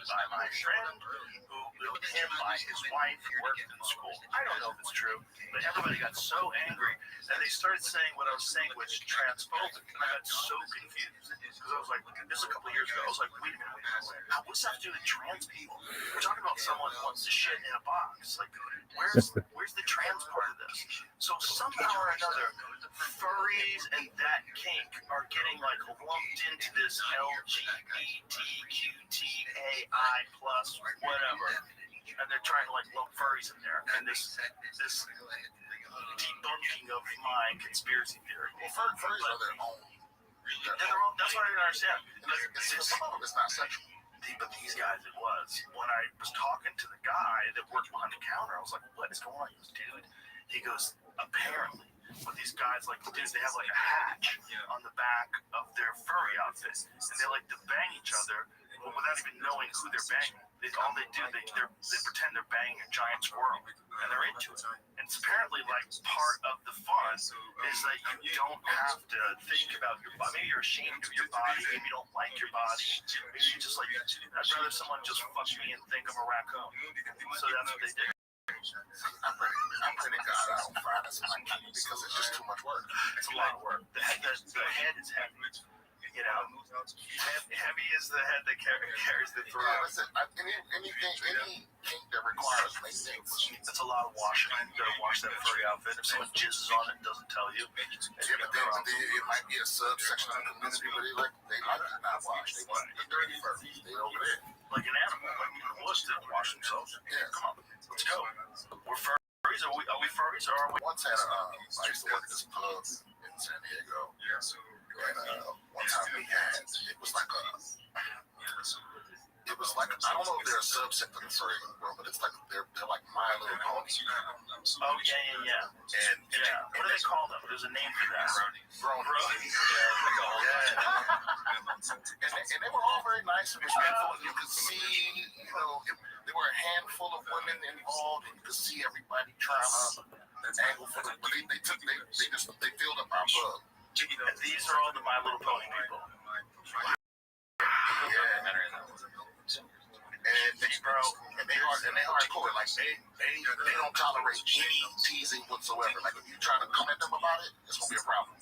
by my friend who knew him by his wife who worked in school. I don't know if it's true, but everybody got so angry and they started saying what I was saying was transphobic, and I got so confused because I was like, this is a couple of years ago. I was like, wait a minute, what's that have to do with trans people? We're talking about someone who wants to shit in a box. Like, where's the trans part of this? So somehow or another, furries and that kink are getting like lumped into this LGBTQTAI plus whatever, and they're trying to like lump furries in there, and this debunking of my conspiracy theory. Well, furries are their own. That's what I didn't understand. Some of it's not sexual. But these guys, it was. When I was talking to the guy that worked behind the counter, I was like, what is going on? He goes, dude. He goes, apparently, what these guys like to do is they have like a hatch on the back of their furry outfits, and they like to bang each other without even knowing who they're banging. All they do, they pretend they're banging a giant squirrel, and they're into it. And it's apparently like part of the fun is that you don't have to think about your body. Maybe you're ashamed of your body. Maybe you don't like your body. Maybe you just like, I'd rather someone just fuck me and think I'm a raccoon. So that's what they did. I'm pretty God I don't find this my key because it's just too much work. It's a lot of work. The head is heavy. You know, heavy is the head that carries the throat. Yeah, listen, any kink that requires maintenance. That's a lot of washing. You gotta wash that furry outfit. If someone jizzes on it and doesn't tell you, it might be a subsection of the community where they like it not washed. They want the dirty fur. They over there. Like an animal, like in the woods, they don't wash themselves. Yeah, come on, let's go. We're furries. Are we furries or are we? Once had I used to work at this club in San Diego. Yeah, so. And one time we had, it was like I don't know if they're a subset of the furry world, but it's like they're like My Little Pony. Oh yeah. And what do they call them? There's a name for that. Bronies. Yeah. And they were all very nice and respectful. You could see, there were a handful of women involved, and you could see everybody trying to angle for them. But they filled up our bug. And these are all the My Little Pony people. Yeah. And they hardcore. Like they don't tolerate any teasing whatsoever. Like if you try to come at them about it, it's gonna be a problem.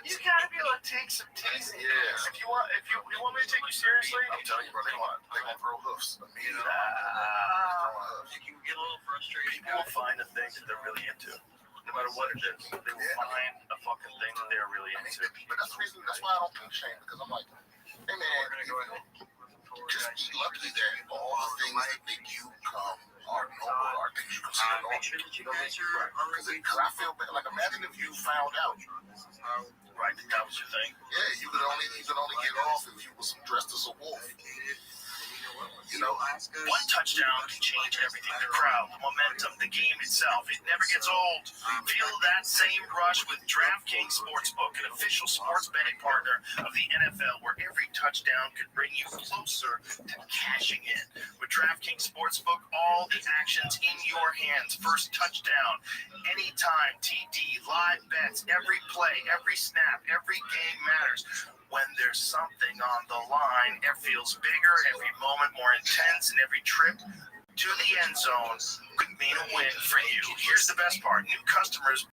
You gotta be able to take some teasing. Yeah. If you want me to take you seriously, I'm telling you, bro, they gonna throw hoofs immediately. You can get a little frustrated. People will find a thing that they're really into. No matter what it is, they will find a fucking thing that they're really into. But that's the reason. That's why I don't feel shame, because I'm like, hey man, just be lucky that all the things that make you come are noble, are things you consider normal. Because I feel bad. Like, imagine if you found out, right, that was your thing. Yeah, you could only get off if you was dressed as a wolf. One touchdown can change everything. The crowd, the momentum, the game itself. It never gets old. Feel that same rush with DraftKings Sportsbook, an official sports betting partner of the NFL, where every touchdown could bring you closer to cashing in. With DraftKings Sportsbook, all the action's in your hands. First touchdown, anytime, TD, live bets, every play, every snap, every game matters. When there's something on the line, it feels bigger, every moment more intense, and every trip to the end zone could mean a win for you. Here's the best part. New customers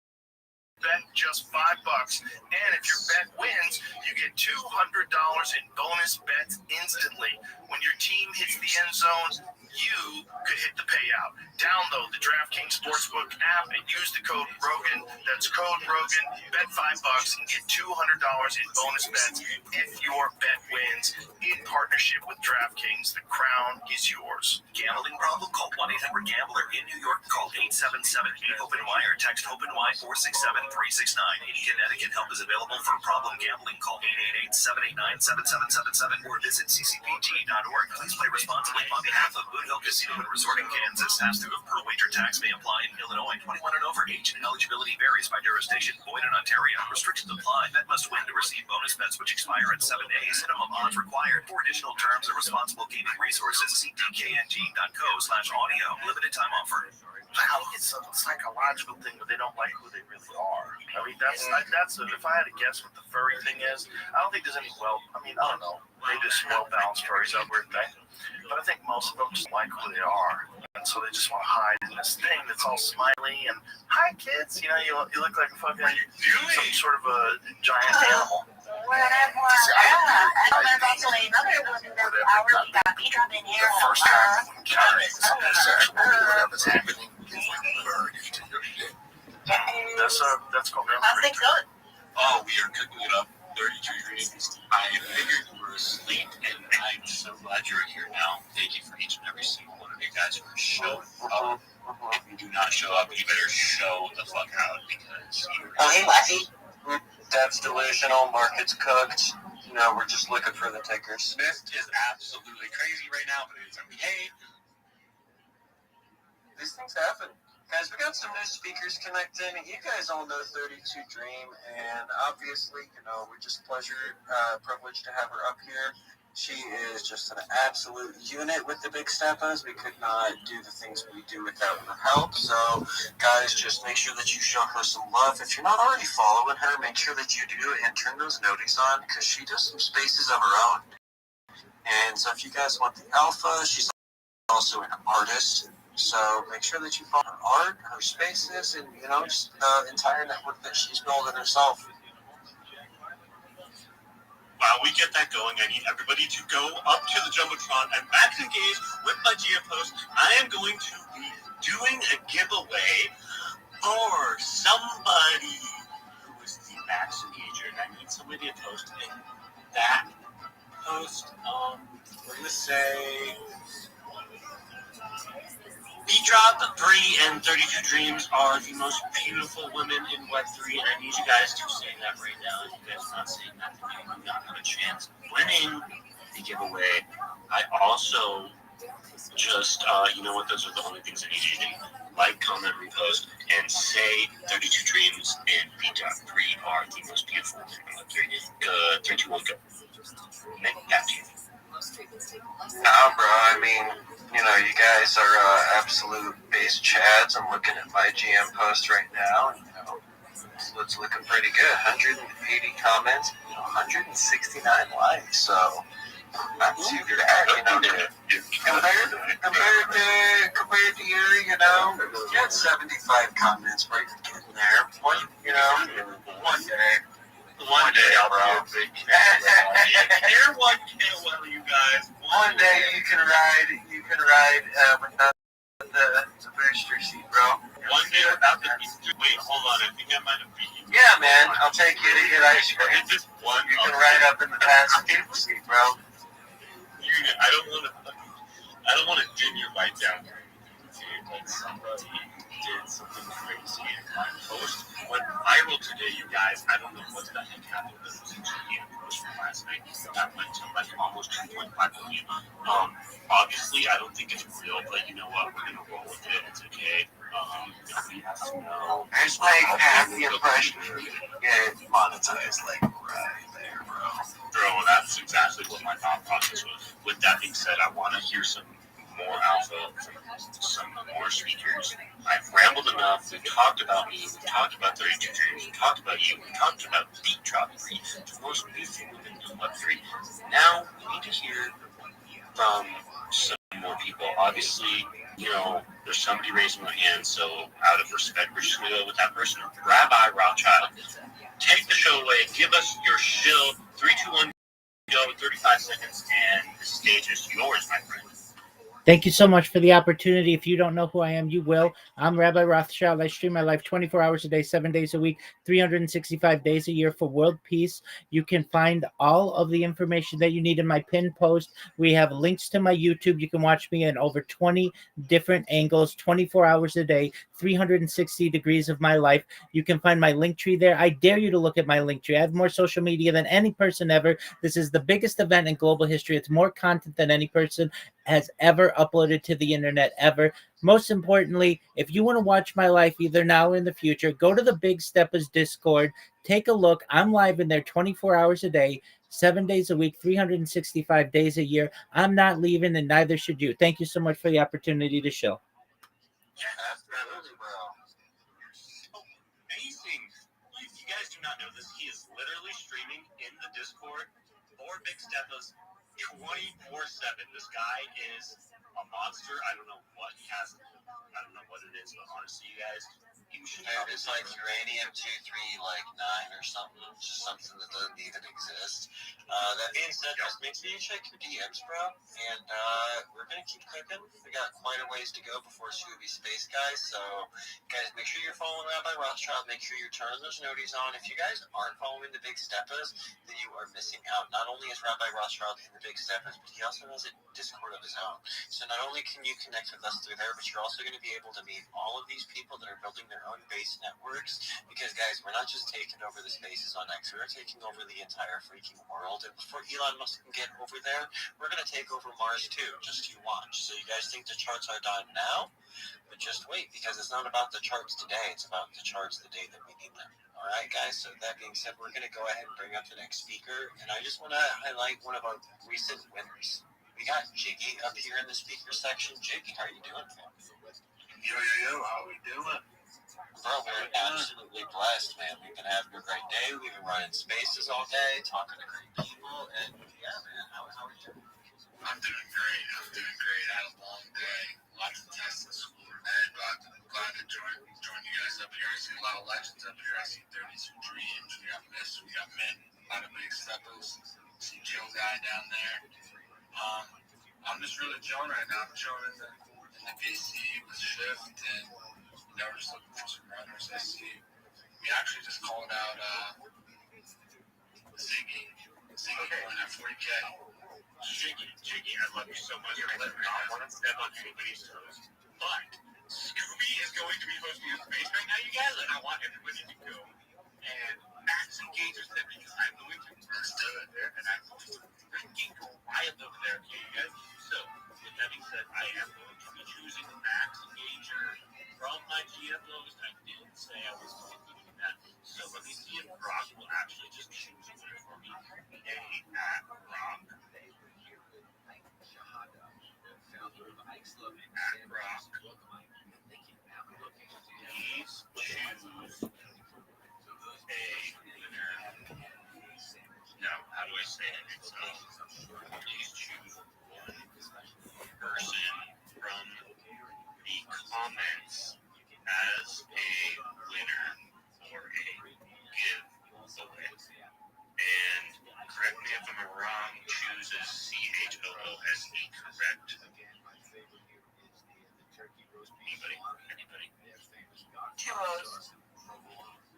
bet just $5, and if your bet wins, you get $200 in bonus bets instantly. When your team hits the end zone, you could hit the payout. Download the DraftKings Sportsbook app and use the code ROGAN. That's code ROGAN. Bet $5 and get $200 in bonus bets if your bet wins. In partnership with DraftKings, the crown is yours. Gambling problem? Call 1-800-GAMBLER. In New York, call 877-8-OPEN-Y or text OPEN-Y 467-369. In Connecticut, help is available for problem gambling. Call 888-789-7777 or visit ccpg.org. Please play responsibly. On behalf of Boot Hill Casino and Resort in Kansas, pass-through of per-wager tax may apply in Illinois. 21 and over. Age and eligibility varies by jurisdiction. Void in Ontario. Restrictions apply. Bet must win to receive bonus bets which expire in 7 days. Minimum odds required. For additional terms and responsible gaming resources, see dkng.co/audio. Limited time offer. I think it's a psychological thing, but they don't like who they really are. I mean, that's if I had to guess what the furry thing is, I don't think there's any I don't know. Maybe there's some well-balanced furries out there today. But I think most of them just like who they are. And so they just want to hide in this thing that's all smiley and, hi, kids. You know, you look like a fucking, some sort of a giant animal. First time carrying something sexual, whatever's happening, is when you burn into your shit. That's called How's things going? Oh, we are cooking it up. 32 dreams. I figured you were asleep, and I'm so glad you're here now. Thank you for each and every single one of you guys who are showing up. If you do not show up, you better show the fuck out because you. Oh, hey, Lassie. That's delusional. Market's cooked. You know, we're just looking for the tickers. This is absolutely crazy right now, but it's okay. These things happen. Guys, we got some new speakers connecting. You guys all know 32 Dream, and obviously, you know, we're just privileged to have her up here. She is just an absolute unit with the Big Steppas. We could not do the things we do without her help. So, guys, just make sure that you show her some love. If you're not already following her, make sure that you do and turn those notices on because she does some spaces of her own. And so if you guys want the alpha, she's also an artist. So make sure that you follow her art, her spaces, and, you know, just the entire network that she's building herself. While we get that going, I need everybody to go up to the Jumbotron and max engage with my Geopost. I am going to be doing a giveaway for somebody who is the max engager. And I need somebody to post in that post. We're going to say B-Drop 3 and 32 Dreams are the most beautiful women in Web3, and I need you guys to say that right now. If you guys are not saying that, then you do not have a chance of winning the giveaway. I also just, you know what, those are the only things I need you to do. Like, comment, repost, and say 32 Dreams and B-Drop 3 are the most beautiful women in Web3. 3, 2, 1, go. Back to you. Nah, bro, I mean, you know, you guys are absolute base chads. I'm looking at my GM post right now, and, you know, it's looking pretty good. 180 comments, 169 likes, so not too bad, you know. Compared to you, you know, you had 75 comments, right? Getting there. One day. One day, bro. Here, one kill, well, you guys. One day you can ride without the booster seat, bro. One day without the booster. Wait, hold on. I think I might have beat you. Yeah, man. I'll take you to get ice cream. It's just one. You can ride up in the passenger seat, bro. I don't want to dim your light down. But somebody did something crazy and my post went viral today, you guys. I don't know what the heck happened. This was a GM post from last night that went to like almost 2.5 million. Obviously, I don't think it's real, but you know what? We're gonna roll with it. It's okay. We have to know. There's like half the impression get monetized, like right there, bro. Bro, that's exactly what my thought process was. With that being said, I want to hear some more alpha from some more speakers. I've rambled enough. We've talked about me. We've talked about 32 Dreams. We've talked about you. We've talked about B-Drop 3, the most beautiful women in Web3. Now, we need to hear from some more people. Obviously, you know, there's somebody raising their hand, so out of respect, we're just going to go with that person. Rabbi Rothschild, take the show away. Give us your shill. 3, 2, 1, go. 35 seconds, and the stage is yours, my friend. Thank you so much for the opportunity. If you don't know who I am, you will. I'm Rabbi Rothschild. I stream my life 24 hours a day, 7 days a week, 365 days a year for world peace. You can find all of the information that you need in my pinned post. We have links to my YouTube. You can watch me in over 20 different angles, 24 hours a day, 360 degrees of my life. You can find my link tree there. I dare you to look at my link tree. I have more social media than any person ever. This is the biggest event in global history. It's more content than any person has ever uploaded to the internet ever. Most importantly, if you want to watch my life either now or in the future, go to the Big Steppas Discord, take a look. I'm live in there 24 hours a day, 7 days a week, 365 days a year. I'm not leaving, and neither should you. Thank you so much for the opportunity to show. Absolutely, bro. You're so amazing. If you guys do not know this, he is literally streaming in the Discord Four big steppers, 24/7. This guy is a monster. I don't know what he has. I don't know what it is, but honestly, you guys, you should. It's like uranium 239 or something. Just something that doesn't even exist. That being said, just make sure you check your DMs, bro. And we're gonna keep cooking. We got quite a ways to go before Scooby Space, guys. So, guys, make sure you're following Rabbi Rothschild. Make sure you're turning those noties on. If you guys aren't following the Big Steppers, then you are missing out. Not only is Rabbi Rothschild in the Big Steppers, but he also has a Discord of his own. So not only can you connect with us through there, but you're also going to be able to meet all of these people that are building their own base networks. Because, guys, we're not just taking over the spaces on X, we're taking over the entire freaking world. And before Elon Musk can get over there, we're going to take over Mars too. Just you watch. So you guys think the charts are done now? But just wait, because it's not about the charts today. It's about the charts the day that we need them. All right, guys. So that being said, we're going to go ahead and bring up the next speaker. And I just want to highlight one of our recent winners. We got Jiggy up here in the speaker section. Jiggy, how are you doing, man? Yo, how we doing? Bro, we're absolutely blessed, man. We've been having a great day. We've been running spaces all day, talking to great people, and yeah, man, how are you doing? I'm doing great. I had a long day, lots of tests at school today, but I'm glad to join you guys up here. I see a lot of legends up here. I see 32 Dreams. We got Miss. We got Min. A lot of big steppers. See Joe Guy down there. I'm just really chilling right now. I'm chilling in the PC with Shift, and we're just looking for some runners. I see. We actually just called out Ziggy going at 40K. Jiggy, I love you so much. I do not want to step on anybody's toes, but Scooby is going to be hosting a space right now, you guys, and I want everybody to go and max engage with them because I'm going to do it there, and I'm going to freaking wild over there, okay, you guys? So, with that being said, I am going to be choosing Max Engager from my GM list. I didn't say I was going to do that, so let me see if Brock will actually just choose a winner for me. At Brock. Please choose a winner. No, how do I say it? It's please choose one person from the comments as a winner or a giveaway. And correct me if I'm wrong, chooses CHOOSE, correct? Anybody? Two O's.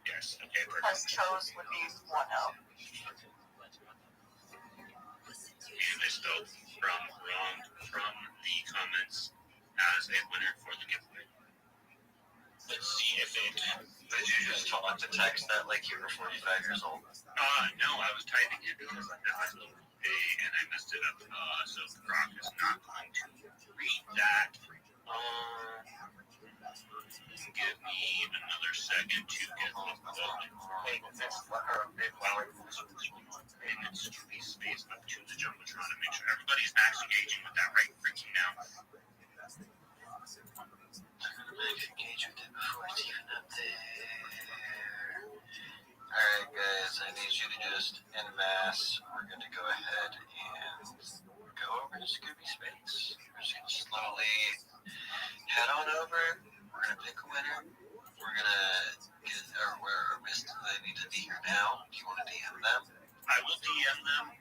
Yes, okay, perfect. Plus chose would be one O. And I spelled wrong from the comments as a winner for the giveaway. Let's see if it... Did you just talk to text that like you were 45 years old? No, I was typing it because I and I messed it up. So Brock is not going to read that. Give me another second to get the vote. Hey, it's Scooby Space up to the Jumbotron to make sure everybody's max engaging with that right freaking now. Max engage with it before it's even up there. Alright, guys, I need you to just en masse. We're going to go ahead and go over to Scooby Space. We're just going to slowly head on over. We're going to pick a winner. We're going to get our list. They need to be here now. Do you want to DM them? I will DM them.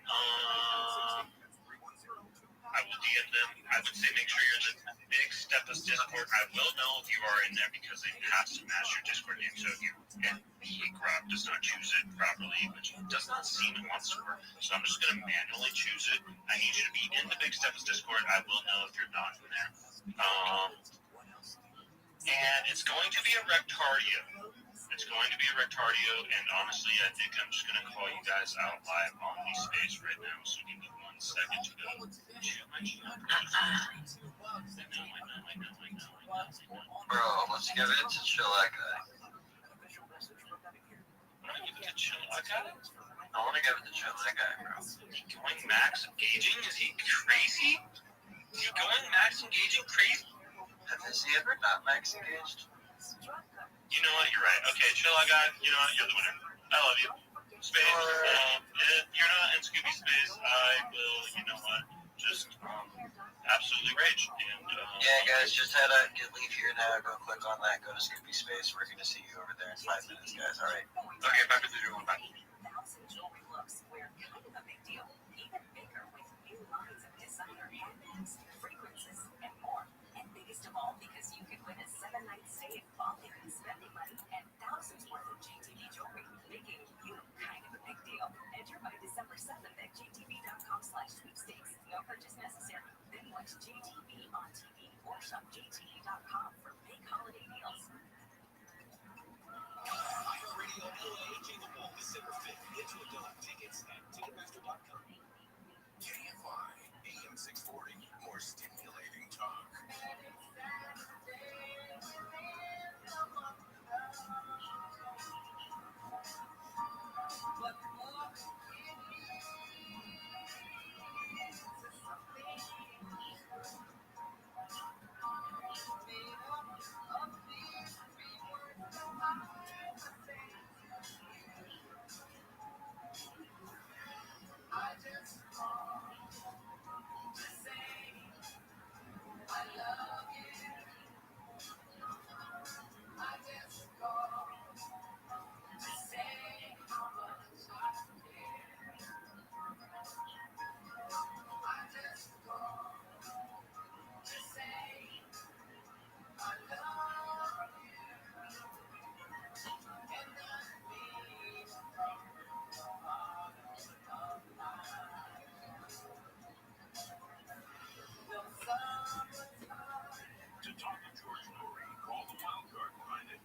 I would say make sure you're in the Big Steppers Discord. I will know if you are in there because they have to match your Discord name. So if you and the Grab does not choose it properly, which does not seem to want to work. So I'm just going to manually choose it. I need you to be in the Big Steppers Discord. I will know if you're not in there. And it's going to be a Rectardio. And honestly, I think I'm just going to call you guys out live on the space right now. So give me 1 second to go to my GM. I know. Bro, let's give it to Chilla Guy. I want to give it to Chilla Guy? I want to give it to Chilla Guy, bro. Is he going max engaging? Is he crazy? Is he going max engaging crazy? Has he ever not max engaged? You know what? You're right. Okay, Chilla Guy, you know what? You're the winner. I love you. Space, you're not in Scooby Space. I will, you know what, just absolutely rage. And Yeah, guys, just had to leave here now. Go click on that. Go to Scoopy Space. We're gonna see you over there in 5 minutes, guys. All right. okay, back to the doing back. Jewelry looks were kind of a big deal, even bigger with new lines of designer handbags, fragrances, and more. And biggest of all, because you could win a 7-night stay at Bali and spending money and thousands worth of JTV jewelry, making you kind of a big deal. Enter by December 7th at jtv.com/sweepstakes. No purchase necessary. Then watch JTV on TV or shop jtv.com for big holiday deals. Radio LA Jingle Ball, December 5th. Get your adult tickets at Ticketmaster.com. KFI, AM 640, more stimulating talk. To talk to George Norrie, call the wild card line at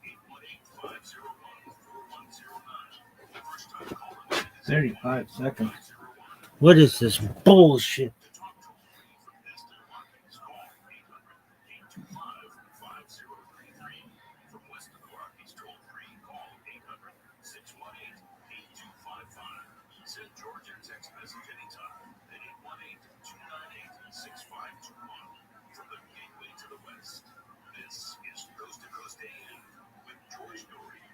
818-501-4109. The first time caller is 35 seconds. What is this bullshit? to talk to Norrie from Destin Markings. Call 800-825-5033. From West of the Rockies, toll free. Call 800-618-8255. Send George a text message anytime at 818-298-6521. From the gateway to the West, this is Coast to Coast AM with George Norrie.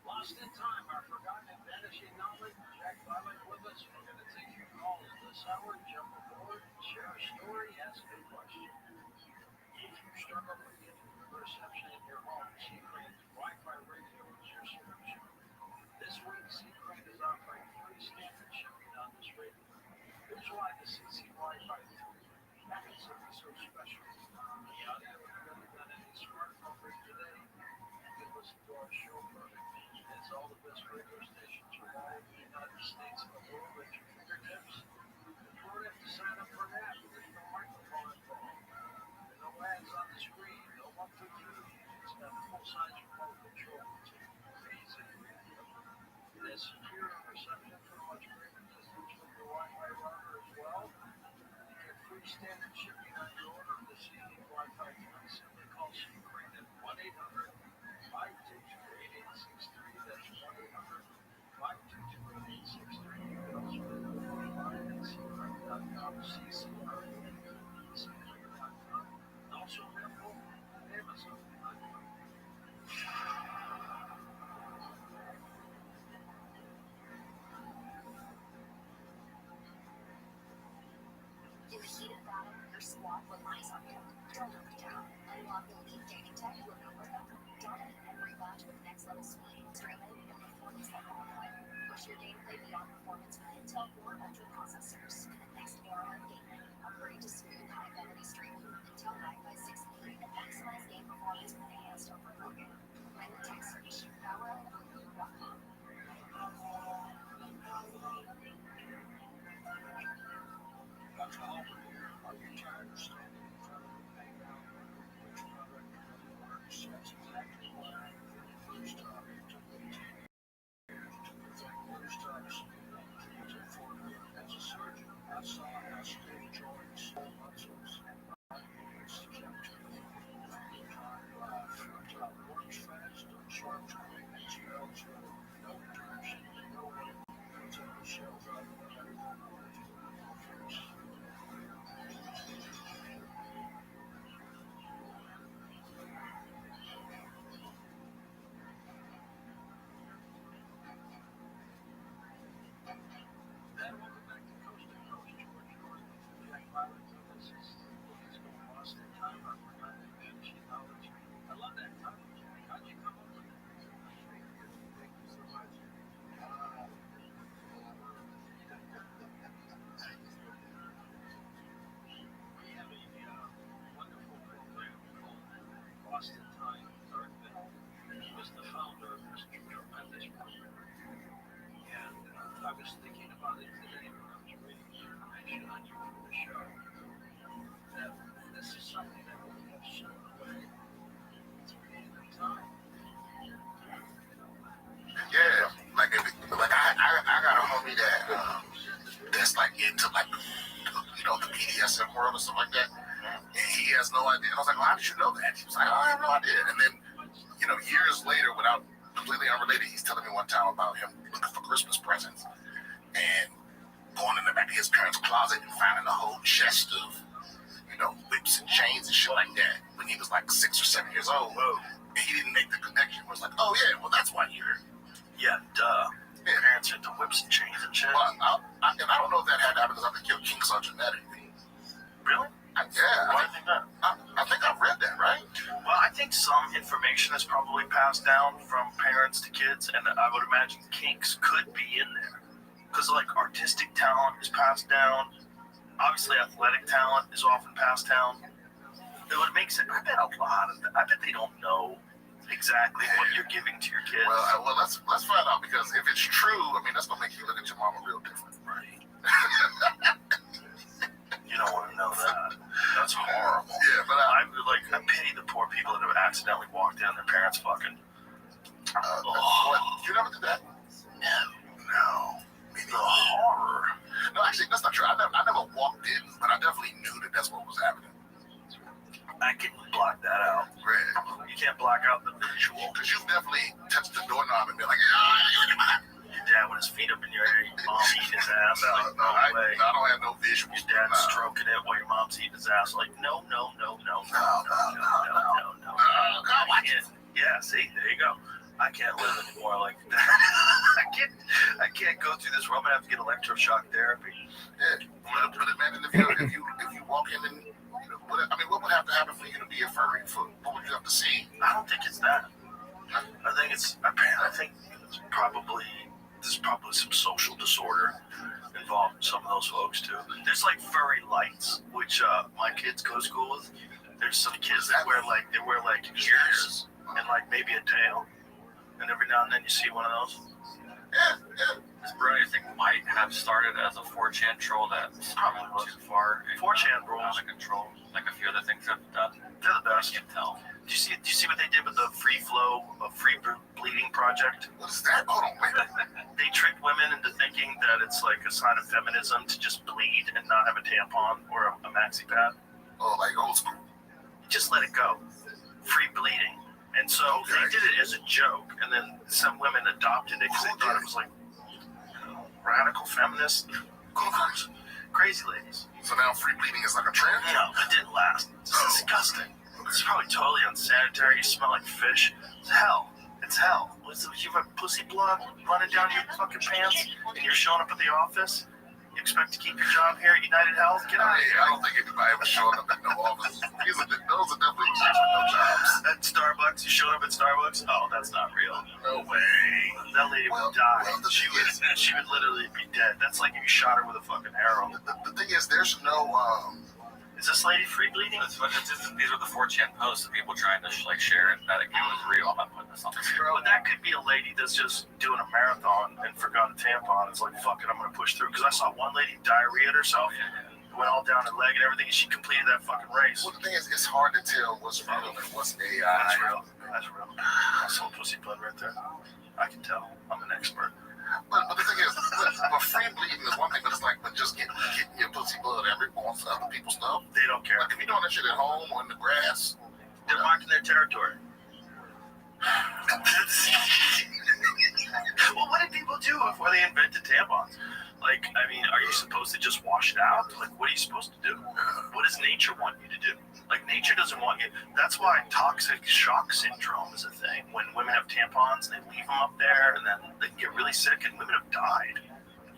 Lost in time, our forgotten and vanishing knowledge. Jack Violet with us. We're going to take your calls this hour. Jump aboard, share a story, ask a question. If you struggle with getting good reception in your home, Secret Wi-Fi radio is your solution. This week, Secret is offering free standard shipping on this radio. Here's why the CC Wi-Fi 3 packets are so special. The audio is better than any smartphone rig today. You can listen to our show perfectly. It's all the best radio stations from all over the United States and the world at your fingertips. You won't have to sign up for an app. There's no microphone involved. There are no ads on the screen. No monthly fee. It's got full-size remote control. It's easy radio. It has superior reception for much greater distance with your Wi-Fi router as well. You get free standard shipping on your order of the CD Wi-Fi 3. Simply call Secret at 1-800-522-8863. That's 1-800-522-8863. You can also visit online at secret.com, secret.com. Also available at Amazon.com. In the heat of battle, your squad relies on you. Don't let me down. Unlock elite dating tech with Alberta. Dominate every match with next-level speed, streaming, and performance that won't quit. Push your gameplay beyond performance with Intel Core Ultra processors. In the next era of gaming, upgrade to smooth, high-fidelity streaming with Intel Wi-Fi 6E and maximize game performance with enhanced overclocking. Find the tech search, powerout.com. Dr. Albert here. Are you tired of standing in front of a playground wondering which product really works? That's exactly why I invented Blue Star. It took me 10 years to perfect Blue Star's user-friendly. As a surgeon, was thinking about it today when I was reading the information on you for the show. That this is something that we have sent away. It's created a time. Yeah, like I got a homie that that's like into like the BDSM world or something like that, and he has no idea. And I was like, well, how did you know that? He was like, oh, I have no idea. And then years later, without completely unrelated, he's telling me one time about him looking for Christmas presents and going in the back of his parents' closet and finding a whole chest of whips and chains and shit like that when he was like 6 or 7 years old. And he didn't make the connection. It was like, oh yeah, well that's why you're. Yeah, duh. Yeah. Parents into whips and chains and shit. Well, I don't know if that had happened because I think your kinks are genetic. Really? Yeah. Why do you think that? I think I've read that, right? Well, I think some information is probably passed down from parents to kids, and I would imagine kinks could be in there. Because, like, artistic talent is passed down. Obviously, athletic talent is often passed down. It would make sense. I bet they don't know exactly what you're giving to your kids. Well, let's find out, because if it's true, I mean, that's gonna make you look at your mama real different. Right. You don't want to know that. That's horrible. Yeah, but I pity the poor people that have accidentally walked in their parents' fucking. What? You never did that? No. The horror. No, actually, that's not true. I never walked in, but I definitely knew that that's what was happening. I can block that out. Right. You can't block out the visual. Because you've definitely touched the doorknob and been like, your dad with his feet up in your ear, your mom eating his ass. I don't have no visuals. Your dad stroking it while your mom's eating his ass. Like, no. Yeah, see, there you go. I can't live anymore like that. I can't go through this room. I'm gonna have to get electroshock therapy. Yeah, but imagine if you walk in and what would have to happen for you to be a furry? What would you have to see? I don't think it's that. I think it's probably there's probably some social disorder involved in some of those folks too. There's like furry lights, which my kids go to school with. There's some kids that wear like ears and like maybe a tail, and every now and then you see one of those. Yeah. This brewing, I think, might have started as a 4chan troll that's probably too far. 4chan rules out of control. Like a few other things I've done. They're the best. I can't tell. Do you see what they did with the free flow of free bleeding project? What is that? Hold on, wait. They tricked women into thinking that it's like a sign of feminism to just bleed and not have a tampon or a maxi pad. Oh, like old school. Just let it go. Free bleeding. And so they did it as a joke, and then some women adopted it because they thought it was like radical feminist cougars, crazy ladies. So now free bleeding is like a trend? No, it didn't last. It's disgusting. It's probably totally unsanitary. You smell like fish. It's hell. It's hell. You have pussy blood running down your fucking pants, and you're showing up at the office? You expect to keep your job here at United Health? Get out of here. I don't think anybody ever showing up at no office. Those are definitely chicks with no jobs. At Starbucks, you showed up at Starbucks? Oh, that's not real. No way. That lady would die. She would literally be dead. That's like if you shot her with a fucking arrow. The thing is, there's no Is this lady free bleeding? These are the 4chan posts of people trying to share it that it was real. I'm not putting this on the screen. But that could be a lady that's just doing a marathon and forgot a tampon. It's like, fuck it, I'm going to push through. Because I saw one lady diarrhea herself. Went all down her leg and everything, and she completed that fucking race. Well, the thing is, it's hard to tell what's real and what's AI. That's real. That's real. I saw pussy blood right there. I can tell. I'm an expert. But the thing is, but free bleeding is one thing, but it's like just getting your pussy blood every once other people's stuff. They don't care. Like if you're doing that shit at home or in the grass, they're marking their territory. Well, what did people do before they invented tampons? Like, I mean, are you supposed to just wash it out? Like, what are you supposed to do? What does nature want you to do? Like, nature doesn't want you. That's why toxic shock syndrome is a thing. When women have tampons, they leave them up there, and then they get really sick, and women have died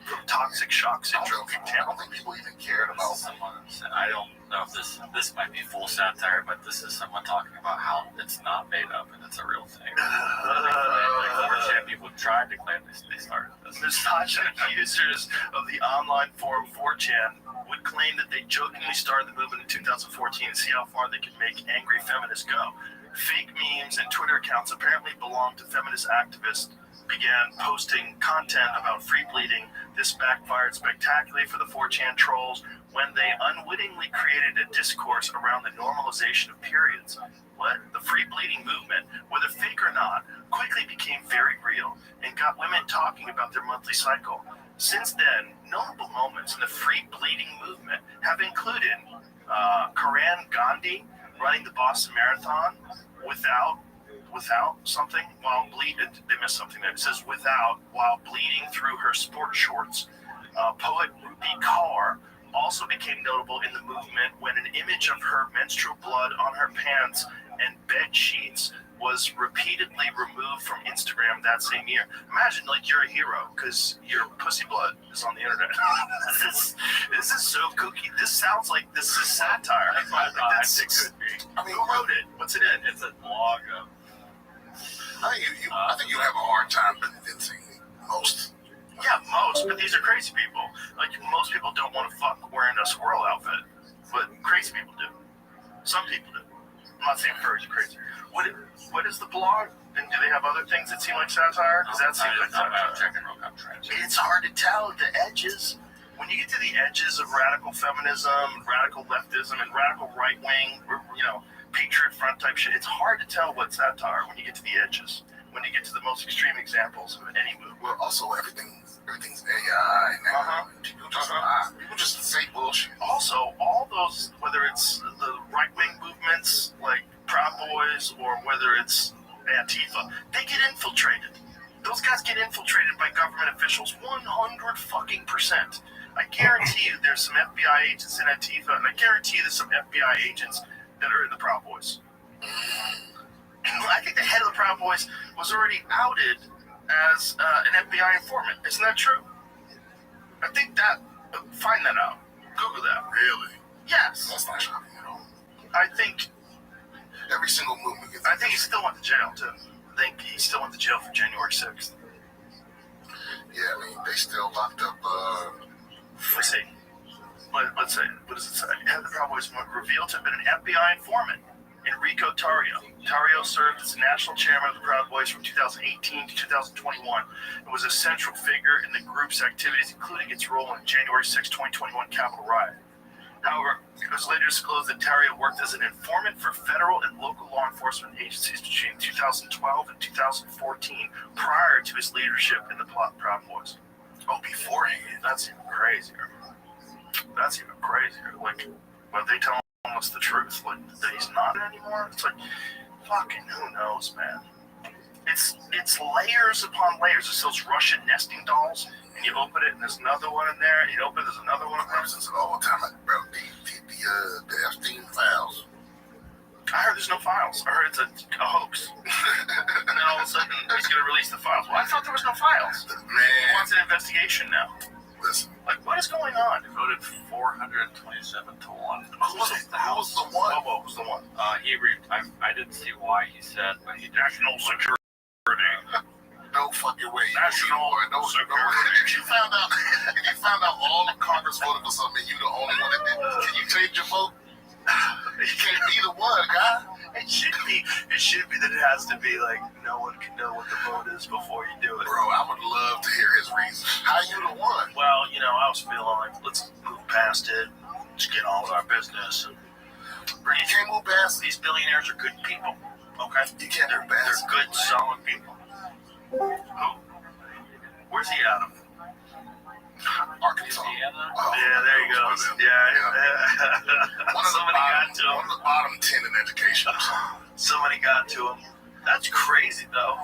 from toxic shock syndrome from I don't think people even cared about someone. I don't know if this might be full satire, but this is someone talking about how it's not made up and it's a real thing. Like 4chan people tried to claim they started this. Misogynistic users of the online forum 4chan would claim that they jokingly started the movement in 2014 and see how far they could make angry feminists go. Fake memes and Twitter accounts apparently belong to feminist activists began posting content about free bleeding This backfired spectacularly for the 4chan trolls when they unwittingly created a discourse around the normalization of periods. The free bleeding movement, whether fake or not, quickly became very real and got women talking about their monthly cycle. Since then, notable moments in the free bleeding movement have included Karan Gandhi running the Boston Marathon without something while bleeding. They missed something there. It says without while bleeding through her sport shorts. Poet Rupi Kaur also became notable in the movement when an image of her menstrual blood on her pants and bed sheets was repeatedly removed from Instagram that same year. Imagine, like, you're a hero because your pussy blood is on the internet. this is so kooky. This sounds like this is satire. That's sick. I mean, who wrote it? What's it in? It's a blog of. I think you have a hard time convincing most. Yeah, most, but these are crazy people. Like, most people don't want to fuck wearing a squirrel outfit, but crazy people do. Some people do. I'm not saying furries are crazy. What is the blog? And do they have other things that seem like satire? Because that seems like satire. It's hard to tell the edges. When you get to the edges of radical feminism, radical leftism, and radical right-wing, Patriot Front type shit, it's hard to tell what's satire when you get to the edges. When you get to the most extreme examples of any movement. Well, also everything's AI now. People just say bullshit. Also, all those, whether it's the right-wing movements like Proud Boys or whether it's Antifa, they get infiltrated. Those guys get infiltrated by government officials 100%. I guarantee you there's some FBI agents in Antifa, and I guarantee you there's some FBI agents that are in the Proud Boys. I think the head of the Proud Boys was already outed as an FBI informant. Isn't that true? I think that. Find that out. Google that. Really? Yes. That's not shocking at all. I think every single movement gets. I think he still went to jail too. I think he still went to jail for January 6th. Yeah, I mean they still locked up. Let's see. Let's say. What does it say? Head of the Proud Boys revealed to have been an FBI informant. Enrico Tarrio. Tarrio served as the national chairman of the Proud Boys from 2018 to 2021 and was a central figure in the group's activities, including its role in January 6, 2021 Capitol riot. However, it was later disclosed that Tarrio worked as an informant for federal and local law enforcement agencies between 2012 and 2014, prior to his leadership in the Proud Boys. Oh, beforehand? That's even crazier. Like, when they tell us the truth, like that he's not anymore. It's like, fucking who knows, man. It's layers upon layers. It's those Russian nesting dolls, and you open it and there's another one in there, and you open it, there's another one in there. Since all the time, bro, the Epstein files. I heard there's no files. I heard it's a hoax. And then all of a sudden he's gonna release the files. Well, I thought there was no files. Man, He wants an investigation now. listen. Like, what is going on? He voted 427 to 1. Who was the one? What was the one? I didn't see why he said, but he National security. No fucking way. National security. If you found out all of Congress voted for something, you the only one that didn't. Can you change your vote? You can't be the one, guy. It should be that it has to be like no one can know what the vote is before you do it. Bro, I would love to hear his reason. How you the one? Well, I was feeling like let's move past it, just get on with our business. You can't move past. These billionaires are good people. Okay, You can't move past. they're good, solid people. Who? Where's he out of? Arkansas. Indiana. Oh, Yeah, there he goes. Yeah. Somebody got to one him. of the bottom 10 in education. Somebody got to him. That's crazy, though.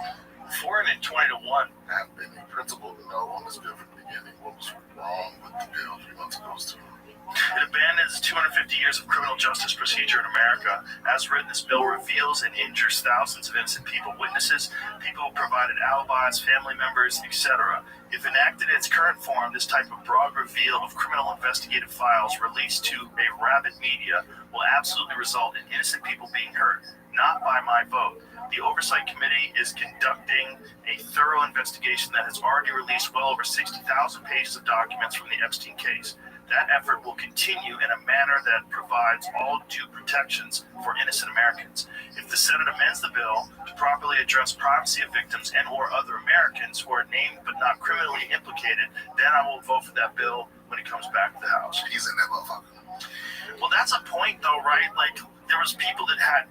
420 to 1. I've been a principal to know on this bill from the beginning. What was wrong with the bill 3 months ago was too. It abandons 250 years of criminal justice procedure in America. As written, this bill reveals and injures thousands of innocent people, witnesses, people who provided alibis, family members, etc. If enacted in its current form, this type of broad reveal of criminal investigative files released to a rabid media will absolutely result in innocent people being hurt. Not by my vote. The Oversight Committee is conducting a thorough investigation that has already released well over 60,000 pages of documents from the Epstein case. That effort will continue in a manner that provides all due protections for innocent Americans. If the Senate amends the bill to properly address privacy of victims and or other Americans who are named but not criminally implicated, then I will vote for that bill when it comes back to the House. He's in that motherfucker. Well, that's a point, though, right? Like, there was people that had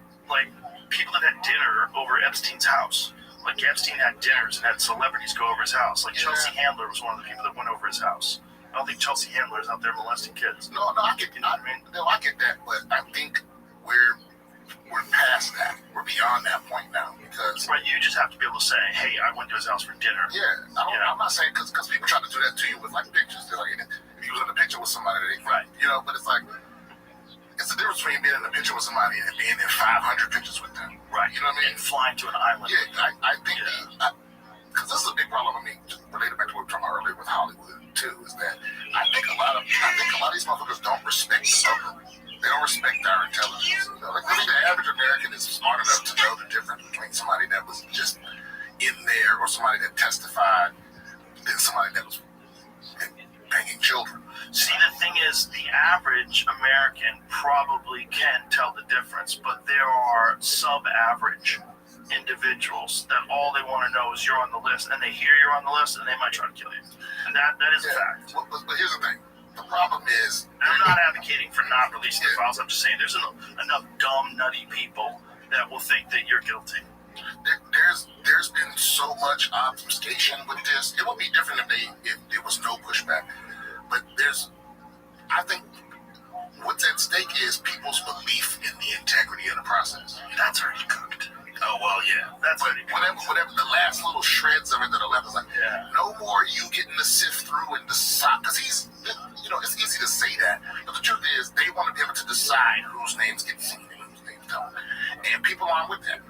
dinner over Epstein's house. Like, Epstein had dinners and had celebrities go over his house. Like, Chelsea Handler was one of the people that went over his house. I don't think Chelsea Handler is out there molesting kids. No, I get, I get that, but I think we're past that. We're beyond that point now because. Right, you just have to be able to say, "Hey, I went to his house for dinner." Yeah, I'm not saying because people try to do that to you with like pictures. They're like, if you was in a picture with somebody, right? But it's like it's the difference between being in a picture with somebody and being in 500 pictures with them. Right. You know what I mean? And flying to an island. Yeah, I think because this is a big problem. I mean, just related back to what we were talking about earlier with Hollywood too, is that I think a lot of these motherfuckers don't respect the public. They don't respect our intelligence. Like really, the average American is smart enough to know the difference between somebody that was just in there or somebody that testified than somebody that was banging children. See, the thing is, the average American probably can tell the difference, but there are sub-average individuals that all they want to know is you're on the list, and they hear you're on the list, and they might try to kill you. And that is a fact. But here's the thing. The problem is... And I'm not advocating for not releasing the files. I'm just saying there's enough dumb, nutty people that will think that you're guilty. There's been so much obfuscation with this. It would be different if there was no pushback. But I think what's at stake is people's belief in the integrity of the process. That's already cooked. Oh, well, yeah. That's already cooked. Whatever the last little shreds of it that are left is like, no more you getting to sift through and decide. Because it's easy to say that. But the truth is, they want to be able to decide whose names get seen and whose names don't. And people aren't with that.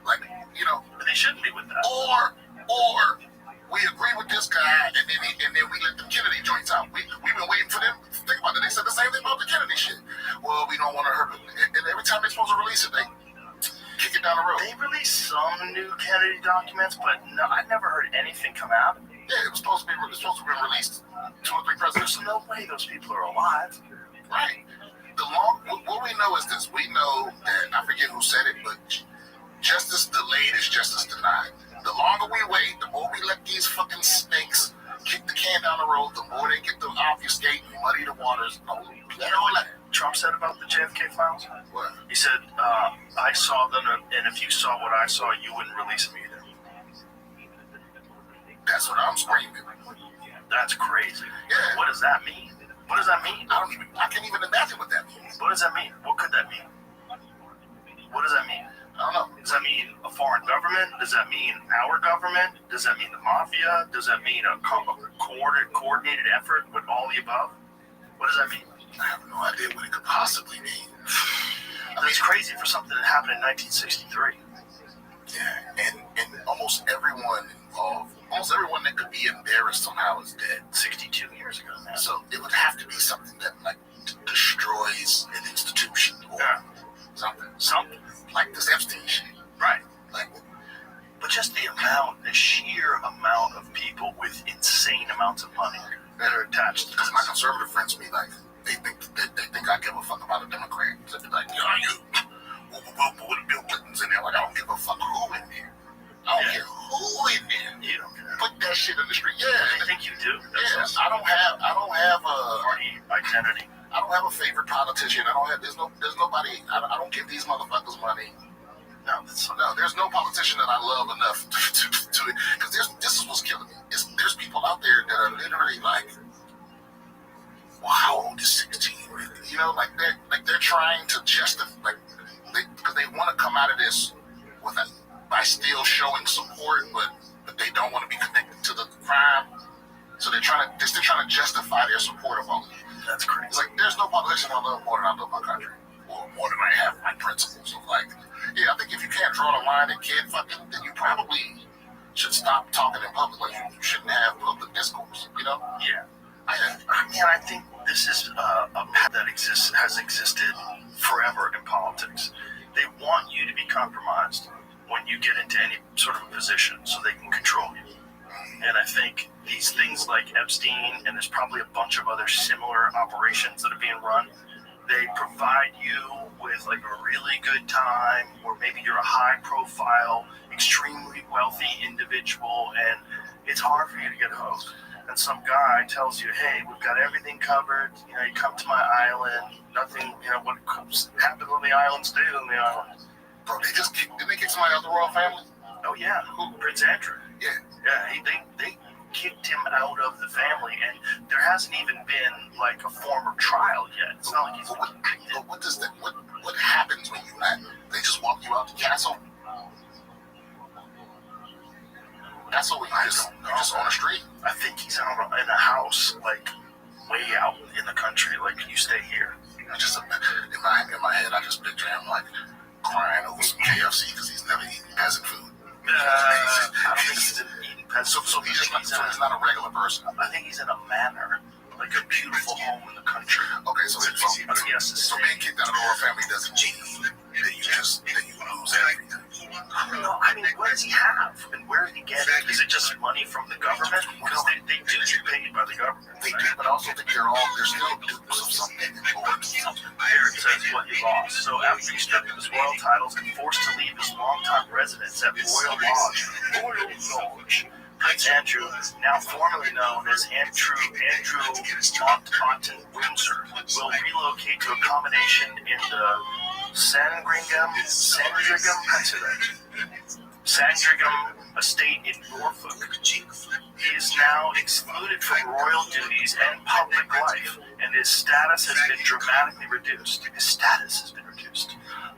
Like, But they shouldn't be with that. Or we agree with this guy and then we let the Kennedy joints out. We've been waiting for them. Think about it. They said the same thing about the Kennedy shit. Well, we don't want to hurt them. And every time they're supposed to release it, they kick it down the road. They released some new Kennedy documents, but no, I never heard anything come out. Yeah, it was supposed to be released 2 or 3 presidents. There's no way those people are alive. Right. What we know is this. We know that, I forget who said it, but justice delayed is justice denied. The longer we wait, the more we let these fucking snakes kick the can down the road, the more they get to obfuscate and muddy the waters. You know what Trump said about the JFK files? What? He said, I saw them, and if you saw what I saw, you wouldn't release them either. That's what I'm screaming. That's crazy. Yeah. What does that mean? What does that mean? I can't even imagine what that means. What does that mean? What could that mean? What does that mean? I don't know. Does that mean a foreign government? Does that mean our government? Does that mean the mafia? Does that mean a coordinated effort with all the above? What does that mean? I have no idea what it could possibly mean. I mean, it's crazy for something that happened in 1963. Yeah, and almost everyone involved, almost everyone that could be embarrassed somehow is dead. 62 years ago now. So it would have to be something that like destroys an institution or something like this Epstein shit. Right. Like, but just the sheer amount of people with insane amounts of money that are attached to this. Because my conservative friends be like, they think I give a fuck about a Democrat. So they're like, with Bill Clinton's in there. Like, I don't give a fuck who in there. I don't care who in there. You don't care. Put that shit in the street. Yeah. I think you do. Yes. I don't have a party identity. I don't have a favorite politician. There's nobody. I don't give these motherfuckers money. No, there's no politician that I love enough to because this is what's killing me. There's people out there that are literally like, well, how old is 16? Like they're trying to justify, because they want to come out of this by still showing support, but they don't want to be connected to the crime. So they're trying to justify their support of all of it. That's crazy. It's like there's no politician I love more than I love my country, or more than I have my principles. Of like, yeah, I think if you can't draw the line and can't fucking, then you probably should stop talking in public. Like you shouldn't have public discourse. Yeah. I think this is a path that has existed forever in politics. They want you to be compromised when you get into any sort of position so they can control you. And I think these things like Epstein, and there's probably a bunch of other similar operations that are being run. They provide you with like a really good time, or maybe you're a high profile, extremely wealthy individual, and it's hard for you to get hooked. And some guy tells you, hey, we've got everything covered. You know, you come to my island, nothing, you know, what happens on the islands stay on the island. Bro, did they kick somebody out of the royal family? Oh yeah, Prince Andrew. Yeah. Yeah, they kicked him out of the family, and there hasn't even been like a formal trial yet. It's not like he's But what does that? What happens when you act? They just walk you out the castle. That's what you just on the street. I think he's out in a house, like way out in the country. Like, you stay here. I just in my head, I just picture him like crying over some KFC because he's never eaten peasant food. I don't think he's eating peasant. So he's not a regular person. I think he's in a manor, like a beautiful home in the country. Okay, so being kicked out of the royal family doesn't mean that you lose everything. No, I mean, what does he have? And where did he get it? Is it just money from the government? Because they do get paid by the government. They do, but I also think they're still dupes of something. Here it says what he lost. So after he stripped of his royal titles and forced to leave his longtime residence at Royal Lodge, Prince Andrew, now formerly known as Andrew Mountbatten Windsor, will relocate to accommodation in the Sandringham estate in Norfolk. He is now excluded from royal duties and public life, and his status has been dramatically reduced.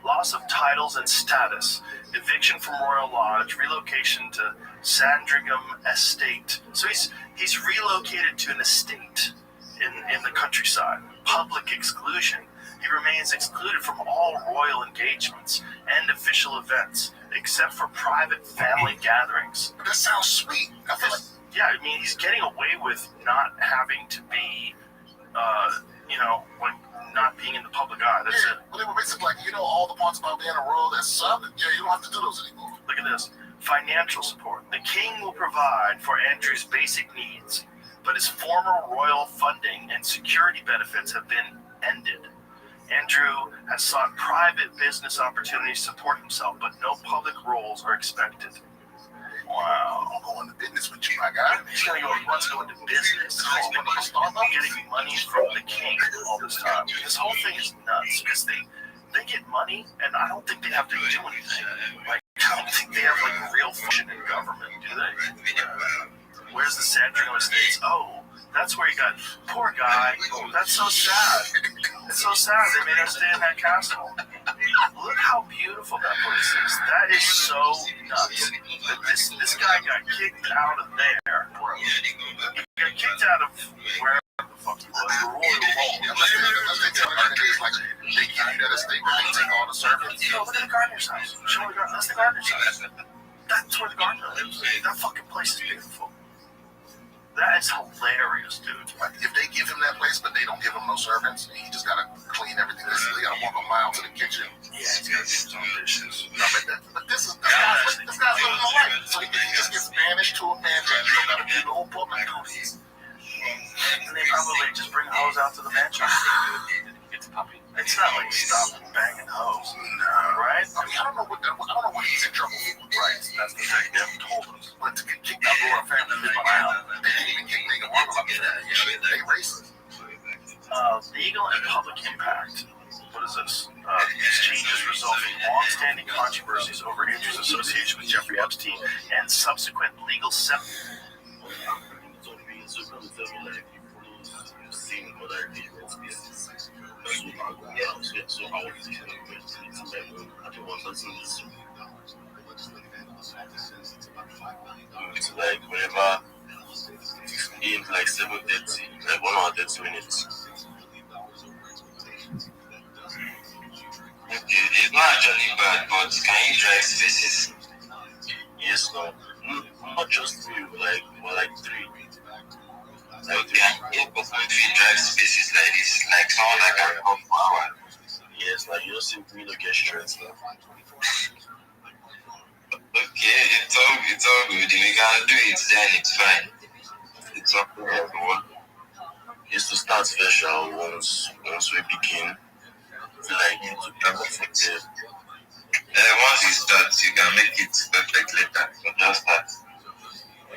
Loss of titles and status, eviction from Royal Lodge, relocation to Sandringham Estate. So he's relocated to an estate in the countryside. Public exclusion. He remains excluded from all royal engagements and official events, except for private family gatherings. But that sounds sweet. I feel like... Yeah, I mean, he's getting away with not having to be, not being in the public eye. That's it. Well, they were basically like, all the parts about being a royal that suck, you don't have to do those anymore. Look at this. Financial support. The king will provide for Andrew's basic needs, but his former royal funding and security benefits have been ended. Andrew has sought private business opportunities to support himself, but no public roles are expected. Wow. I'm going to business with you, my guy. He's going to go into business. He's getting money from the king all this time. This whole thing is nuts because they get money, and I don't think they have to do anything. Like, I don't think they have like real function in government, do they? Where's the Sandringham Estates? Oh, that's where he got. Poor guy. Oh, that's so sad. It's so sad they made us stay in that castle. Look how beautiful that place is. That is so nuts. That this guy got kicked out of there, bro. He got kicked out of wherever the fuck he was. The royal home. Unless they tell me like they give you that estate where they take all the servants. Look at the gardener's house. Show me that's the gardener's house. That's where the gardener lives. That fucking place is beautiful. That is hilarious, dude. Like, if they give him that place, but they don't give him no servants, he just gotta clean everything. He gotta walk a mile to the kitchen. Yeah, he's gotta do his own dishes. No, but this guy's living a life. So he just gets banished to a mansion. He don't gotta do no public duties. And they probably just bring hoes out to the mansion. It's not like stop banging hoes, right? I mean, I don't know what he's in trouble for, right? That's the thing. They haven't told us. But to get kicked out of our family, they didn't even kick me out of that. They racist. Legal and public impact. What is this? These changes result in long-standing controversies over Andrew's association with Jeffrey Epstein and subsequent legal settlement. It's like whenever in like 7:30, like 1 hour 30 minutes. It's not actually bad, but can you drive spaces? Yes, no. Not just few, like 3. Like yeah, but if you drive spaces like this, like someone that can come for hour. Yes, like you just simply don't get stressed now. Okay, it's all good. If we can do it, then it's fine. something everyone. Is to start special once we begin. Feel like you to be effective. Once you start, you can make it perfect later. So just start.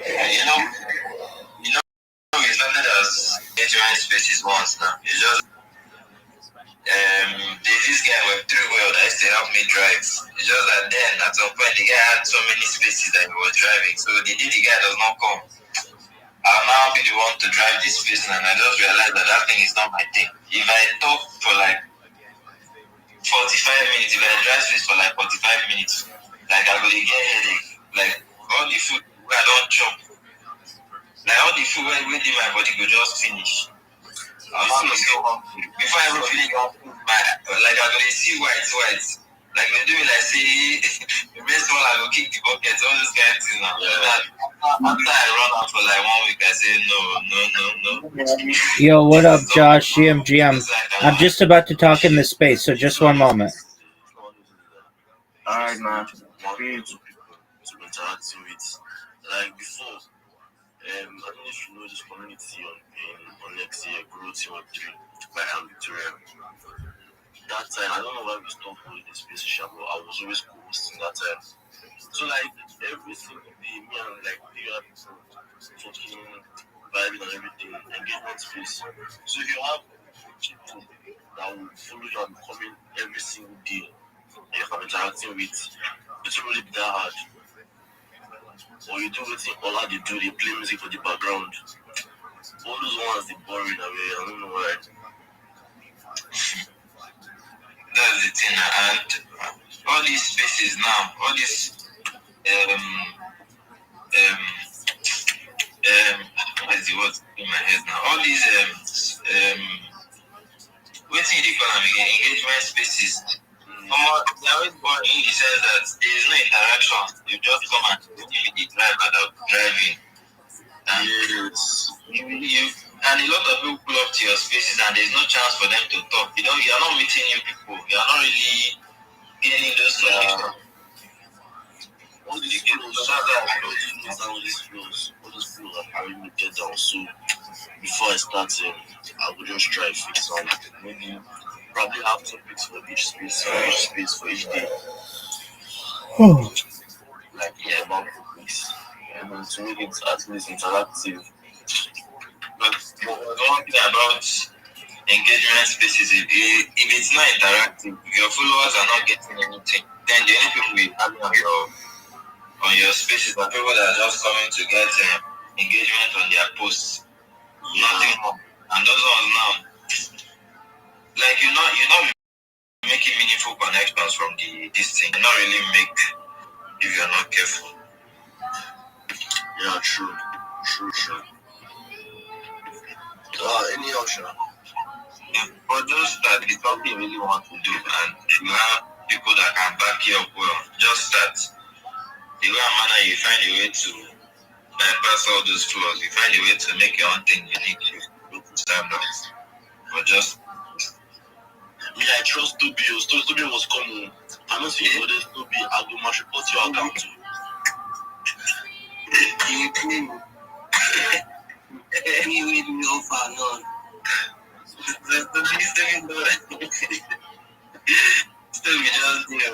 You know, we started as engagement spaces once now. It's just there's this guy Web3 World that used to help me drive. It's just that then at some point the guy had so many spaces that he was driving. So the day the guy does not come, I'll now be the one to drive this space, and I just realized that thing is not my thing. If I talk for like 45 minutes, if I drive space for like 45 minutes, like I go to get headache. Like all the food where I don't chop, like all the food where my body go just finish. I'm not so hungry. Before I even finish like I go to see white. Like they do it like say the best one I go kick the bucket, all those kind of things now. After I run out for like 1 week, I say no. Yo, what up, Josh? GM. I'm just about to talk in this space, so just one moment. Alright, man. Being two people to interact with. Like before, I don't know if you know this community on next year, Growth Web 3 by Victoria. That time, I don't know why we stopped holding this space, but I was always hosting that time. So like every single day, me and like the other people talking, vibing and everything, engagement space. So if you have people that will follow you and coming every single day, and you have interacting with, it's really be that hard. Or you do everything, all they do, they play music for the background. All those ones, they boring away, I don't know why. That's the thing, and all these spaces now, all these what is the word in my head now? All these what's in the economy engagement spaces. They're always boring in the sense that there is no interaction. You just come and give the driver that driving. And and a lot of people pull up to your spaces and there's no chance for them to talk. You're not meeting new people. You're not really gaining those connections. All these flows, all these flows are carrying me get down. So before I start, I would just try to fix some. Maybe probably have topics for each space, for each day. Like about topics, and to make it at least interactive. But one thing about engagement spaces, if it's not interactive, if your followers are not getting anything, then the only people we have on your spaces are people that are just coming to get engagement on their posts. Nothing more. And those ones now, like you're not making meaningful connections from this thing. You're not really make if you're not careful. Yeah, true. Any option? For those that is something you really want to do and you have people that can back you up well, just start. The way and manner you find a way to bypass all those flaws, you find a way to make your own thing unique, you stand out. But just Me, I trust Toby. Toby was coming. I don't see you for this Toby. I go match report your account too. you with me offer none. Still we just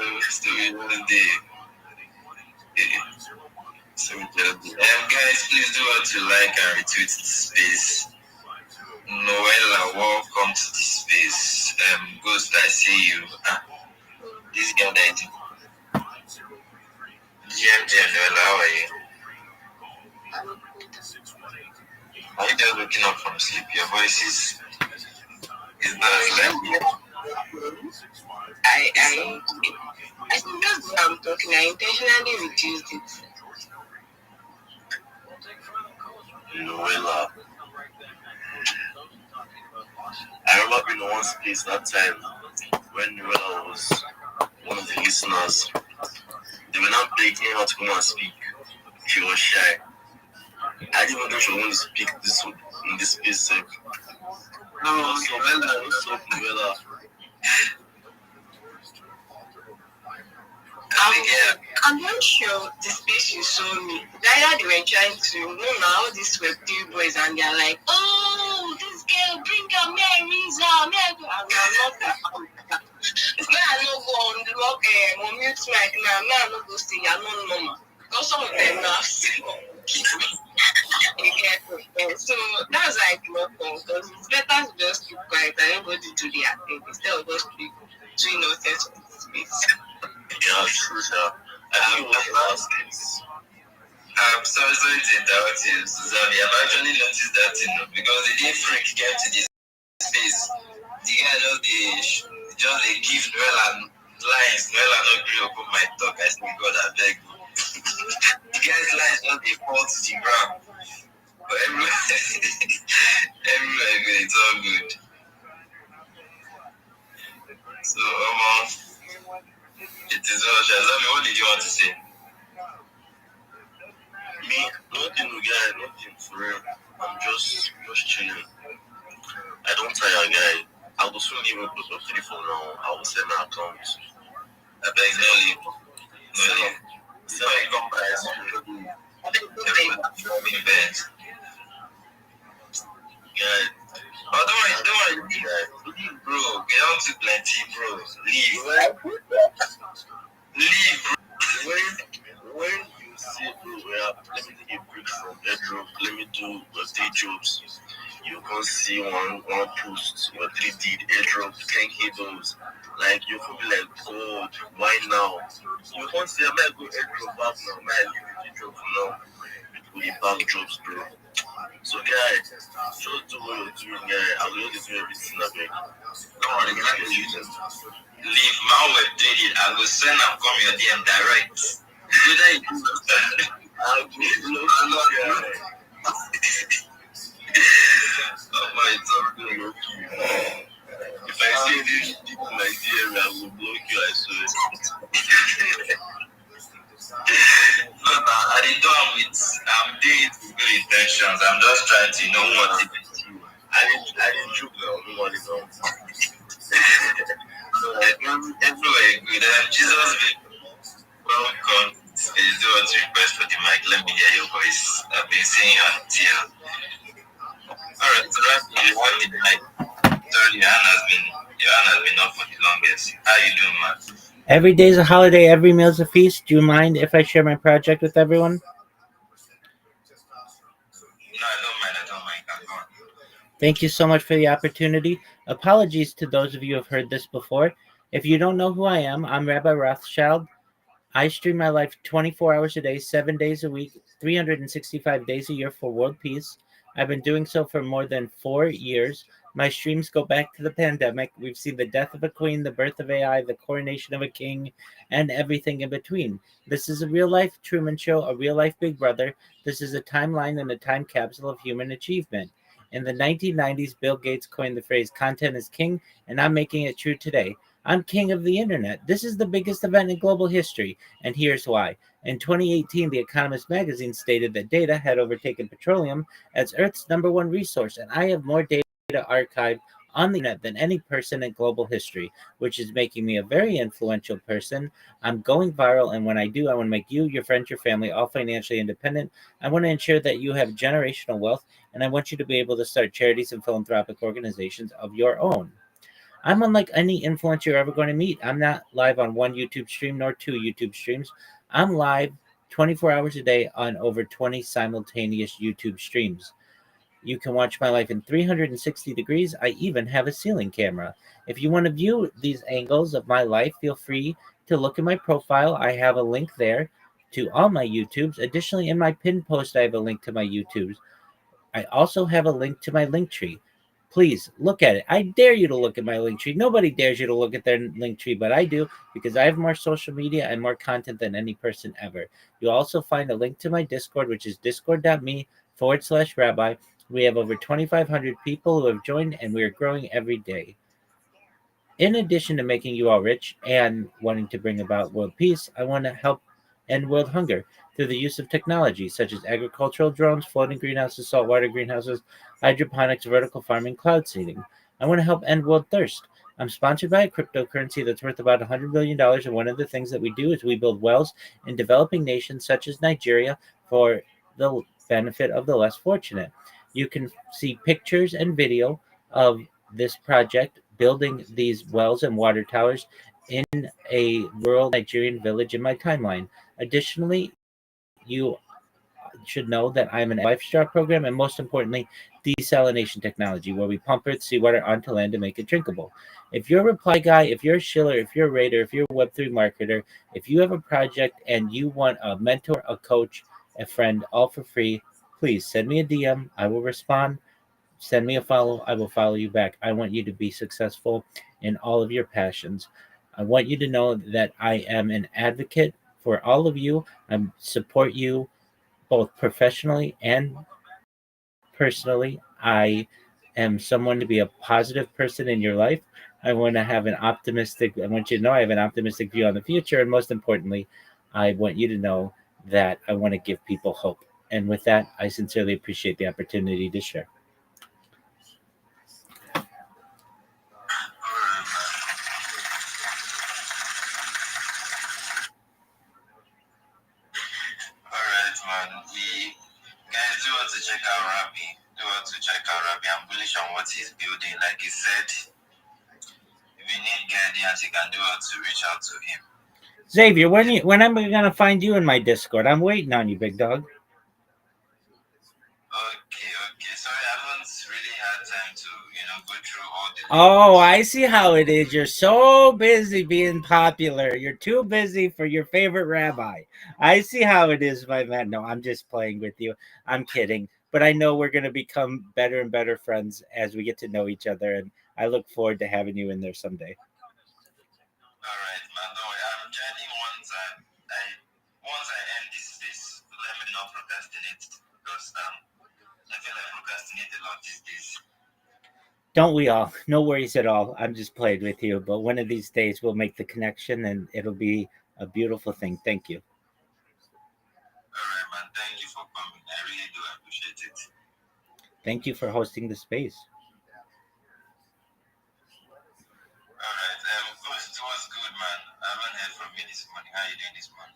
guys, please do what you like and retweet the space. Noella, welcome to the space. Ghost, I see you. This guy that GMJ Noella, how are you? Are you just waking up from sleep? Your voice is that like I think that's why I'm talking. I intentionally reduced it. Noella. I remember being in one space that time when Noella was one of the listeners. They were not begging her to come and speak. She was shy. I didn't even know she wanted to speak in this space. Noella. I'm not sure the space you saw me. Either they were trying to now all these were three boys and they're like, oh, this girl, bring her, may Risa, may I'm not. It's not I no go on lock on mute mic now. Me I no go sing. I no normal. Because some of them now sing. You get it. So that's like no fun. Because it's better to just keep quiet and everybody do their thing instead of just doing nonsense on the space. Yeah, true, sir. I think I'm sorry to interrupt you, Suzabi. I've actually noticed that thing because the day Frank came to this space, the guy just they give Noel and lines. Noel and not really open my talk. I said, God, I beg you. The guy's lines just they fall to the ground. But everywhere, everywhere good, it's all good. So, it is all Shazami. What did you want to say? Me, nothing, guy, nothing for real. I'm just chilling. I don't tire, guy. I will soon leave with a telephone now. I will send my account. I beg no leave. No leave. So I come by in bed. Yeah. But don't worry, leave, bro. We don't do plenty, bro. Leave. Leave, bro. When you see, bro, let me take a break from bedroom. Let me do birthday jobs. You can see one post or 3 did airdrop 10K those. Like you could be like, God, why now? You can't say I might go airdrop back now, might leave airdrop now. With the backdrops, bro. So guys, just do what you're doing, guys. I will just do everything I beg. Come on, leave my web did it. I will send and come your DM direct. Whether you do I'll go it's all good, okay. If I see any people in Nigeria, I will block you, I swear. No, I didn't do it I'm doing it with good intentions. I'm just trying to know what it is. I didn't joke now, no one is on. So everywhere good. Jesus, welcome. Please do want to request for the mic. Let me hear your voice. I've been seeing you until. Alright, so that's you have the mic. Sorry, your hand has been up for the longest. How you doing, man? Every day's a holiday, every meal's a feast. Do you mind if I share my project with everyone? No, I don't mind. I'm going. Thank you so much for the opportunity. Apologies to those of you who have heard this before. If you don't know who I am, I'm Rabbi Rothschild. I stream my life 24 hours a day, 7 days a week, 365 days a year for world peace. I've been doing so for more than 4 years. My streams go back to the pandemic. We've seen the death of a queen, the birth of AI, the coronation of a king, and everything in between. This is a real life Truman Show, a real life Big Brother. This is a timeline and a time capsule of human achievement. In the 1990s, Bill Gates coined the phrase content is king, and I'm making it true today. I'm king of the internet. This is the biggest event in global history, and here's why. In 2018, The Economist magazine stated that data had overtaken petroleum as Earth's #1 resource, and I have more data archived on the internet than any person in global history, which is making me a very influential person. I'm going viral, and when I do, I want to make you, your friends, your family all financially independent. I want to ensure that you have generational wealth, and I want you to be able to start charities and philanthropic organizations of your own. I'm unlike any influencer you're ever going to meet. I'm not live on one YouTube stream nor two YouTube streams. I'm live 24 hours a day on over 20 simultaneous YouTube streams. You can watch my life in 360 degrees. I even have a ceiling camera. If you want to view these angles of my life, feel free to look at my profile. I have a link there to all my YouTubes. Additionally, in my pinned post, I have a link to my YouTubes. I also have a link to my link tree. Please look at it. I dare you to look at my link tree. Nobody dares you to look at their link tree, but I do because I have more social media and more content than any person ever. You'll also find a link to my Discord, which is discord.me/rabbi. We have over 2,500 people who have joined, and we are growing every day. In addition to making you all rich and wanting to bring about world peace, I want to help end world hunger through the use of technology such as agricultural drones, floating greenhouses, saltwater greenhouses, hydroponics, vertical farming, cloud seeding. I want to help end world thirst. I'm sponsored by a cryptocurrency that's worth about $100 billion. And one of the things that we do is we build wells in developing nations such as Nigeria for the benefit of the less fortunate. You can see pictures and video of this project building these wells and water towers in a rural Nigerian village in my timeline. Additionally, you should know that I'm an life straw program and most importantly, desalination technology, where we pump earth seawater onto land to make it drinkable. If you're a reply guy, if you're a shiller, if you're a raider, if you're a Web3 marketer, if you have a project and you want a mentor, a coach, a friend, all for free, please send me a DM. I will respond. Send me a follow. I will follow you back. I want you to be successful in all of your passions. I want you to know that I am an advocate for all of you. I support you both professionally and personally. I am someone to be a positive person in your life. I want to have an optimistic, I want you to know I have an optimistic view on the future. And most importantly, I want you to know that I want to give people hope. And with that, I sincerely appreciate the opportunity to share. Alright, man. We guys do want to check out Rabbi. Do want to check out Rabbi. I'm bullish on what he's building. Like he said, if you need guidance, you can do want to reach out to him. Xavier, when am I gonna find you in my Discord? I'm waiting on you, big dog. Okay. Sorry, I haven't really had time to, go through all the. Oh, I see how it is. You're so busy being popular. You're too busy for your favorite rabbi. I see how it is, my man. No, I'm just playing with you. I'm kidding. But I know we're going to become better and better friends as we get to know each other. And I look forward to having you in there someday. All right, man. No, I'm joining once I end this space. Let me not procrastinate because I feel like procrastinate a lot these days. Don't we all? No worries at all. I'm just playing with you. But one of these days we'll make the connection and it'll be a beautiful thing. Thank you. All right, man. Thank you for coming. I really do appreciate it. Thank you for hosting the space. All right. It was good, man. I haven't heard from you this morning. How are you doing this morning?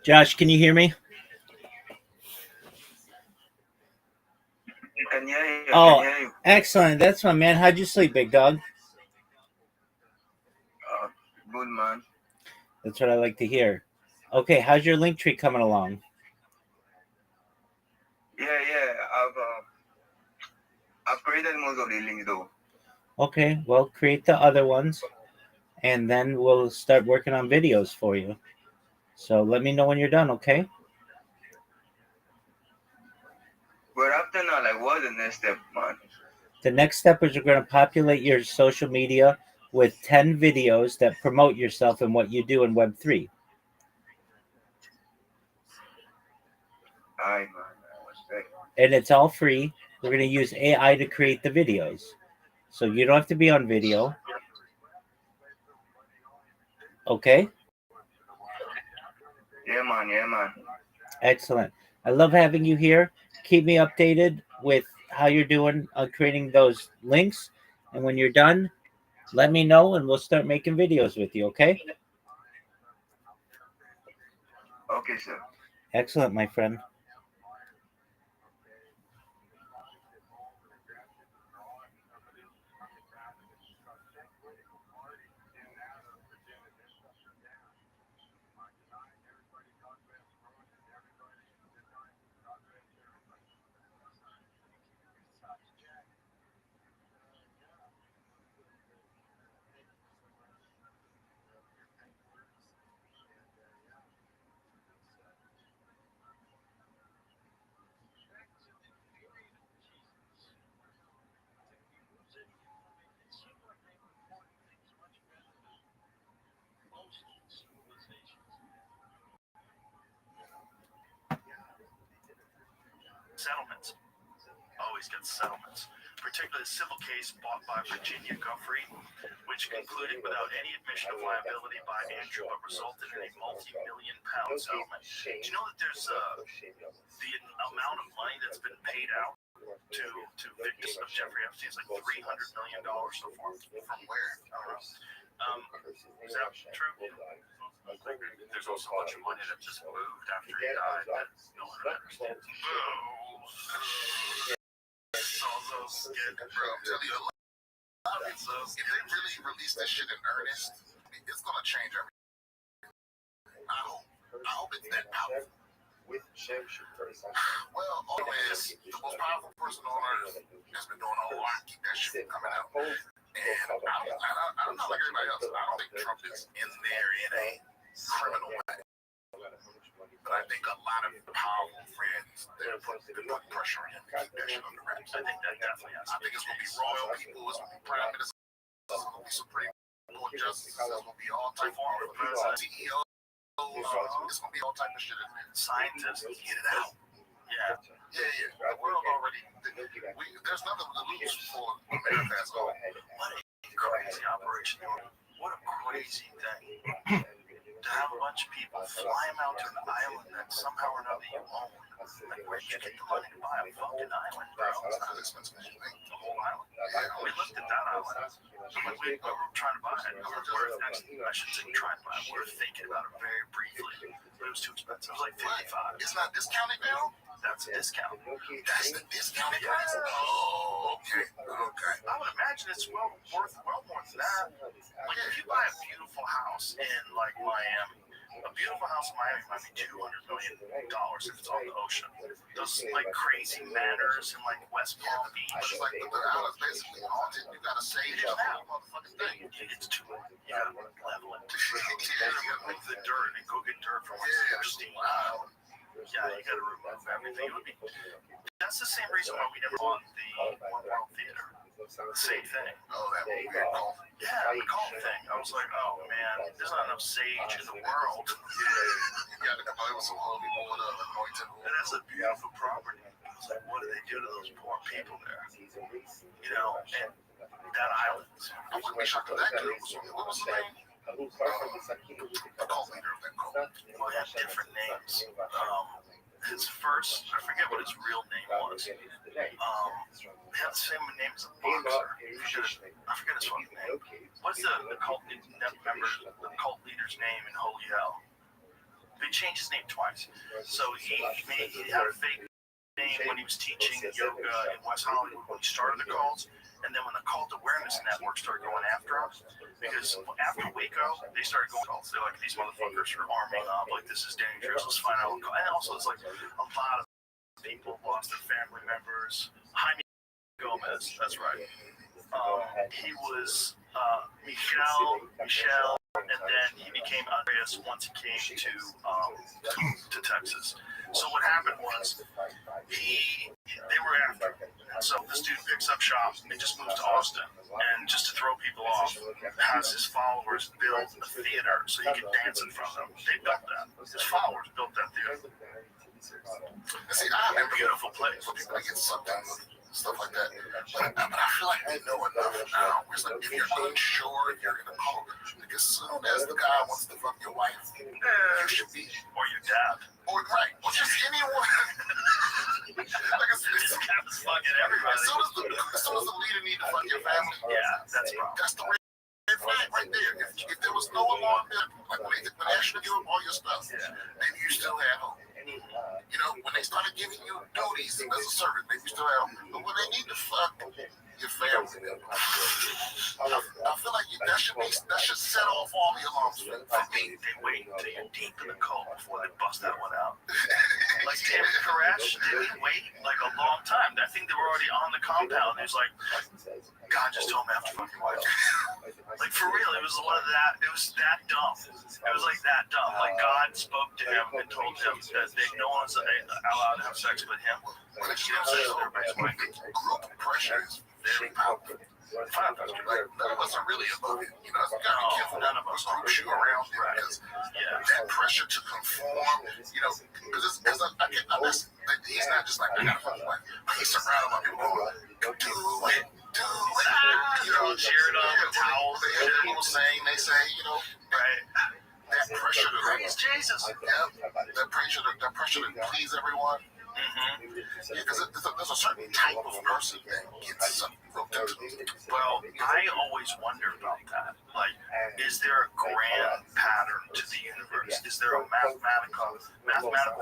Josh, can you hear me? Can hear you. Oh, Can hear you. excellent. That's my man. How'd you sleep, big dog? Good, man. That's what I like to hear. Okay, how's your link tree coming along? Yeah. I've created most of the links though. Okay, well, create the other ones, and then we'll start working on videos for you. So let me know when you're done, okay? But after now, like, what's the next step, man? The next step is we're going to populate your social media with 10 videos that promote yourself and what you do in Web3. Alright, man. I respect. And it's all free. We're going to use AI to create the videos. So you don't have to be on video. Okay? Yeah, man. Excellent. I love having you here. Keep me updated with how you're doing on creating those links. And when you're done, let me know and we'll start making videos with you, okay? Okay, sir. Excellent, my friend. Settlements. Always get settlements. particularly the civil case brought by Virginia Guffrey, which concluded without any admission of liability by Andrew, but resulted in a multi-million-pound settlement. Do you know that there's the amount of money that's been paid out to victims of Jeffrey Epstein is like $300 million so far? From where? I don't know. Is that true? There's also a bunch of money that just moved after he died that no one understands. All those good, bro. I'm telling you, if they really release this shit in earnest, it's gonna change everything. I hope it's that powerful. Well, always the most powerful person on earth has been doing a lot to keep that shit coming out. And I'm not like everybody else. I don't think Trump is in there in a criminal way. But I think a lot of powerful friends they're putting pressure on him to keep that shit under wraps. I think that definitely has. I think it's gonna be royal people, it's gonna be prime ministers, it's gonna be Supreme Court justices, it's gonna be all type of president, CEO. It's gonna be all type of shit. Scientists get it out. Yeah. The world already. There's nothing to lose for America as well. What a crazy operation! What a crazy thing. To have a bunch of people fly them out to an island that somehow or another you own. Like, where'd you get the money to buy a fucking island, bro? It's not as expensive as you think. The whole island? Yeah, we looked at that island. We were trying to buy it. I should say trying to buy it. We were thinking about it very briefly. But it was too expensive. It was like $55. It's not discounted now? That's a discount. That's the discounted price? Oh, okay. I would imagine it's well more than that. Like, if you buy a beautiful house in, like, Miami, a beautiful house in Miami might be $200 million if it's on the ocean. Those, like, crazy manors in, like, West Palm Beach. It's like the island's basically haunted. You gotta save the whole motherfucking thing. It's too late. You gotta level it. You gotta remove the dirt and go get dirt from a pristine island. Yeah, you gotta remove everything. That's the same reason why we never bought the One World Theater. Same thing. Oh, that weird cult. Yeah, the cult thing. I was like, oh man, there's not enough sage in the world. You gotta come out with some holy water, anointed. And that's a beautiful property. I was like, what do they do to those poor people there? You know, and that island. I wouldn't be shocked if that dude was. What was the name? The cult leader of that cult. Well, he had different names. His first, I forget what his real name was. He had the same name as a boxer. I forget his fucking name. What's the cult leader's name in Holy Hell? They changed his name twice. So he had a fake name when he was teaching yoga in West Hollywood when he started the cults. And then when the Cult Awareness Network started going after him, because after Waco, they started going cults. They're like, these motherfuckers are arming up, like, this is dangerous, let's find out. And also, it's like a lot of people lost their family members. Jaime Gomez, that's right. He was Michelle, and then he became Andreas once he came to Texas. So what happened was, they were after him. So this dude picks up shop and just moves to Austin, and just to throw people off, has his followers build a theater so he can dance in front of them. They built that. His followers built that theater. See, I have a beautiful place where people get sucked in stuff like that. But I feel like they know enough now. It's like, if you're unsure if you're gonna call, like, as soon as the guy wants to fuck your wife, you should be, or your dad, or right, or just anyone. Like, this guy was fucking everybody. As soon as the leader needs to fuck your family, that's the red flag right there. If there was no alarm there, like when they actually give up all your stuff, maybe you still have hope. You know, when they started giving you duties as a servant, maybe you still have hope. But when they need to fuck your family, I feel like that should set off all the alarms for me. They wait until you're deep in the cult before they bust that one out. Like David Koresh, did he wait like a long time? I think they were already on the compound. He was like, God just told me I have to fuck your wife. Like, for real, it was that dumb. It was like that dumb. Like, God spoke to him and told him that no one's allowed to have sex with him. But you know, everybody's wife. Group pressure is very powerful. Like, none of us are really above it. You know, you gotta be careful. None of us groups you around there because that pressure to conform, you know, because he's not just like, I gotta fucking like, he's surrounded by people going, do it. You know, cheering on with towels. They hear people saying, they say, you know, right. That pressure to praise Jesus. Yeah, that pressure to please everyone. Yeah, because there's a certain type of person that gets roped into those. Well, I always wonder about that. Like, is there a grand pattern to the universe? Is there a mathematical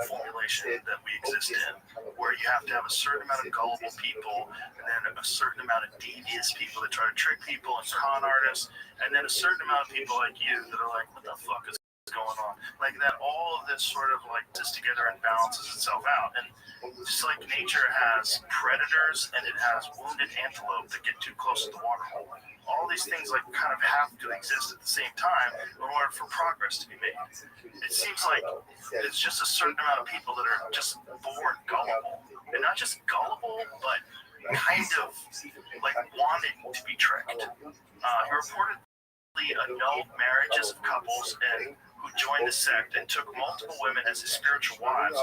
formulation that we exist in where you have to have a certain amount of gullible people and then a certain amount of devious people that try to trick people and con artists, and then a certain amount of people like you that are like, what the fuck is going on? Like that, all of this sort of like just together and balances itself out. And just like nature has predators and it has wounded antelope that get too close to the water hole. All these things like kind of have to exist at the same time in order for progress to be made. It seems like it's just a certain amount of people that are just born gullible. And not just gullible, but kind of like wanting to be tricked. He reportedly annulled marriages of couples and who joined the sect and took multiple women as his spiritual wives,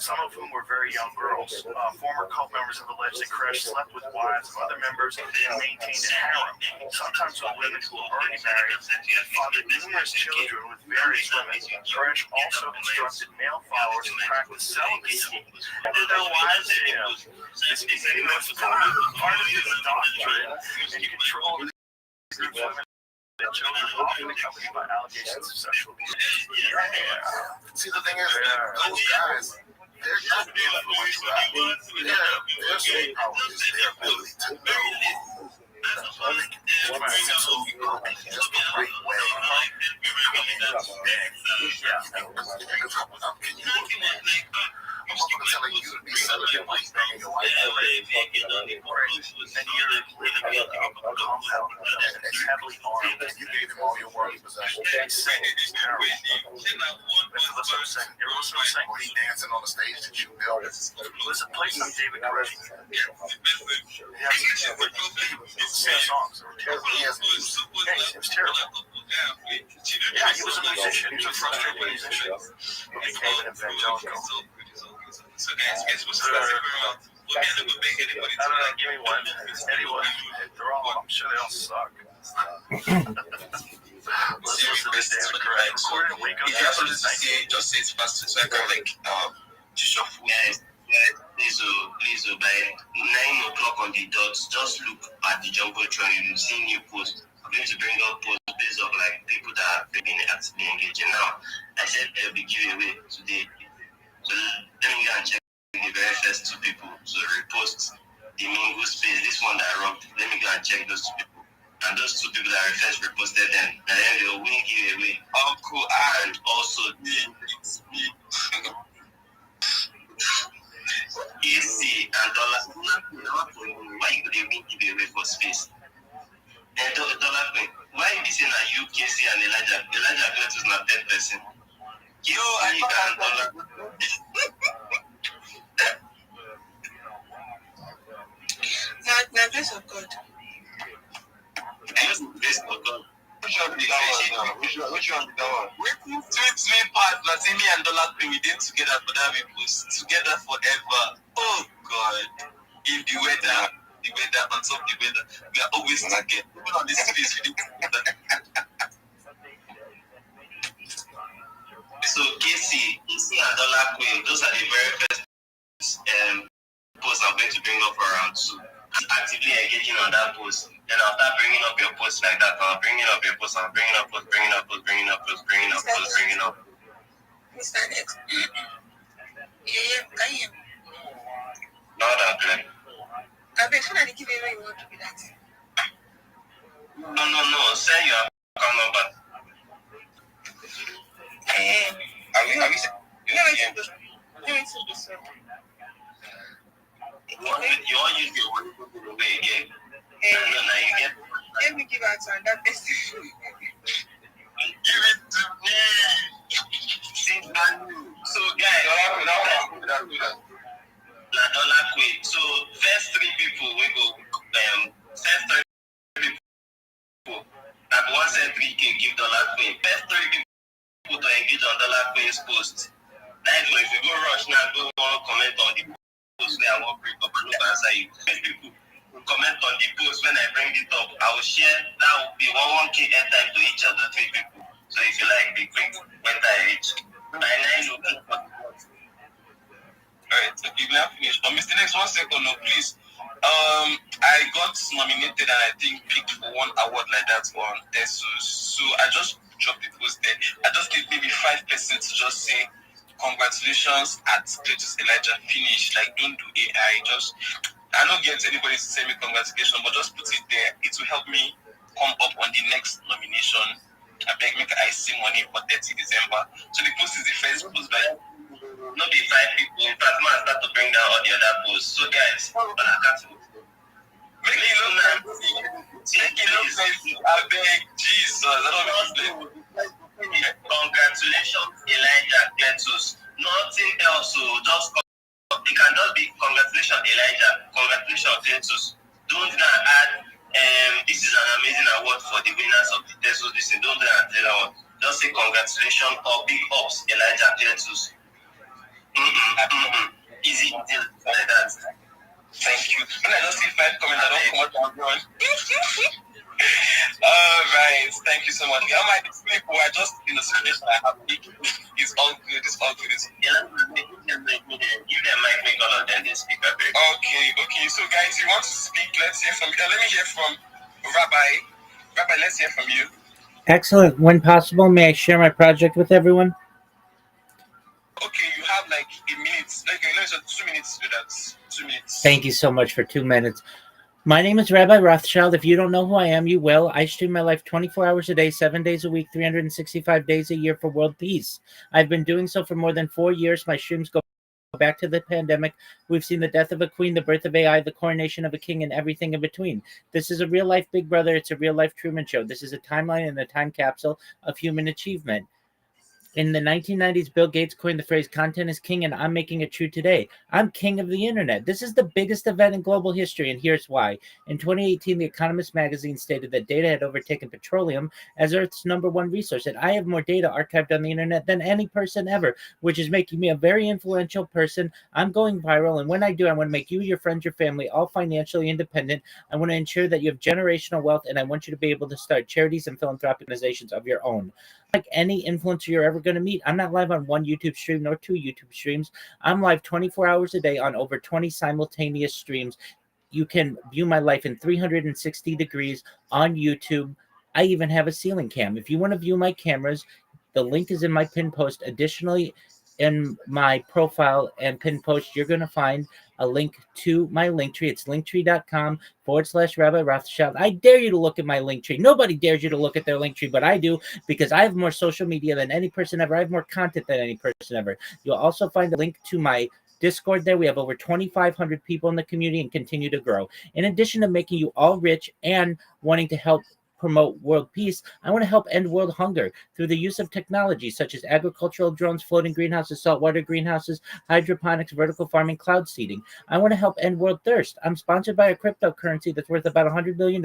some of whom were very young girls. Former cult members have alleged that Koresh slept with wives of other members and maintained a harem, sometimes with women who were already married, and fathered numerous children with various women. Koresh also instructed male followers to practice celibacy under their wives' him. This became part of his doctrine and control of the group's women. The children often accompanied by allegations of sexual abuse. See, the thing is, those guys, they're not influenced by their superpower is their ability to know just the right way. I'm not telling you to be celibate while you're banging your wife. And you're living in a compound that's heavily armed. You gave him all your worldly possessions. It's terrible. Listen to what I'm saying. You listen to what I'm saying? Or he dancing on the stage that you built. Listen, play some David Koresh. He sang songs that were terrible. He was terrible. Yeah, he was a musician. He was a frustrated musician. He became an evangelical. So guys, what's the I don't know, give me one. Anyone. They're all, I'm sure they all suck. Let's listen to David Koresh. Recorded in Waco, Texas. Just say it fast so I can like to shuffle. Please by 9 o'clock on the dot, just look at the Jumbotron. You will see new posts. I'm going to bring up posts based on like people that have been actively engaging. Now, I said there'll be giveaway today. So let me go and check the very first 2 people. So repost the Mingo space, this one that I robbed. Let me go and check those 2 people. And those 2 people that I first reposted them, and then they'll win giveaway. Uncle and also AC and dollar. Why you they win giveaway for space? And dollar coin. Why you be saying that you, KC and Elijah Belt is not 10 person? Yo, I and dollar. Now, grace of God. Grace of God. Which one be that one? Which one be that one? We tweet me part, Latimi and Dollar Queen, we did together for that week, together forever. Oh God. In the weather, on top of the weather, we are always together. Even on the streets, we did together. So Casey and Dollar Queen, those are the very first posts I'm going to bring up around 2. Actively engaging on that post. Then I'll start bringing up your posts like that. I'm bringing up your posts. I'm bringing up posts. Mr. Next. Yeah, can you hear me? Loud and clear. I bet you give me you want to be that. No. Send your account number. Have you Let me see this one. you all use your way again. No, you get. Let me give out to another person. Give it to me. So guys, Dollar Queen. So first 3 people we go. First 3 And one send 3K give Dollar Queen. First 3 people to engage on Dollar Queen's post. That is if you go rush now, go comment on the post where I won't bring up, look answer you. People who comment on the post when I bring it up, I will share. That will be 1K airtime to each of the 3 people. So if you like, be quick when I reach. My 9 looking for the post. Alright, okay, we have finished. Mr. Next, 1 second, no, please. I got nominated and I think picked for one award like that on Tesos. So I just dropped the post there. I just need maybe 5% to just say congratulations at Cletus Elijah finish. Like, don't do AI. Just I don't get anybody to say me congratulations, but just put it there. It will help me come up on the next nomination. I beg make I see money for 30 December. So the post is the first post by not be 5 people. In fact, man start to bring down all the other posts. So guys, but I can't make it look nice. Make it look nice. I beg Jesus. I don't know. Congratulations, Elijah Cletus. Nothing else. So just it can just be congratulations, Elijah. Congratulations, Cletus. Don't now add this is an amazing award for the winners of the Tesos. Listen, don't do that one. Just say congratulations or big ups, Elijah Cletus. Easy deal like that. Thank you. When I don't see 5 comments, I don't come out and run. Alright, thank you so much. People are just in the situation I have. It's all good, it's all good. Give them mic, make all of them they speak a bit. Okay. So guys, you want to speak? Let's hear from you. Let me hear from Rabbi. Rabbi, let's hear from you. Excellent. When possible, may I share my project with everyone? Okay, you have like a minute. Like, let's just 2 minutes to do that. 2 minutes. Thank you so much for 2 minutes. My name is Rabbi Rothschild. If you don't know who I am, you will. I stream my life 24 hours a day, 7 days a week, 365 days a year for world peace. I've been doing so for more than 4 years. My streams go back to the pandemic. We've seen the death of a queen, the birth of AI, the coronation of a king, and everything in between. This is a real life Big Brother. It's a real life Truman Show. This is a timeline and a time capsule of human achievement. In the 1990s, Bill Gates coined the phrase content is king, and I'm making it true today. I'm king of the internet. This is the biggest event in global history, and here's why. In 2018, The Economist magazine stated that data had overtaken petroleum as Earth's #1 resource, and I have more data archived on the internet than any person ever, which is making me a very influential person. I'm going viral, and when I do, I want to make you, your friends, your family all financially independent. I want to ensure that you have generational wealth, and I want you to be able to start charities and philanthropic organizations of your own. Like any influencer you're ever going to meet, I'm not live on one YouTube stream nor 2 YouTube streams. I'm live 24 hours a day on over 20 simultaneous streams. You can view my life in 360 degrees on YouTube. I even have a ceiling cam. If you want to view my cameras, the link is in my pin post. Additionally, in my profile and pin post, you're going to find a link to my Linktree. It's linktree.com/Rabbi Rothschild. I dare you to look at my Linktree. Nobody dares you to look at their Linktree, but I do, because I have more social media than any person ever. I have more content than any person ever. You'll also find a link to my Discord there. We have over 2,500 people in the community and continue to grow. In addition to making you all rich and wanting to help promote world peace, I want to help end world hunger through the use of technology such as agricultural drones, floating greenhouses, saltwater greenhouses, hydroponics, vertical farming, cloud seeding. I want to help end world thirst. I'm sponsored by a cryptocurrency that's worth about $100 million.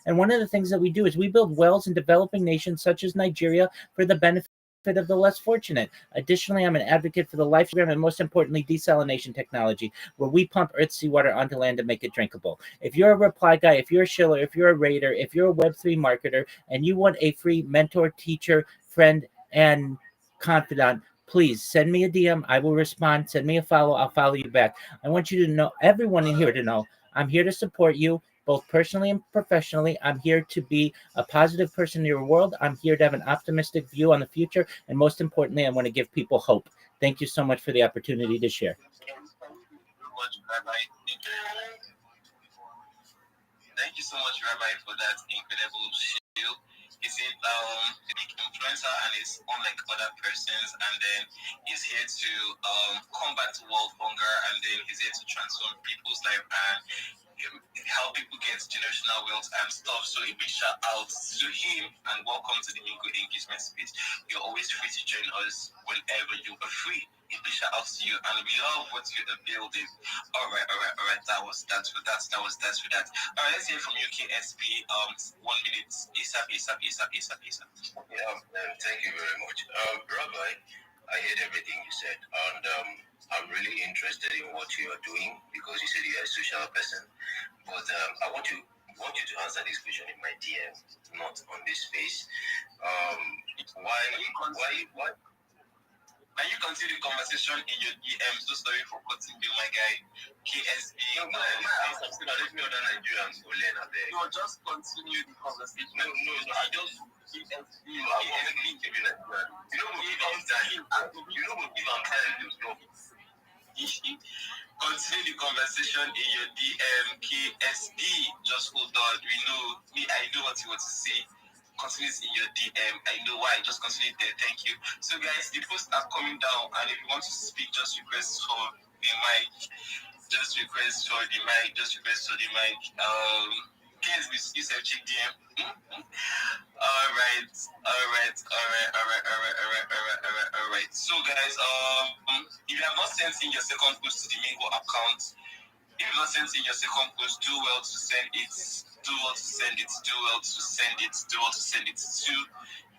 And one of the things that we do is we build wells in developing nations such as Nigeria for the benefit of the less fortunate. Additionally, I'm an advocate for the life program and most importantly, desalination technology, where we pump earth's seawater onto land to make it drinkable. If you're a reply guy, if you're a shiller, if you're a raider, if you're a Web3 marketer, and you want a free mentor, teacher, friend, and confidant, please send me a DM. I will respond. Send me a follow. I'll follow you back. I want you to know, everyone in here to know, I'm here to support you, both personally and professionally. I'm here to be a positive person in your world. I'm here to have an optimistic view on the future. And most importantly, I want to give people hope. Thank you so much for the opportunity to share. Thank you so much, Rabbi, for that incredible show. He's a big influencer and is unlike other persons, and then he's here to combat world hunger, and then he's here to transform people's life. And help people get generational wealth and stuff. So a big shout out to him and welcome to the Mingo Engagement Space. You're always free to join us whenever you are free. A big shout out to you, and we love what you are building. All right. That was that for that. All right, let's hear from UKSB. 1 minute. ASAP. Yeah, thank you very much. Rabbi, I heard everything you said, and I'm really interested in what you are doing because you said you're a social person. But I want you to answer this question in my DM, not on this space. Why? Can you continue the conversation in your DM? So sorry for cutting you, my guy. KSB. No, I'm still not letting other Nigerians go learn a bit. No, just continue the conversation. No, I just KSB. You know, we'll give them time. You know, we'll give them time to stop. Continue the conversation in your DM, KSB. Just hold on. I know what you want to say. Continue in your DM. I know why. Just continue there. Thank you. So, guys, the posts are coming down, and if you want to speak, just request for the mic. KSB, you said check DM. All right. So, guys, if you have not sent in your second post to the Mingo account, if you not sent in your second post, do well to send it. Do well to send it to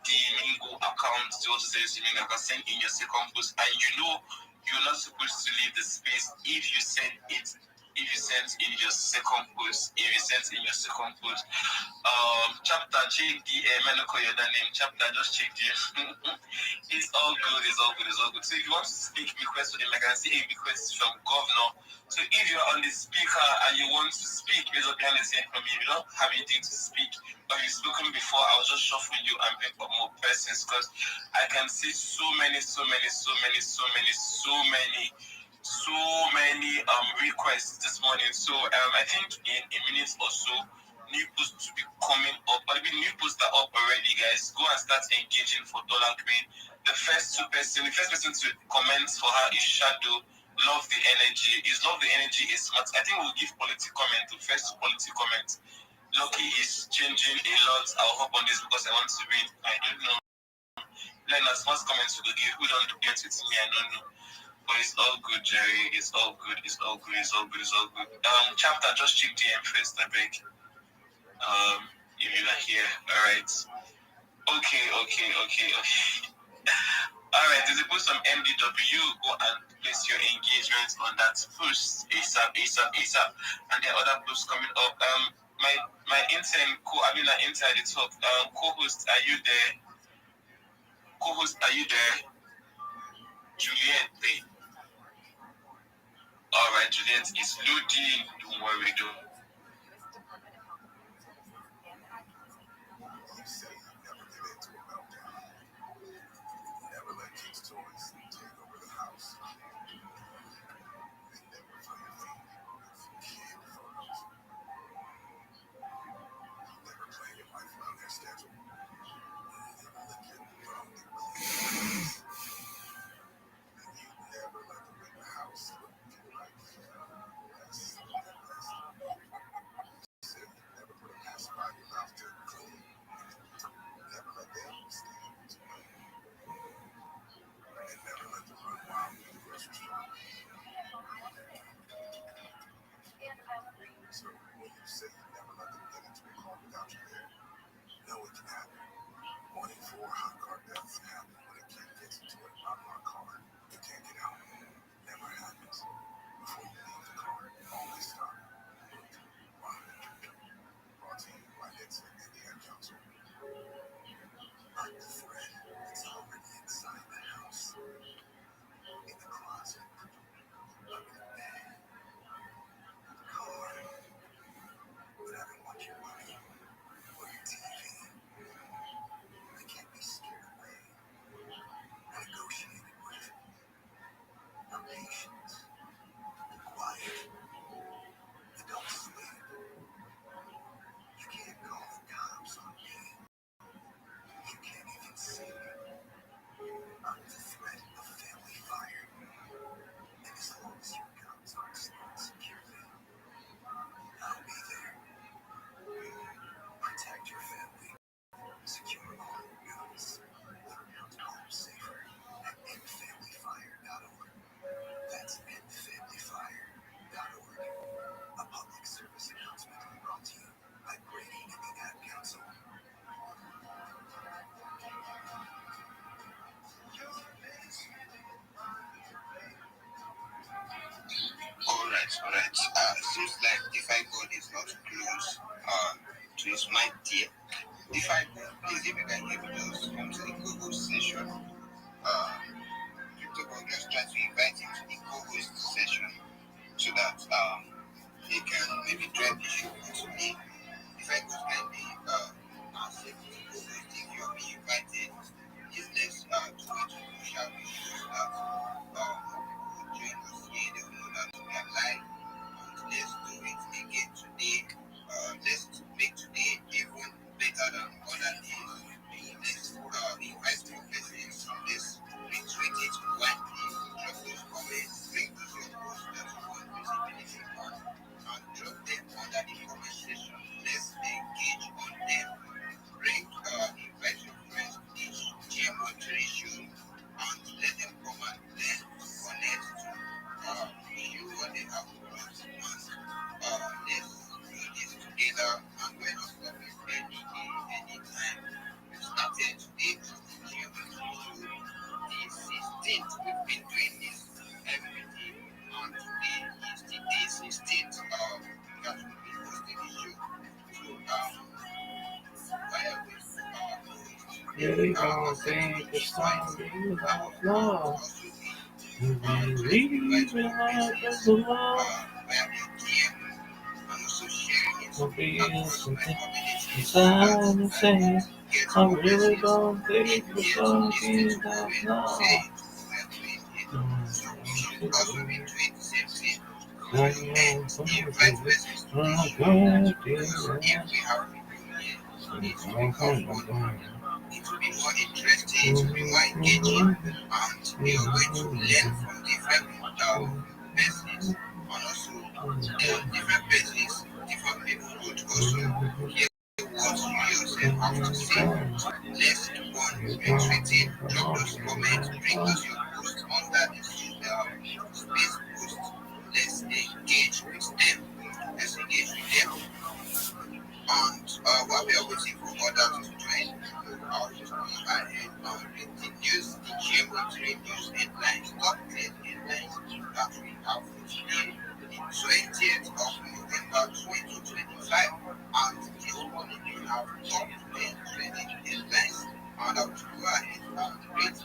the Mingo account. Do well to send it to the Mingo account. Send in your second post, and you're not supposed to leave the space if you send it. If you send in your second post, chapter check the I don't call your other name. Chapter just check the It's all good. So if you want to speak, request for them. Like I can see a request from Governor. So if you're on the speaker and you want to speak, raise up your hand and say from me. If you don't have anything to speak, or you've spoken before, I'll just shuffle you and pick up more persons because I can see so many requests this morning. So I think in a minute or so, new posts to be coming up. But the new posts are up already, guys. Go and start engaging for Dollar Queen. The first person to comment for her is Shadow. Love the energy. Love the energy is smart. I think we'll give quality comment to first quality comment. Lucky is changing a lot. I'll hop on this because I want to read. I don't know. Like as first comments we give. Who don't get with me? I don't know. But it's all good, Jerry. It's all good. Chapter, just check DM first, I beg. If you are here, all right. Okay. All right, there's a post from MDW. Go and place your engagement on that post ASAP. And there are other posts coming up. My intern, inside the talk. Co-host, are you there? Juliet. All right, Juliet is loading. Don't worry, Never let kids' toys take over the house. They never find your feet. Kid photos. Never plan your life around their schedule. Never let your phone get clean. And you never let them in the house look like less. Secure all your bills. 100 times safer at endfamilyfire.org. That's endfamilyfire.org. A public service announcement brought to you by Brady and the Ad Council. Alright. Seems like DeFi God is not close to his mic here. DeFi God, please, if you can hear me, just come to the co-host session. Crypto God just try to invite him to the co-host session so that he can maybe drive the show to me. DeFi God can be accept the co-host if you are being invited. It's less to what you shall be sure that people will join us here. They will know that we are live. Let's do it again today. Let's make today even better than other days. Let's invite more persons. Let's retweet it widely. Drop those comments. Bring those your posts that you want visibility on. And drop them under the comment section. Let's engage on them. Bring invite your friends to each GMO ratio and let them come and learn, connect to you what they have for us. And let's do this together. And we're not stopping any day, anytime. We started today to the GMO ratio. The 16th, we've been doing this every day. And today is the day 16th that we've been hosting the show. So why are we Really gonna think it's time to use our love. You believe in love as the love. Will be something inside and say, I really don't think it's gonna be that long. It will be more interesting, it will be more engaging, and we are going to learn from different persons, and also different persons, different people would also hear what you yourself have to say. Let's keep on retweeting, drop those comments, bring us your posts under this space post. Let's engage with them. And while we are waiting for others to join, I'll just go ahead and read the news, the GMO3 news headlines, top 10 headlines that we have for today, the 20th of November 2025. And this morning we have top 10 trending headlines, and I'll just go ahead and read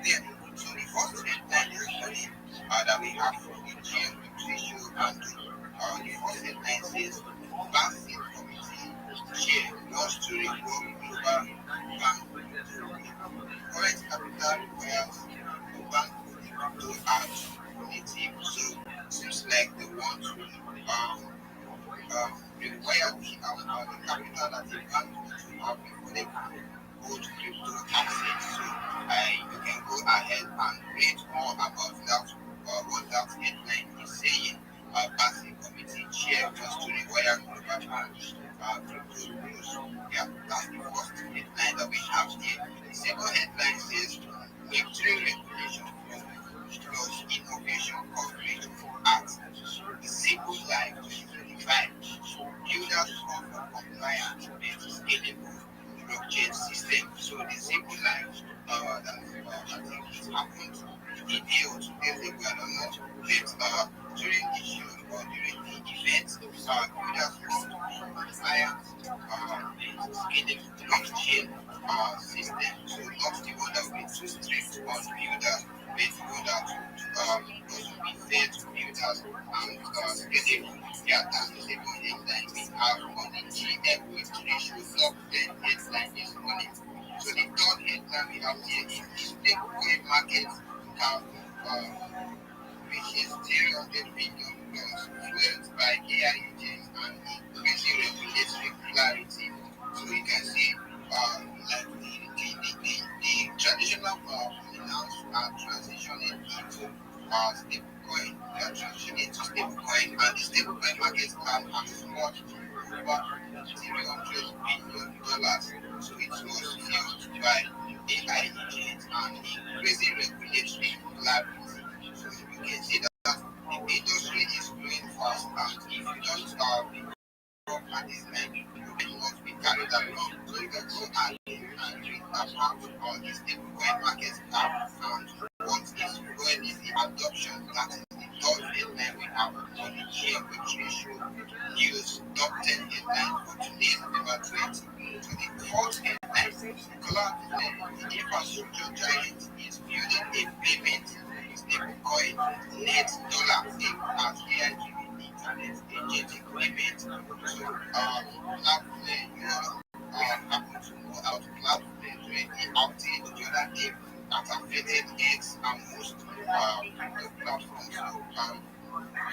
them. So the first headline this morning that we have from the GMO3 show, and the first headline says, Banking Committee Chair wants to reform global bank. Current capital requires the bank to act committee. So seems like they want to require the capital that the bank needs to have before they can hold crypto assets. So you can go ahead and read more about that, what that headline is saying. Banking Committee Chair wants to require global banks crypto rules. Yeah, that's the first headline that we have here. The second headline says Web3 regulation plus innovation coverage at the Simple Life 2025. Builders call for compliant and scalable blockchain system. So the Simple Life I think it happened the day or 2 days ago, I don't know. But during the show or during the event, builders want to be compliant and scalable blockchain system. So not the one that will be too strict on builders, but the one that would also be fair to builders and scalable. Yeah, that's the second headline we have on the GM ratio top 10 headline this morning. So the third headline we have here is the stablecoin market have reaches $300 billion fueled by AI agents and increasing regulatory clarity. So you can see like the traditional finance are transitioning into stablecoin. They are transitioning to stablecoin, and the stablecoin market cap has soared to over $300 billion. it was fueled by AI agents and increasing regulatory liability. So you can see that the industry is growing fast, and if you don't up at this time, you will not be carried along. So you can go ahead and read about all these stablecoin markets have and what is growing is the adoption. That is the third headline we have on the year, which we should use top 10 headline for today's November 20. So the fourth headline, the infrastructure giant is building a payment stablecoin net dollar as AI driven internet agentic payment. So Cloudflare, you happen to know how to Cloudflare during the outage the other day that affected X and most platforms. So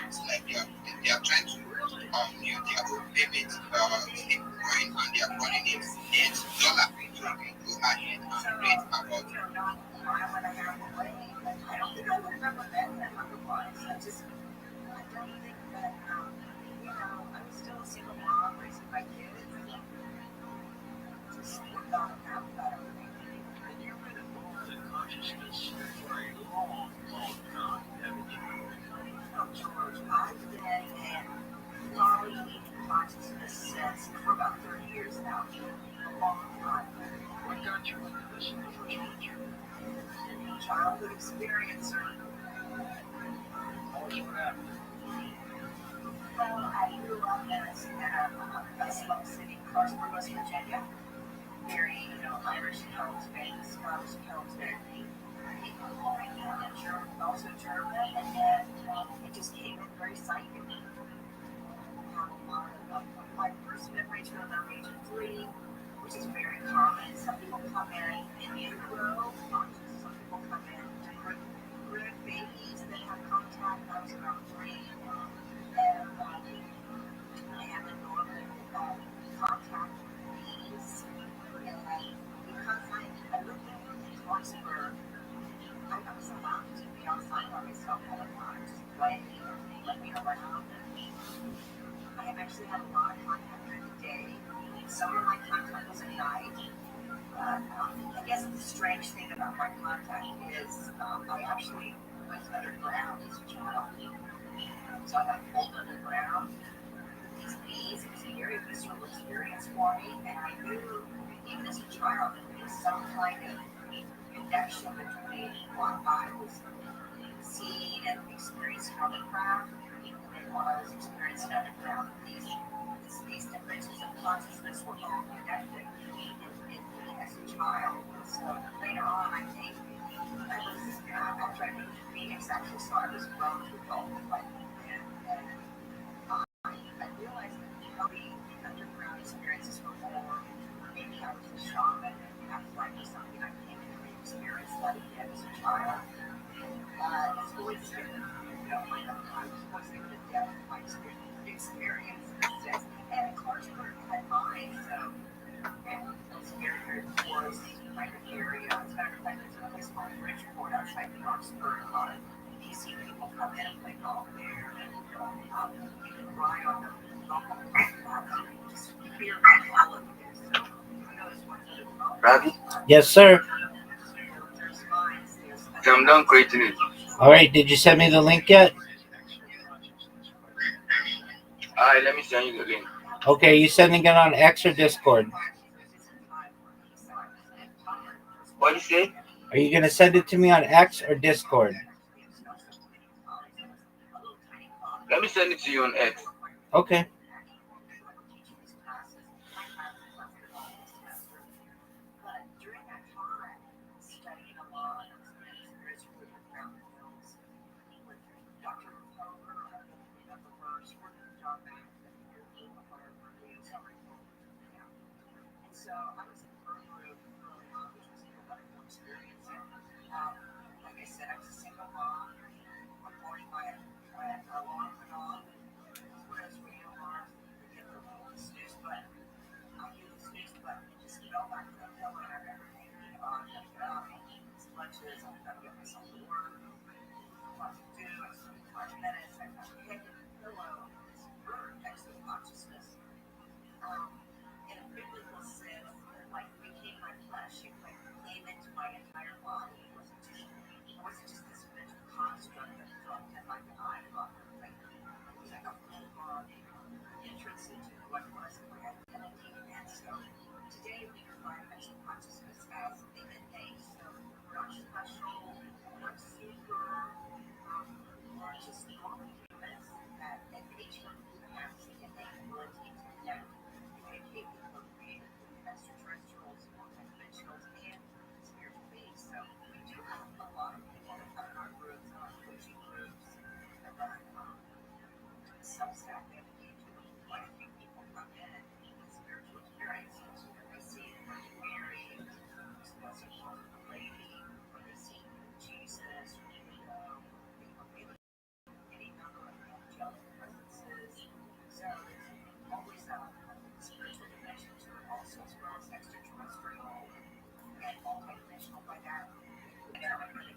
it's like they are trying to build their own payment stablecoin and they are calling it net dollar. So you can go ahead and read about it. Consciousness for a long, long time, haven't you? I've been in quality consciousness since for about 30 years now. A long time. What got you into this in the first place? Childhood experience. What happened? Well, I grew up in a slum city, Clarksburg, West Virginia. Very, Irish Celtic, Scottish Celtic, also German, and it just came in very psychic. My first memories were around age of 3, which is very common. Some people come in utero, some people come in different babies that have contact. I was around 3, and I had the normal contact with bees. And because I lived in Clarksburg, I was allowed to be outside by myself all the time, just playing or let me around. I have actually had a lot of contact during the day. Some of my contact was at night. I guess the strange thing about my contact is I actually went underground as a child. So I got pulled underground. These bees, it was a very visceral experience for me, and I knew, even as a child, that there was some kind of connection between what I was seeing and experiencing on the craft and what I was experiencing underground. These dimensions of consciousness were all connected in me as a child. So later on, I think I was, after I moved to Phoenix, actually, so I was grown to adult, and I realized that the underground experiences were more, maybe I was a shaman, and that's like something I came to experience that again as a child. It's always different, I was always able to depth my experiences, and Clarksburg had mine, so, and it was very, very porous kind of area. As a matter of fact, there's a place called Bridgeport outside Clarksburg. A lot of DC people come in and play golf there, and you can ride on the golf platform, just hear all of it. So, I noticed one of the Ravi, Yes, sir. there's mines, so I'm done creating it. All right. Did you send me the link yet? Alright, let me send you the link. Okay. You sending it on X or Discord? What do you say? Are you gonna send it to me on X or Discord? Let me send it to you on X. Okay. during that time, studying a lot of spiritual films with Dr. Poker, the verse for John Mack, and so I was in her group early on, which was a wonderful experience. Like I said, I was a single mom. Unfortunately, my alarm went off, and whereas radio alarms, you get the snooze button. I hit the snooze button and just fell back to the pillow, and I remember thinking, as much as I've got to get myself to work, what to do, I spent 5 minutes, I got hit the pillow, this bird next to consciousness. In a biblical sense,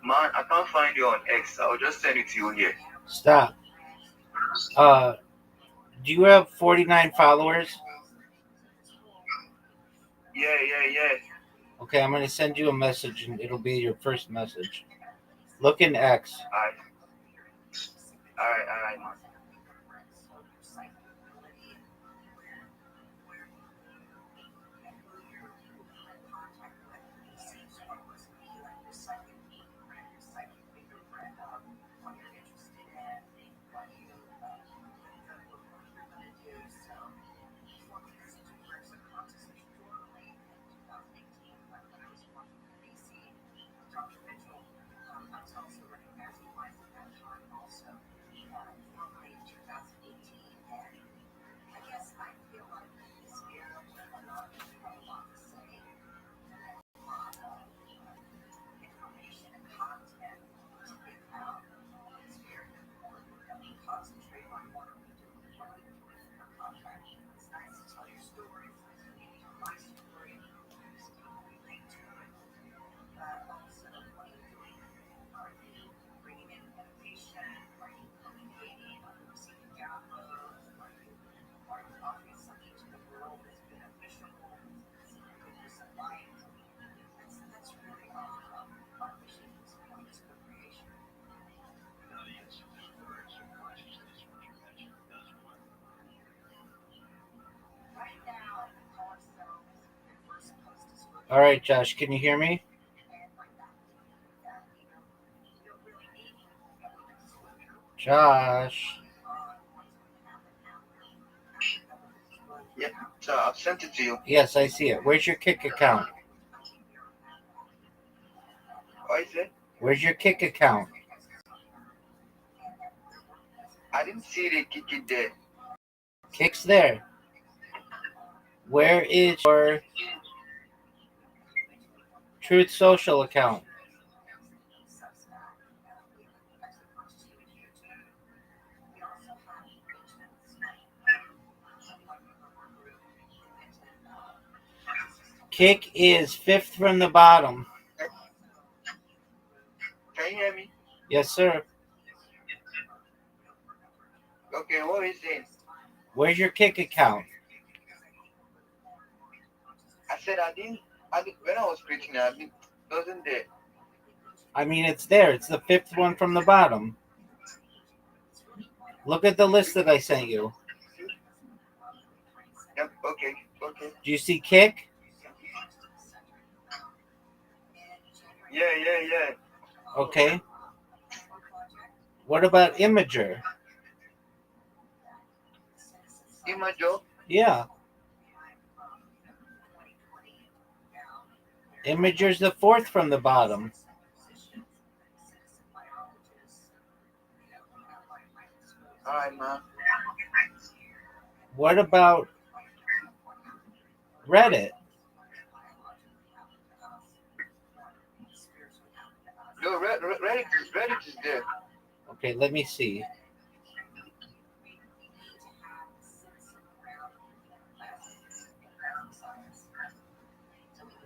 Man, I can't find you on X. I'll just send it to you here. Stop. Do you have 49 followers? Yeah. Okay, I'm gonna send you a message, and it'll be your first message. Look in X. Alright, man. All right, Josh, can you hear me? Josh. Yeah, so I've sent it to you. Yes, I see it. Where's your Kick account? What is it? Where's your Kick account? I didn't see the kick it there. Kick's there. Where is your Truth Social account? Kick is fifth from the bottom. Can you hear me? Yes, sir. Okay, what is it? Where's your Kick account? I said I didn't when I was creating it, it wasn't there. I mean, it's there. It's the fifth one from the bottom. Look at the list that I sent you. Yep, okay. Do you see Kick? Yeah. Okay. What about Imager? Imager? Yeah. Imager's the fourth from the bottom. Alright, man. What about Reddit? No, Reddit is there. Okay, let me see.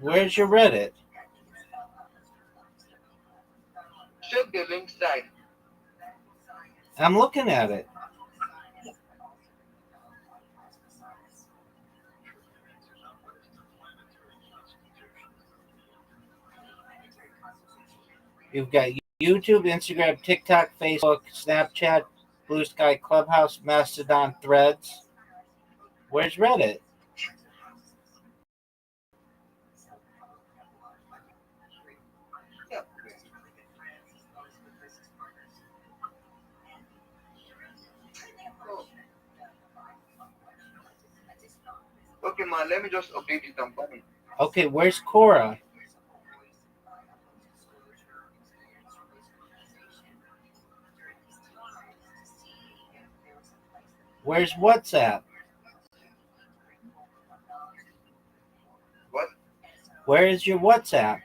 Where's your Reddit? Check the link side. I'm looking at it. You've got YouTube, Instagram, TikTok, Facebook, Snapchat, Blue Sky, Clubhouse, Mastodon, Threads. Where's Reddit? Okay, man, let me just update it and coming. Okay, where's Quora? Where's WhatsApp? What? Where is your WhatsApp?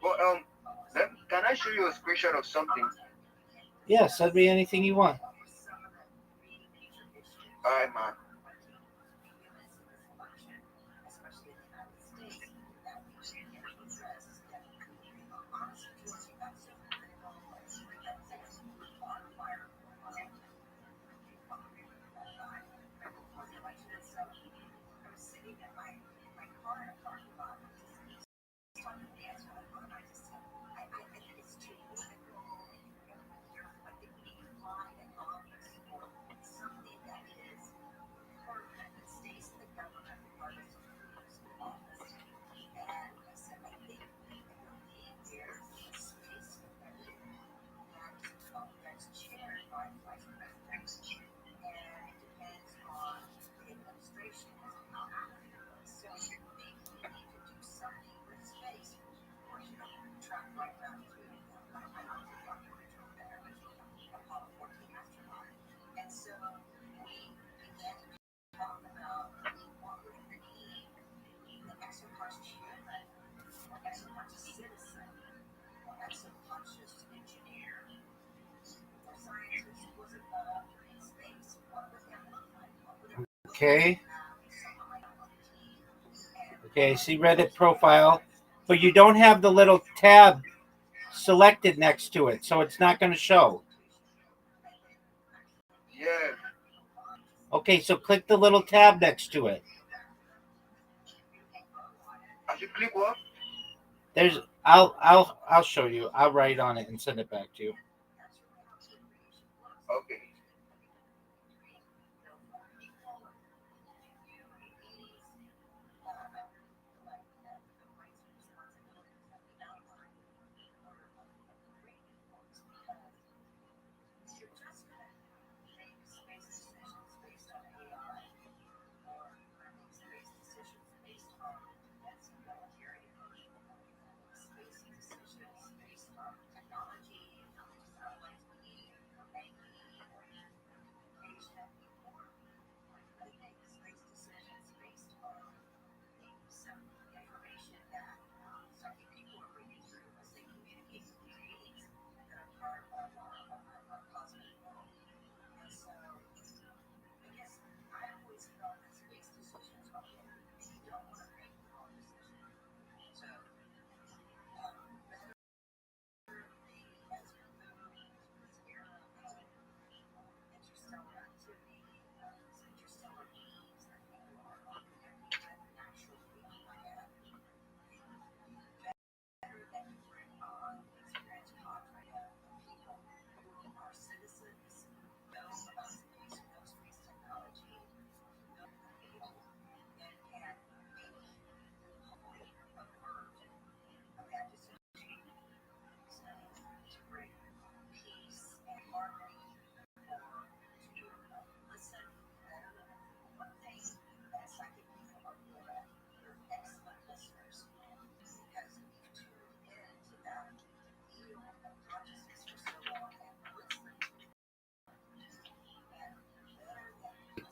Well, can I show you a screenshot of something? Yeah, send me anything you want. Alright, man. Okay. Okay, see Reddit profile, but you don't have the little tab selected next to it, so it's not going to show. Yeah. Okay, so click the little tab next to it. I should click what? There's I'll show you. I'll write on it and send it back to you. Okay.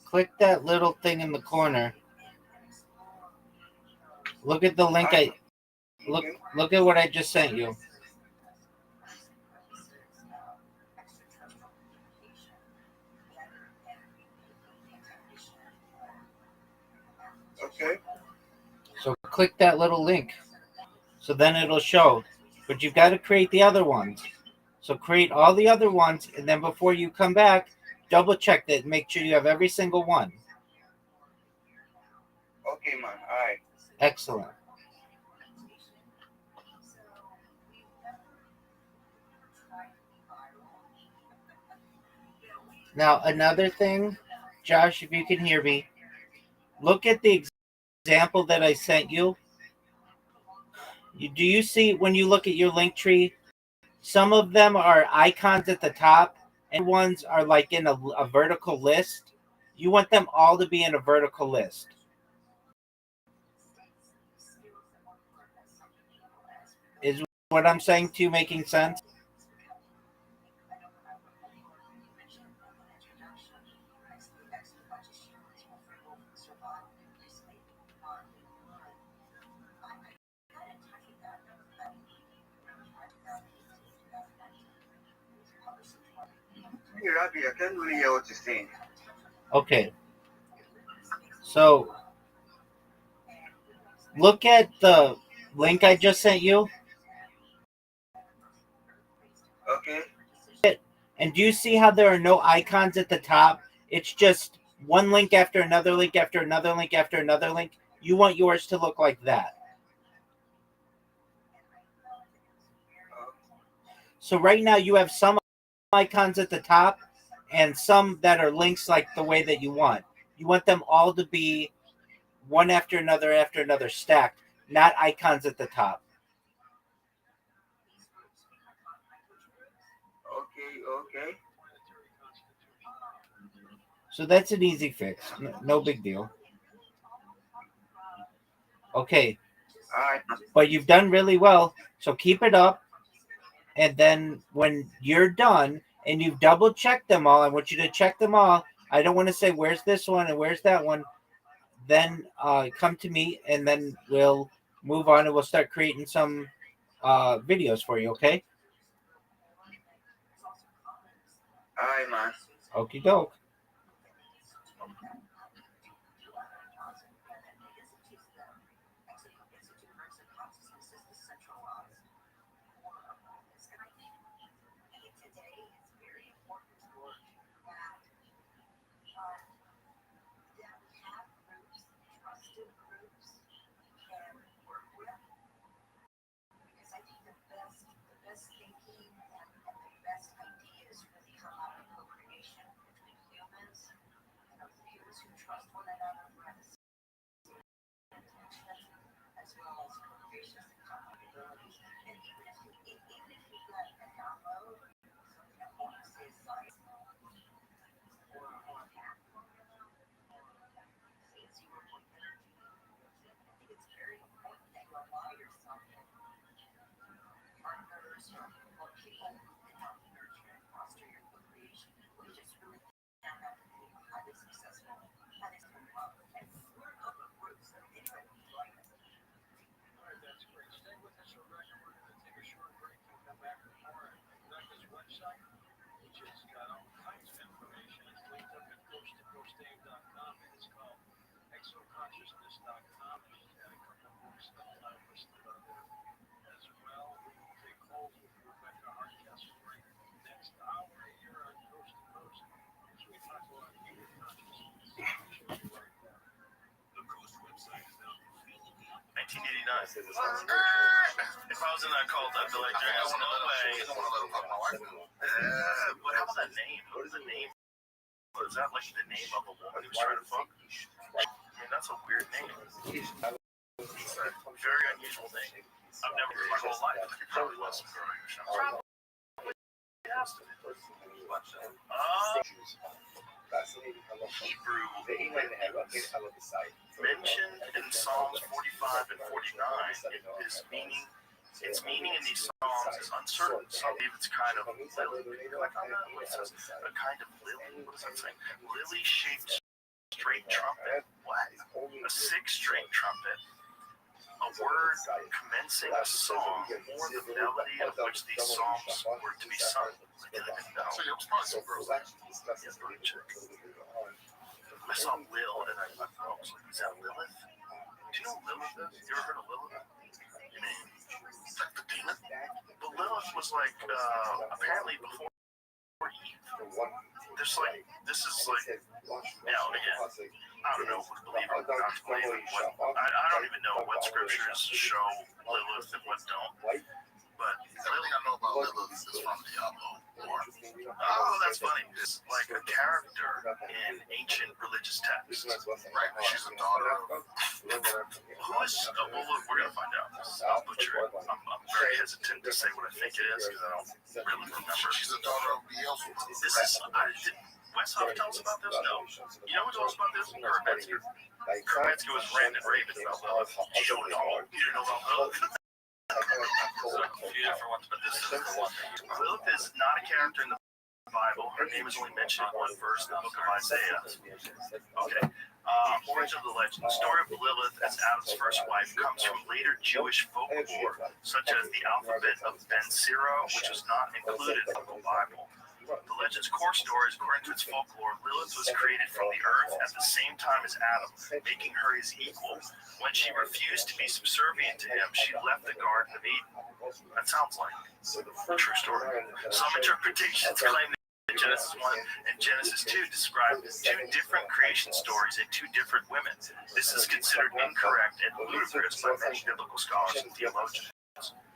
Click that little thing in the corner. Look at the link look at what I just sent you. Okay. So click that little link. So then it'll show. But you've got to create the other ones. So create all the other ones, and then before you come back, double check that. Make sure you have every single one. Okay, man. All right. Excellent. Now, another thing, Josh, if you can hear me, look at the example that I sent you. Do you see when you look at your link tree, some of them are icons at the top, and ones are like in a vertical list? You want them all to be in a vertical list. Is what I'm saying to you making sense? Hey, Rabbi, I can't really hear what you're saying. Okay. So look at the link I just sent you. Okay. And do you see how there are no icons at the top? It's just one link after another link after another link after another link. You want yours to look like that. So right now you have some icons at the top and some that are links like the way that you want. You want them all to be one after another stacked, not icons at the top. Okay. So that's an easy fix. No big deal. Okay. All right. But you've done really well. So keep it up. And then when you're done and you've double checked them all, I want you to check them all. I don't want to say, where's this one and where's that one? Then come to me and then we'll move on and we'll start creating some videos for you, okay? All right, man. Okie doke. centralized for this. And I think today it's very important that we have groups, trusted groups we can work with. Because I think the best thinking and the best ideas really come out of co-creation between humans, humans who trust one another, who have the same intention, as well as co-creation and compatibility. And even if you let a download, something I want to say is science, or a hack formula, say it's your energy, I think it's very important that you allow yourself partners or people who can help nurture and foster your co-creation, which is really can have to be highly successful, highly successful. And we're a couple of groups that anybody can join us. All right, that's great. Stay with us, Rebecca. We're going to take a short break and come back with more at Rebecca's website, which has got all kinds of information. It's linked up at coasttocoastdave.com, and it's called exoconsciousness.com. And she's got a couple of books that I've listed on there as well. We will take calls with Rebecca Hardcastle right next hour here on Coast to Coast as we talk about human consciousness. She'll be right back. The Coast website is now completely 1989. If I was in that cult, I'd be like, there's no way. But how about that name? What is the name? What is that, like the name of a woman who's trying to fuck? I mean, that's a weird name. It's a very unusual name. I've never heard my whole life. You probably love some girl in your show. Hebrew mentioned in Psalms 45 and 49 is meaning. Its meaning in these psalms is uncertain. Some believe it's kind of lily. Like on that, what it says, a kind of lily. What does that say? Lily-shaped straight trumpet. What? A six-string trumpet. A word commencing a song, or the melody of which these psalms were to be sung. I didn't know. So it was probably some girls. I saw Lil, and I was like, is that Lilith? Do you know who Lilith is? You ever heard of Lilith? You mean, like the demon? But Lilith was like, apparently before Eve. There's like, this is like, now again, I don't know who to believe or not to believe. I don't even know what scriptures show Lilith and what don't. But everything I know about Lilith is from Diablo. Oh, that's funny. It's like a character in ancient religious texts. Right, she's a daughter of... Who is... well, look, we're going to find out. I'll butcher it. I'm very hesitant to say what I think it is because I don't really remember. She's a daughter of Beelzebub. This is... Did Wes Huff tell us about this? No. You know who told us about this? Kurt Metzger. Kurt Metzger was ranting and raving about Lilith. You don't know. You didn't know about Lilith? So, a few different ones, but this is the one. Lilith is not a character in the Bible. Her name is only mentioned in one verse in the book of Isaiah. Okay. Origin of the legend. The story of Lilith as Adam's first wife comes from later Jewish folklore, such as the alphabet of Ben Sira, which was not included in the Bible. The legend's core story is, according to its folklore, Lilith was created from the earth at the same time as Adam, making her his equal. When she refused to be subservient to him, she left the Garden of Eden. That sounds like a true story. Some interpretations claim that Genesis 1 and Genesis 2 describe two different creation stories in two different women. This is considered incorrect and ludicrous by many biblical scholars and theologians.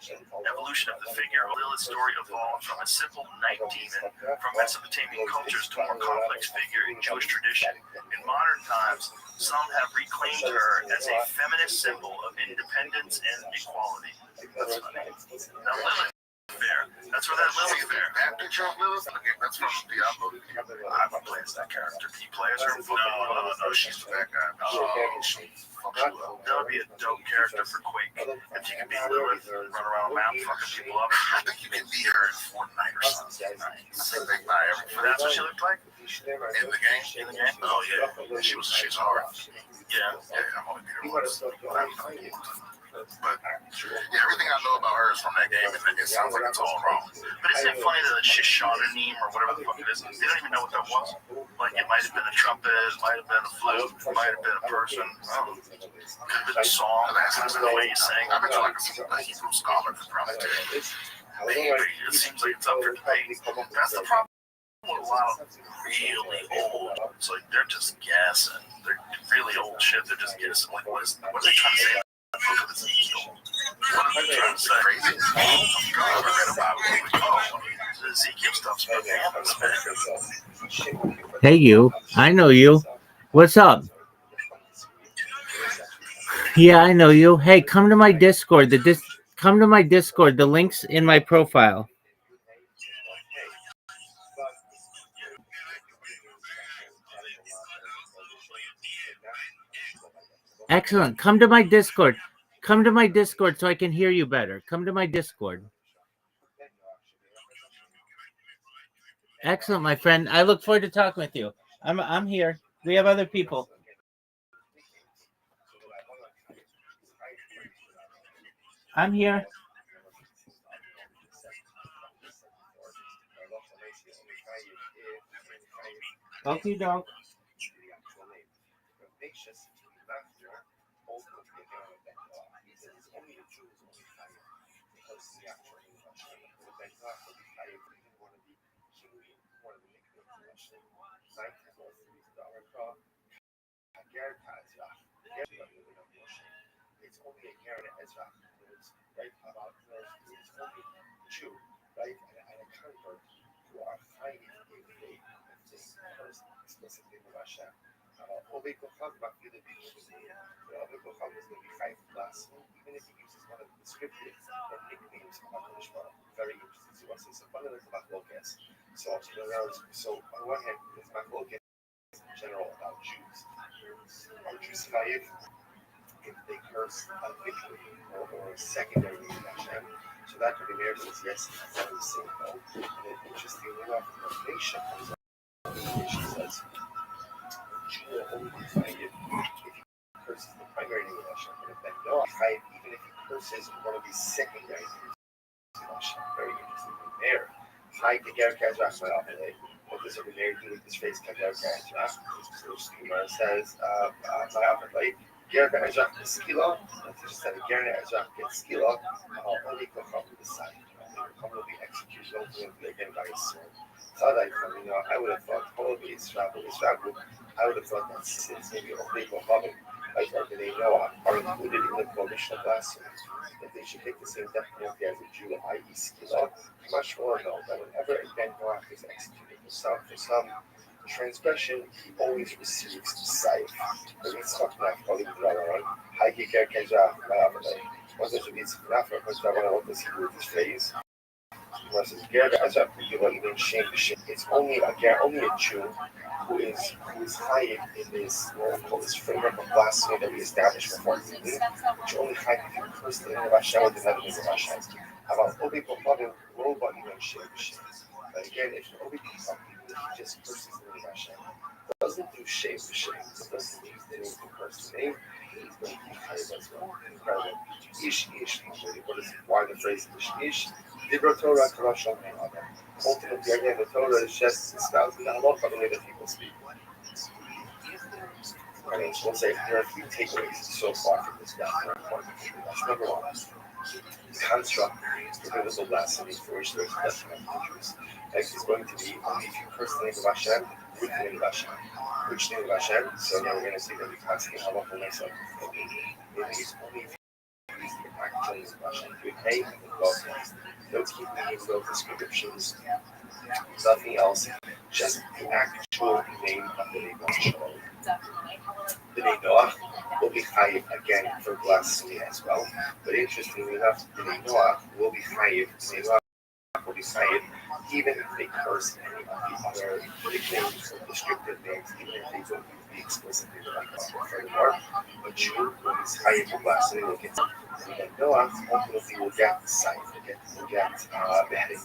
Evolution of the figure. Lilith's story evolved from a simple night demon from Mesopotamian cultures to a more complex figure in Jewish tradition. In modern times, some have reclaimed her as a feminist symbol of independence and equality. That's funny. Now, Lilith Fair. That's where that Lilith Fair. That picture of Lilith? That's from Diablo. I would play as that character. He plays her. No, she's the bad guy. That would be a dope character for Quake. If you could be Lilith, run around a map, fucking people up. I think you can beat her in Fortnite or something. That's what she looked like? In the game? In the game? Oh, yeah. She's hard. Yeah. I've only beat her once. But yeah, everything I know about her is from that game, and it sounds like it's all wrong. But isn't it funny that the Shishananim or whatever the fuck it is, they don't even know what that was? Like it might have been a trumpet, it might have been a flute, it might have been a person. Oh, could have been a song. That's the way you sang. I've been talking to a Hebrew scholar for probably 10 years. Maybe it seems like it's up for debate. That's the problem with a lot of really old. It's like they're just guessing. They're really old shit. They're just guessing. Like what are they trying to say? Look at Ezekiel. What are they trying to say? Crazy. I read about it. Oh, the Ezekiel stuff's Hey, you. I know you. What's up? Yeah, I know you. Hey, come to my Discord. Come to my Discord. The link's in my profile. Excellent. Come to my Discord. Come to my Discord so I can hear you better. Come to my Discord. Excellent, my friend. I look forward to talking with you. I'm here. We have other people. I'm here. Okay, dog. It's only a Karen Ezra right about Jew, right, and a convert who are fighting in faith and just first explicitly in Russia. Obi Kocham Bakili Obi Kocham is going to be fighting blasphemy, even if he uses one of the descriptive or nicknames of Hakadosh. Very interesting. So what's this? One of the Machlokes. So on one hand, it's Machlokes in general about Jews. Are Jews chayiv if they curse publicly or secondarily in Hashem? So that could be there says yes, that's how we say no. And then interestingly enough, the nation comes out. The nation says Jew will only be chayiv if he curses the primary name of Hashem. But if then no chayiv, even if he curses one of these secondary names of Hashem. Very interesting. From there, Chai Keger Kazrach Malafale. What does a Remeir do with this phrase Keger Kazrach? So Gemara says, Malafale. Gerda Ezra gets skila. Just that Gerda Ezra gets skila. Only Kocham will decide. Kocham will be executed ultimately again by his sword. I would have thought probably Israel. I would have thought that since maybe only Kocham, like Ordinary Noah, are included in the prohibition of blasphemy, that they should take the same death penalty as a Jew, i.e. skila. Much more no, that whenever a Ben Noah is executed for some transgression, he always receives the sight. The mitzvah not calling the Ramaran. High Kiker Keja, what does it mean? What does he do with this phrase? It's only a Jew who is high in this what we call this framework of blasphemy that we established before, which only high if you curse the name of Hashem or the name of Hashem. About Obi Kocham, nobody knows Shem. But again, if Obi Kocham, he just curses the name of Hashem, doesn't do shame to shame, it doesn't use the name to curse the name, he's going to be high as well. Incredible. Ish, what is it? Why the phrase ish? Dibra Torah, Karashal, and Adam. Ultimately, again, the Torah is just espousing the halacha the way that people speak. I mean, we'll say there are a few takeaways so far from this down. That's number one. Construct the biblical blasphemy for which there is death penalty for Jews. Next is going to be only if you curse the name of Hashem, with the name of Hashem. Which name of Hashem? So now we're going to see that we can't see halacha myself. Maybe it's only if you use the actual name of Hashem. With name and God. Don't keep meaning those descriptions. Nothing else. Just the actual name of the name of Hashem. The name Noah will be chayiv again for blasphemy as well. But interestingly enough, the name Noah will be chayiv. The name Noah will be chayiv even if they curse any of the other nicknames or descriptive names, even if they don't use the explicit name like God. Furthermore, a Jew who is chayiv for blasphemy will get and Noah ultimately will get the sight, will get beheading.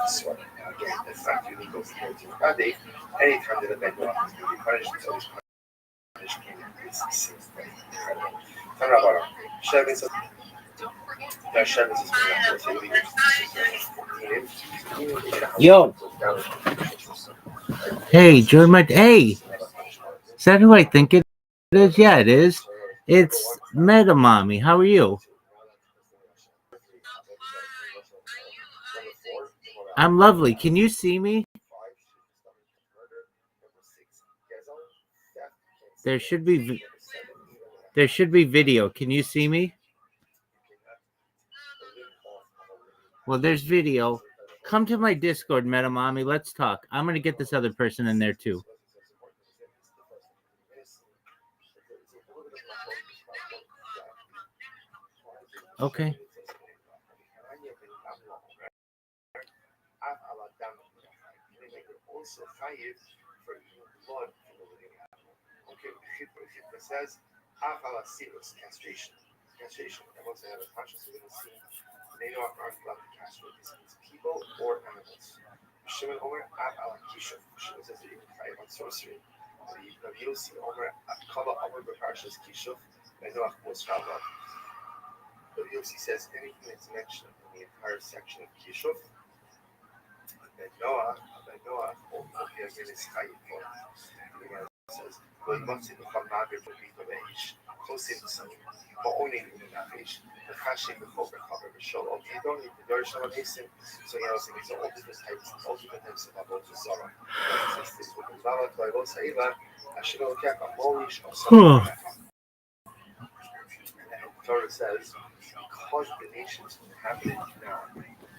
So again, that's not unique over here to Rabbi. Anytime that a Ben Noah is going to be punished, it's always punished. It's the same thing. Incredible. Turn around. Shevin says, Yo. Hey, join my. Hey, is that who I think it is? Yeah, it is. It's Meta Mommy. How are you? I'm lovely. Can you see me? There should be. There should be video. Can you see me? Well, there's video. Come to my Discord, Meta Mommy. Let's talk. I'm gonna get this other person in there too. Okay. Also chayiv for eating blood from a living animal. Okay, it says avala sirus castration. Castration. And once they have a conscious, we're going to see they aren't allowed to castrate. This means people or animals. Shimon Omer avala kishuv. Shimon says that you can chayiv on sorcery. Rabbi Yossi Omer kala Omer b'parshas kishuv. Noach was Rabbi Yossi says anything that's mentioned in the entire section of kishuv. Noah, okay, again, is chayiv. The says, "Lo yimotzi b'chol nager b'vito b'eish, chosim b'sanim, ba'onim b'nafesh, b'chashim b'chol b'chaber b'shol." Okay, you don't need to do shalom esim. So you know, it's all different types of avodah zarah. It says, "With the zalat lo'ilot sa'iva, Hashem elokech amorish osam." Torah says, because the nations inhabited now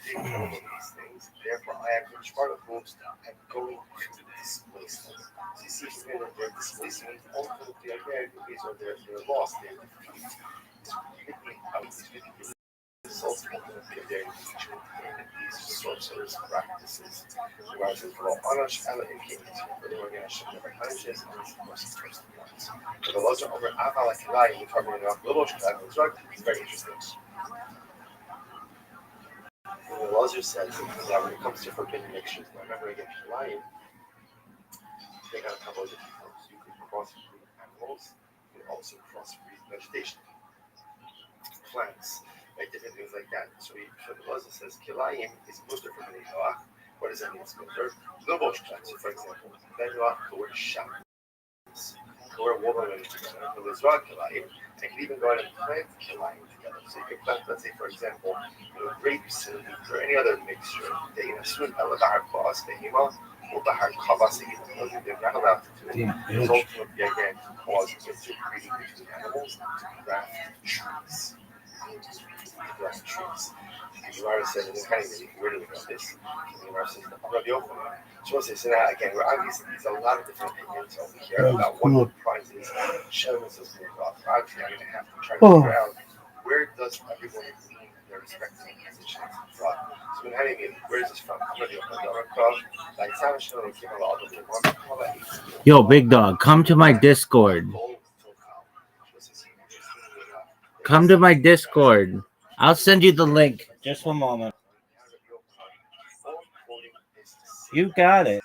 take all of these things, therefore I have part of moves and going to displace them. So you see here that they're displacing ultimately again, these are they're lost, they're defeated. Results ultimately they're these sorcerers' practices. Whereas in law, Anash Ella indicates for the organization of the conscious and of course the first ones. So the laws are over Avala Kilai, we're talking about little drug, it's very interesting. The Lazar says that when it comes to forbidden mixtures, remember again, lion, they got a couple of different forms. You can crossbreed animals, you can also crossbreed vegetation, plants, like different things like that. So the Lazar says Kilayim is muster from the Noach. What does that mean? It's muster. The bush plants, for example, then Noach the word shams. The word woman together. The Lizrah Kilayim, and can even go out and plant Kilayim together. So you can plant, let's say, for example, grapes and or any other mixture. They can assume that with our class, the Hima, or the hard Kavas, they're not allowed to do it. It's ultimately again to cause interbreeding between animals and to graft trees. The Gemara says, and it's kind of where do we know this? The Gemara says, Rabbi Yochanan. So that again, we're obviously there's a lot of different opinions over here about what the prize is. Shem is just going to obviously I'm going to have to try to figure out where does everyone lean their respective positions from. So when having where is this from? Yo, big dog, come to my Discord. Come to my Discord. I'll send you the link. Just one moment. You got it.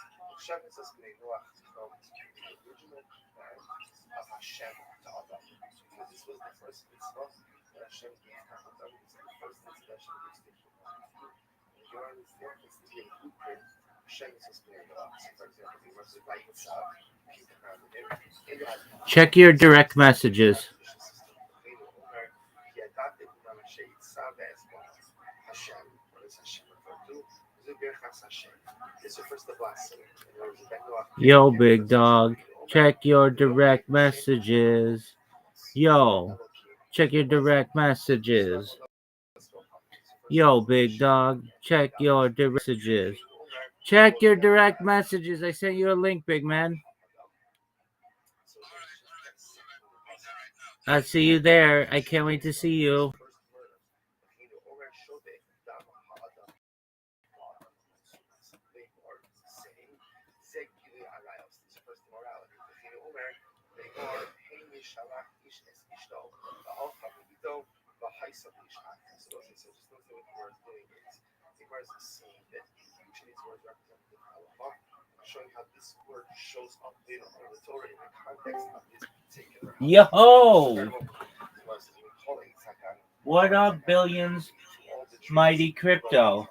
Check your direct messages. Yo, big dog, check your direct messages. Yo, check your direct messages. Yo, big dog, check your direct messages. Check your direct messages. I sent you a link, big man. I'll see you there. I can't wait to see you. Showing how this word shows up in the Torah in the context of this particular. Yo! What up, Billions? Mighty Crypto.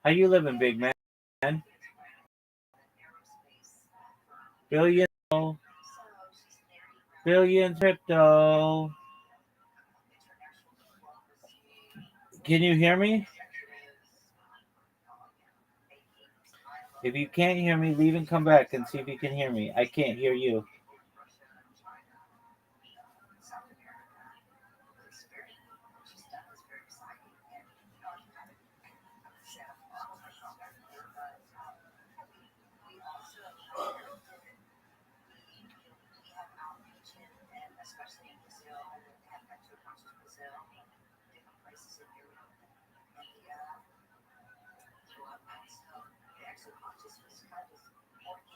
How you living, big man? Billions, billions crypto. Can you hear me? If you can't hear me, leave and come back and see if you can hear me. I can't hear you.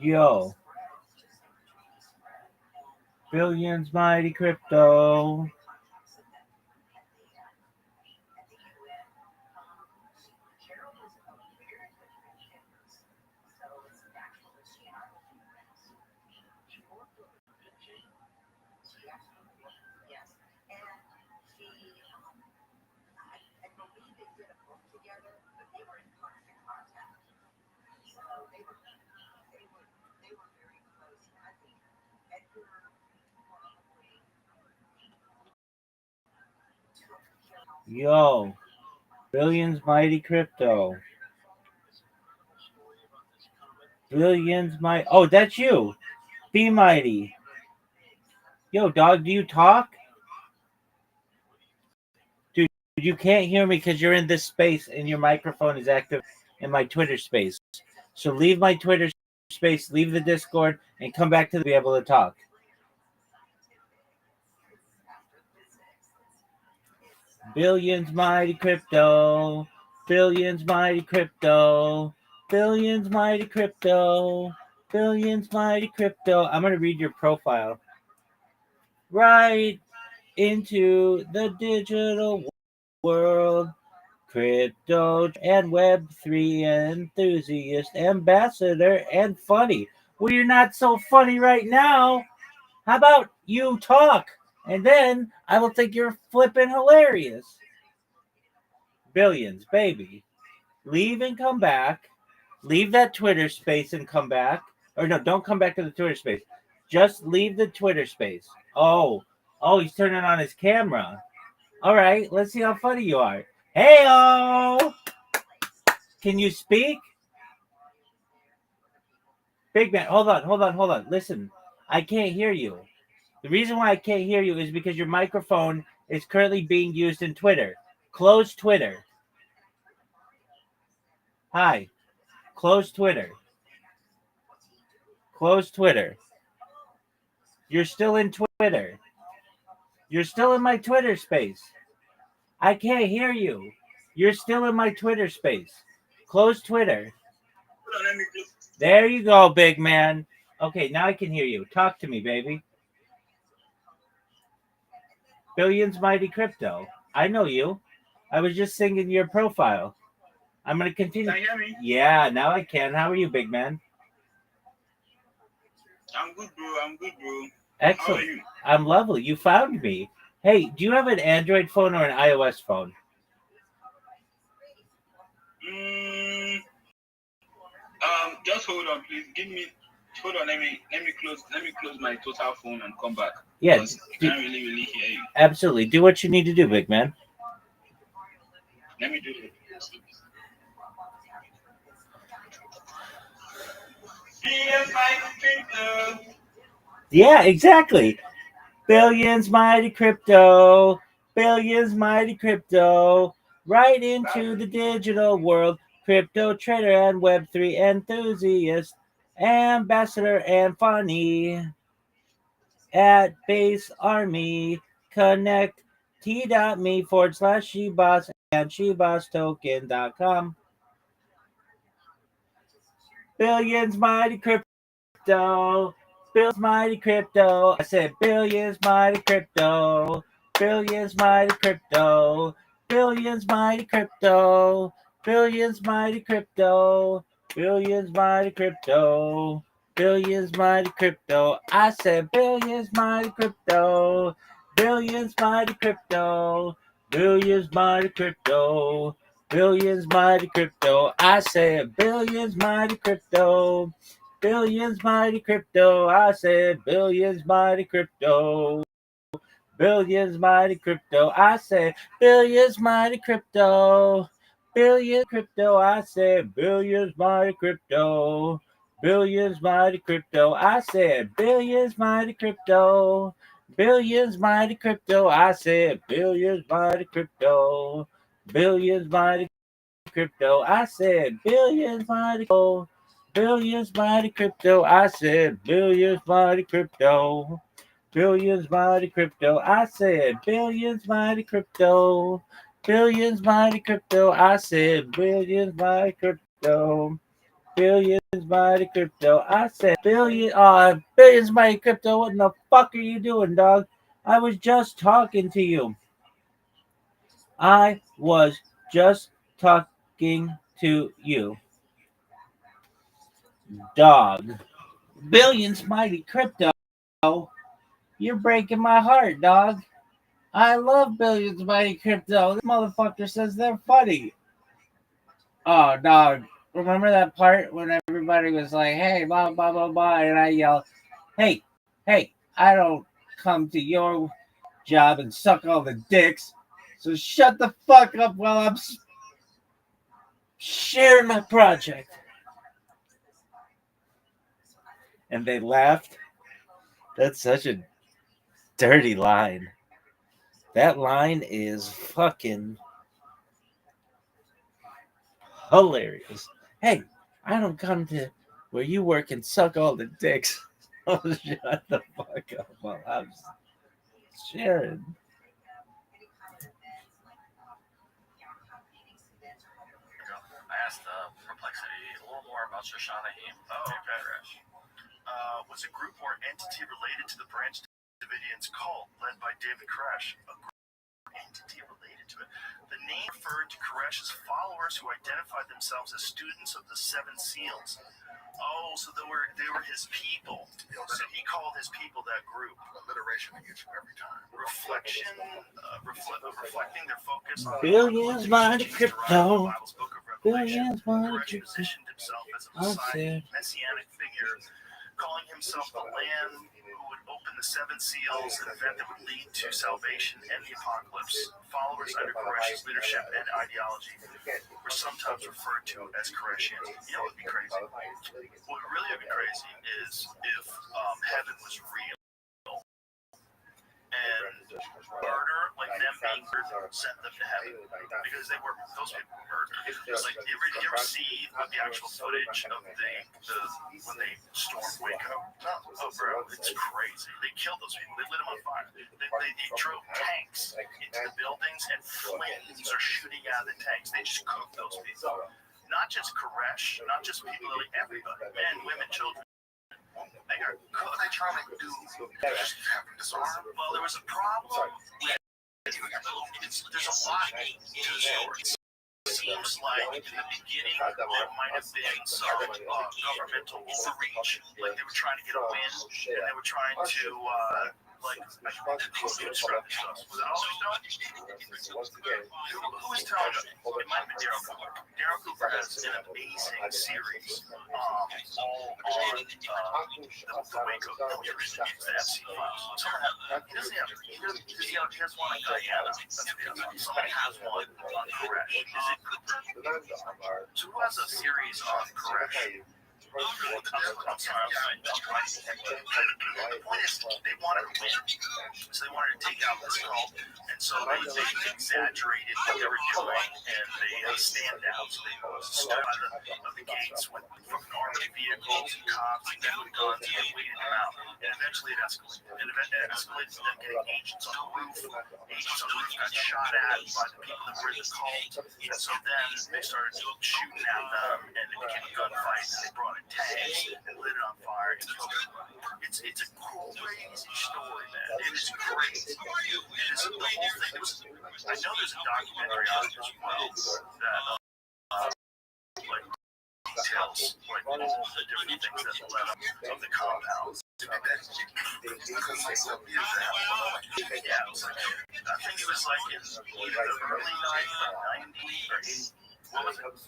Yo. Billions mighty crypto. Yo. Billions mighty crypto. Billions mighty. Oh, that's you. Be mighty. Yo, dog, do you talk? Dude, you can't hear me because you're in this space and your microphone is active in my Twitter space. So leave my Twitter space, leave the Discord, and come back to be able to talk. Billions mighty crypto. Billions mighty crypto. Billions mighty crypto. Billions mighty crypto. I'm going to read your profile. Right into the digital world. Crypto and Web3 enthusiast, ambassador, and funny. Well, you're not so funny right now. How about you talk? And then I will think you're flipping hilarious. Billions, baby. Leave and come back. Leave that Twitter space and come back. Or no, don't come back to the Twitter space. Just leave the Twitter space. Oh, he's turning on his camera. All right, let's see how funny you are. Hey-oh! Can you speak? Big man, hold on. Listen, I can't hear you. The reason why I can't hear you is because your microphone is currently being used in Twitter. Close Twitter. Hi. Close Twitter. Close Twitter. You're still in Twitter. You're still in my Twitter space. I can't hear you. You're still in my Twitter space. Close Twitter. There you go, big man. Okay, now I can hear you. Talk to me, baby. Billions Mighty Crypto. I know you. I was just singing your profile. I'm going to continue. Can you hear me? Yeah, now I can. How are you, big man? I'm good, bro. Excellent. How are you? I'm lovely. You found me. Hey, do you have an Android phone or an iOS phone? Just hold on, please. Hold on. Let me close my total phone and come back. Yes. I can't really hear you. Absolutely. Do what you need to do, big man. Let me do it. Yeah, exactly. Billions Mighty Crypto. Billions Mighty Crypto. Right into the digital world. Crypto trader and Web3 enthusiast. Ambassador and funny. At Base Army. Connect t.me/Sheboss and ShebossToken.com. Billions Mighty Crypto. Billions Mighty Crypto. I said billions Mighty Crypto. Billions Mighty Crypto. Billions Mighty Crypto. Billions Mighty Crypto. Billions Mighty Crypto. Billions Mighty Crypto. I said billions Mighty Crypto. Billions Mighty Crypto. Billions Mighty Crypto. Billions mighty crypto. I said billions mighty crypto. Billions mighty crypto. I said billions mighty crypto. Billions mighty crypto. I said billions mighty crypto. Billions crypto. I said billions mighty crypto. Billions mighty crypto. I said billions mighty crypto. Billions mighty crypto. I said billions mighty crypto. Billions mighty crypto. I said billions mighty crypto. Billions mighty crypto. I said billions mighty crypto. Billions mighty crypto. I said billions mighty crypto. Billions mighty crypto. I said billions mighty crypto. Billions mighty crypto. I said billions mighty crypto. What in the fuck are you doing, dog? I was just talking to you. I was just talking to you. Dog. Billions mighty crypto. You're breaking my heart, dog. I love billions mighty crypto. This motherfucker says they're funny. Oh, dog. Remember that part when everybody was like, hey, blah, blah, blah, blah, and I yelled, hey, I don't come to your job and suck all the dicks. So shut the fuck up while I'm sharing my project. And they laughed. That's such a dirty line. That line is fucking hilarious. Hey, I don't come to where you work and suck all the dicks. Oh, shut the fuck up while I'm sharing. I asked Perplexity a little more about Shoshana Heem. Oh, okay. Was a group or entity related to the Branch Davidians cult led by David Koresh. A group or entity related to it. The name referred to Koresh's followers who identified themselves as students of the Seven Seals. Oh, so they were his people. So he called his people that group. Alliteration against you every time. Reflecting their focus on Billions mighty crypto. Bible's book of Billions Revelation. mighty Koresh crypto. positioned himself as a messianic figure, calling himself the Lamb who would open the seven seals, an event that would lead to salvation and the apocalypse. Followers under Koresh's leadership and ideology were sometimes referred to as Koreshians. You know what would be crazy? What would really be crazy is if heaven was real and murder, like them being murdered, sent them to heaven because those people were murdered. It's like you ever see the actual footage of the when they stormed Waco? Oh, bro, it's crazy. They killed those people. They lit them on fire. They drove tanks into the buildings and flames are shooting out of the tanks. They just cooked those people. Not just Koresh, not just people, like everybody, men, women, children. They got cooked. What are they trying to do? Just have them disarmed? Well, there was a problem. There's a lot to the story. It seems like in the beginning there might have been some governmental overreach, like they were trying to get a win, and they were trying to who described this to us? Was it also done? Who was telling us? It might have been Daryl Cooper. Daryl Cooper has an amazing series all on the Waco Hills, the FC files. He has one on Guyana. Somebody has one on Koresh. Is it Cooper? So who has a series on Koresh? I'm sorry. The point is, they wanted to win, so they wanted to take out this cult, and so they exaggerated what they were doing, and they stand down. So they stood by the gates with fucking armored vehicles and cops and then with guns and waiting them out. And eventually it escalated. It escalated to them getting agents on the roof. Agents on the roof got shot at by the people that were in the cult, and so then they started shooting at them, and it became a gunfight, and they brought in tanks and lit it on fire and killed everybody. It's a crazy story, man. It is crazy. It is the whole thing. I know there's a documentary on it as well that details all the different things that led up of the compound. Yeah, it was like, I think it was like in either the early 90s or 80s. What was it? What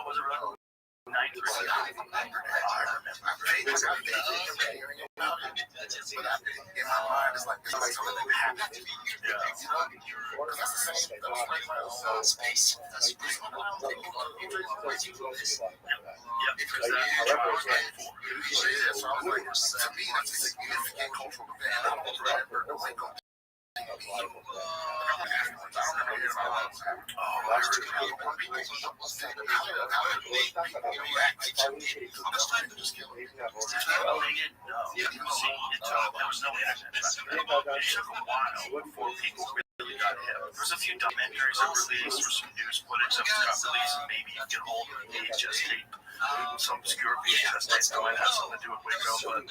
was it? Really? 93. I remember. But in my mind, it's like something that happened to me. Yeah. Because that's the same. That was right around space. That's Yeah, because that's what I was going for. yeah, so I was like, to me, that's a significant cultural event. I don't remember the Waco. I don't remember hearing about that. Oh, I heard about well, they didn't know. See, there was no internet back then. It took a while before people really got hip. There was a few documentaries that were released, or some news footage that got released, and maybe you get hold of a VHS tape, some obscure VHS tape that might have something to do with Waco, but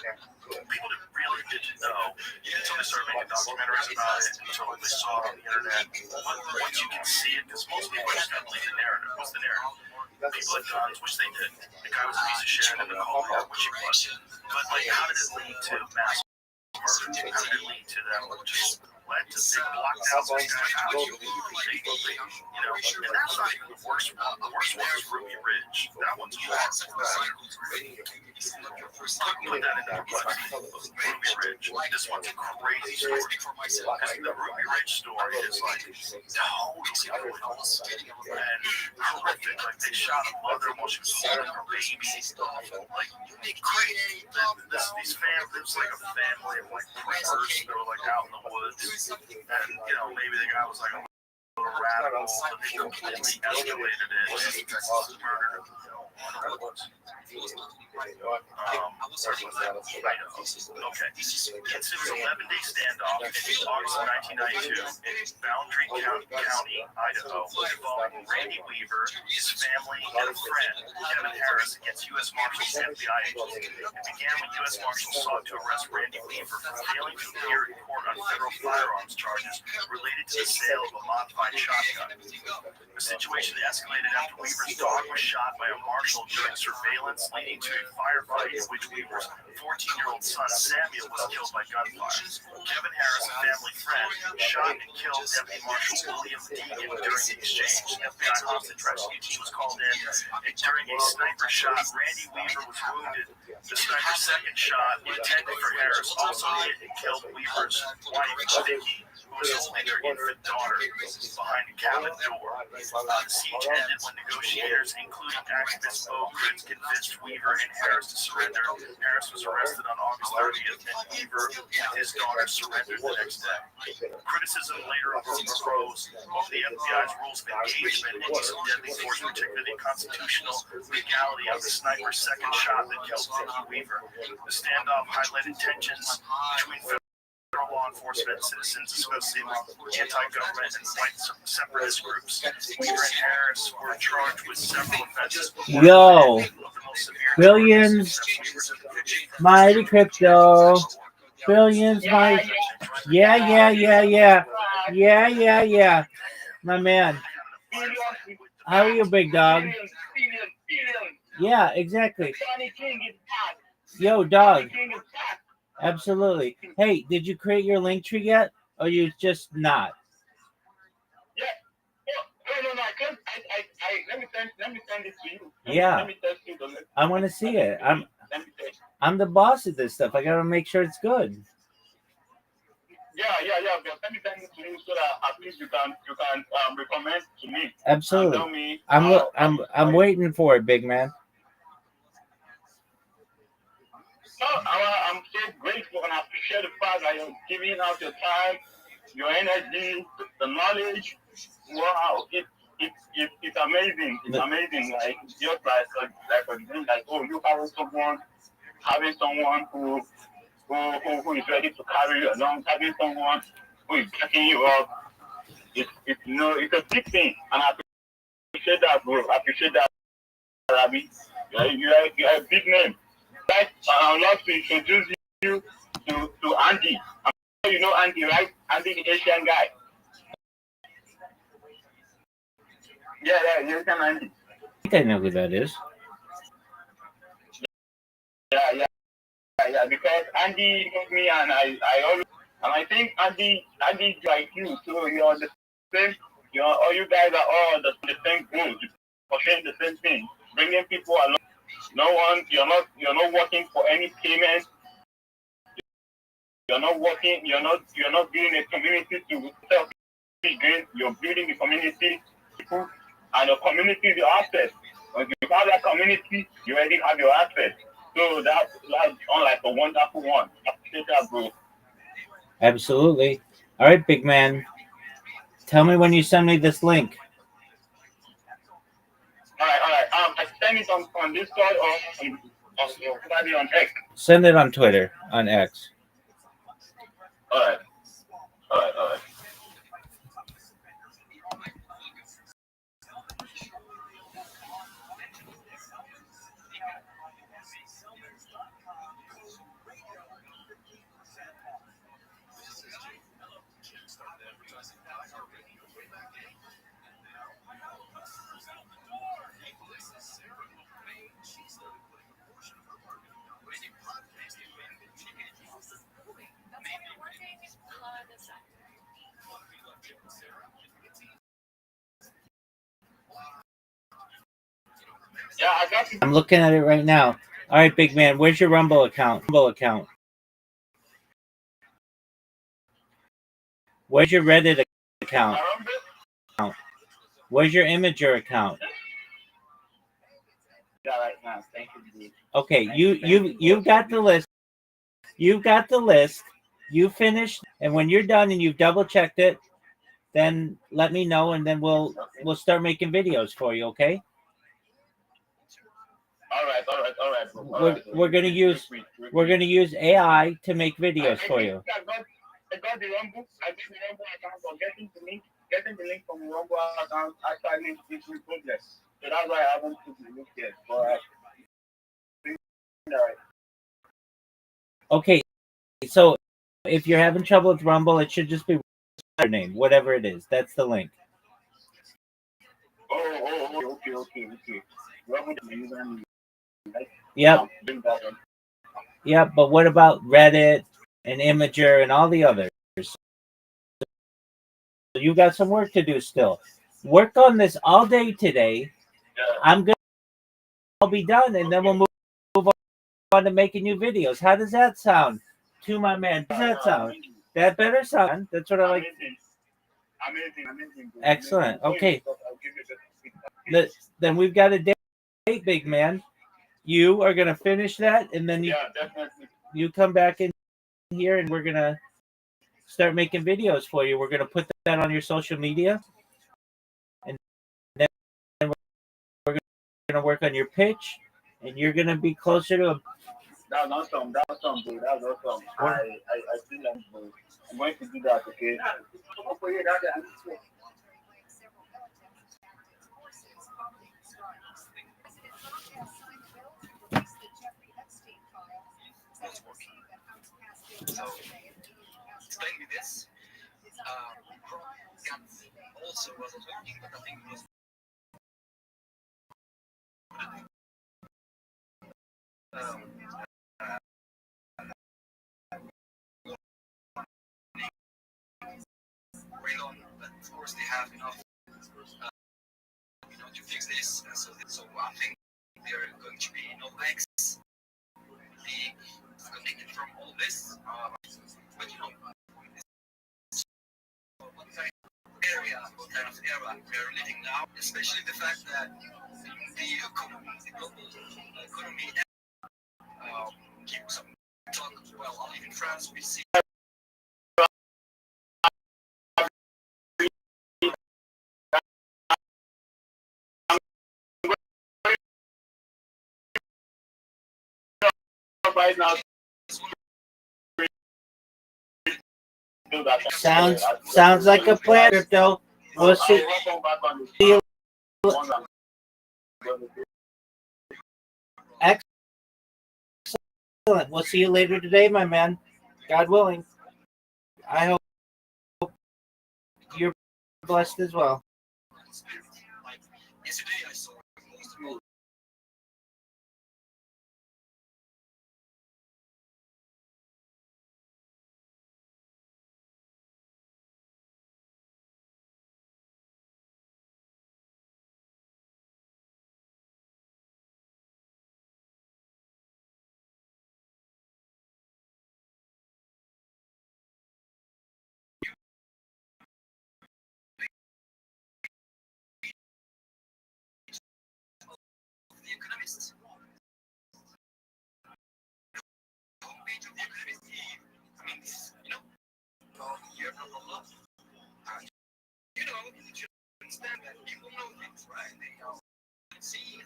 people really didn't know until they started making documentaries about it, until they saw it on the internet. Once you can see it, because most people just don't believe the narrative. What's the narrative? People had guns, which they did. The guy was a piece of shit, and Nicole had, which he was. But, like, how did it lead to mass murder? How did it lead to them just led to big lockdowns in this guy's house? You know, and that's not even the worst one. The worst one is Ruby Ridge. That one's horrible. Put that into perplexity. Ruby Ridge. This one's a crazy story. Because the Ruby Ridge story is like totally illegal and horrific. Like they shot a mother while she was holding her baby. Like crazy. These families, it was like a family of like preppers. They were like out in the woods, and you know maybe the guy was like a little radical, and they completely escalated it. Murdered him. Okay. It's an 11-day standoff in August of 1992 in Boundary County, Idaho, involving Randy Weaver, his family, and a friend, Kevin Harris, against U.S. Marshals and FBI agents. It began when U.S. Marshals sought to arrest Randy Weaver for failing to appear in court on federal firearms charges related to the sale of a modified shotgun. The situation escalated after Weaver's dog was shot by a marshal during surveillance, leading to a firefight in which Weaver's 14-year-old son Samuel was killed by gunfire. Kevin Harris, a family friend, shot and killed Deputy Marshal William Deegan during the exchange. The FBI hostage rescue team was called in, and during a sniper shot, Randy Weaver was wounded. The sniper's second shot, intended for Harris, also hit and killed Weaver's wife, Vicky, who was holding her infant daughter behind a cabin door. The siege ended when negotiators, including activist Bo Kritz, convinced Weaver and Harris to surrender. Harris was arrested on August 30th, and Weaver and his daughter surrendered the next day. Criticism later arose over the FBI's rules of engagement and use of deadly force, particularly the constitutional legality of the sniper's second shot that killed Vicky Weaver. The standoff highlighted tensions between federal law enforcement and citizens associated with anti-government and white separatist groups. Weaver and Harris were charged with several offenses. Yo, billions, mighty crypto, billions, mighty. Yeah. My man. How are you, big dog? Yeah, exactly. Yo, dog. Absolutely. Hey, did you create your link tree yet? Or you just not? Yeah. No, I can't. Let me send it to you. Yeah. Let me text you the link. I want to see it. Let me text. I'm the boss of this stuff. I gotta make sure it's good. Yeah. But let me send it to you so that at least you can recommend to me. Absolutely. Tell me. I'm waiting for it, big man. No, I'm so grateful and I appreciate the fact that you're giving out your time, your energy, the knowledge. Wow, it's amazing. It's amazing. Like just like oh, you having someone who is ready to carry you along, having someone who is backing you up. It's a big thing, and I appreciate that, bro. I appreciate that, Rabbi. You're a big name. I would love to introduce you to Andy. I'm sure you know Andy, right? Andy, the Asian guy. Yeah, Asian Andy. I think I know who that is. Yeah. Yeah, because Andy knows me, and I always, and I think Andy like you, so you're the same. All you guys are all the same goal, pushing the same thing, bringing people along. No one, you're not working for any payment. You're not building a community to self gain. You're building a community, people, and your community is your asset. When you have that community, you already have your asset. So that's like a wonderful one. Appreciate that, bro. Absolutely. All right, big man. Tell me when you send me this link. All right. I send it on Discord or probably on X. Send it on Twitter, on X. All right. Yeah, I got you. I'm looking at it right now. All right, big man. Where's your Rumble account? Where's your Reddit account? Where's your Imager account? Yeah, right now. Thank you. Okay, you've got the list. You've got the list. You finished, and when you're done and you've double checked it, then let me know, and then we'll start making videos for you. Okay? All right. We're gonna use AI to make videos for you. I got the Rumble. I got the Rumble account for getting the link from the Rumble account actually is in progress. So that's why I haven't put the link yet. But Okay, so if you're having trouble with Rumble, it should just be your name, whatever it is. That's the link. Okay. Rumble is the username. Yep. Yep, but what about Reddit and Imager and all the others? You got some work to do still. Work on this all day today. I'll be done, and then we'll move on to making new videos. How does that sound to my man? How does that sound? That better sound. That's what I like. Amazing. Excellent. Okay. Then we've got a date, big man. You are going to finish that, and then you come back in here, and we're going to start making videos for you. We're going to put that on your social media, and then we're going to work on your pitch, and you're going to be closer to a... That's awesome, bro. That's awesome. I feel like, bro. I'm going to do that, okay? So, explain me this. Also was working, but I think it was real on, but of course they have enough, to fix this. So I think they're going to be no X, be connected from all this. But what kind of era we're living now, especially the fact that the global economy, keeps talk. Well, I live in France. We see. Right now, sounds like a plan, Crypto. We'll see you. Excellent. We'll see you later today, my man. God willing. I hope you're blessed as well. Yesterday I saw most of all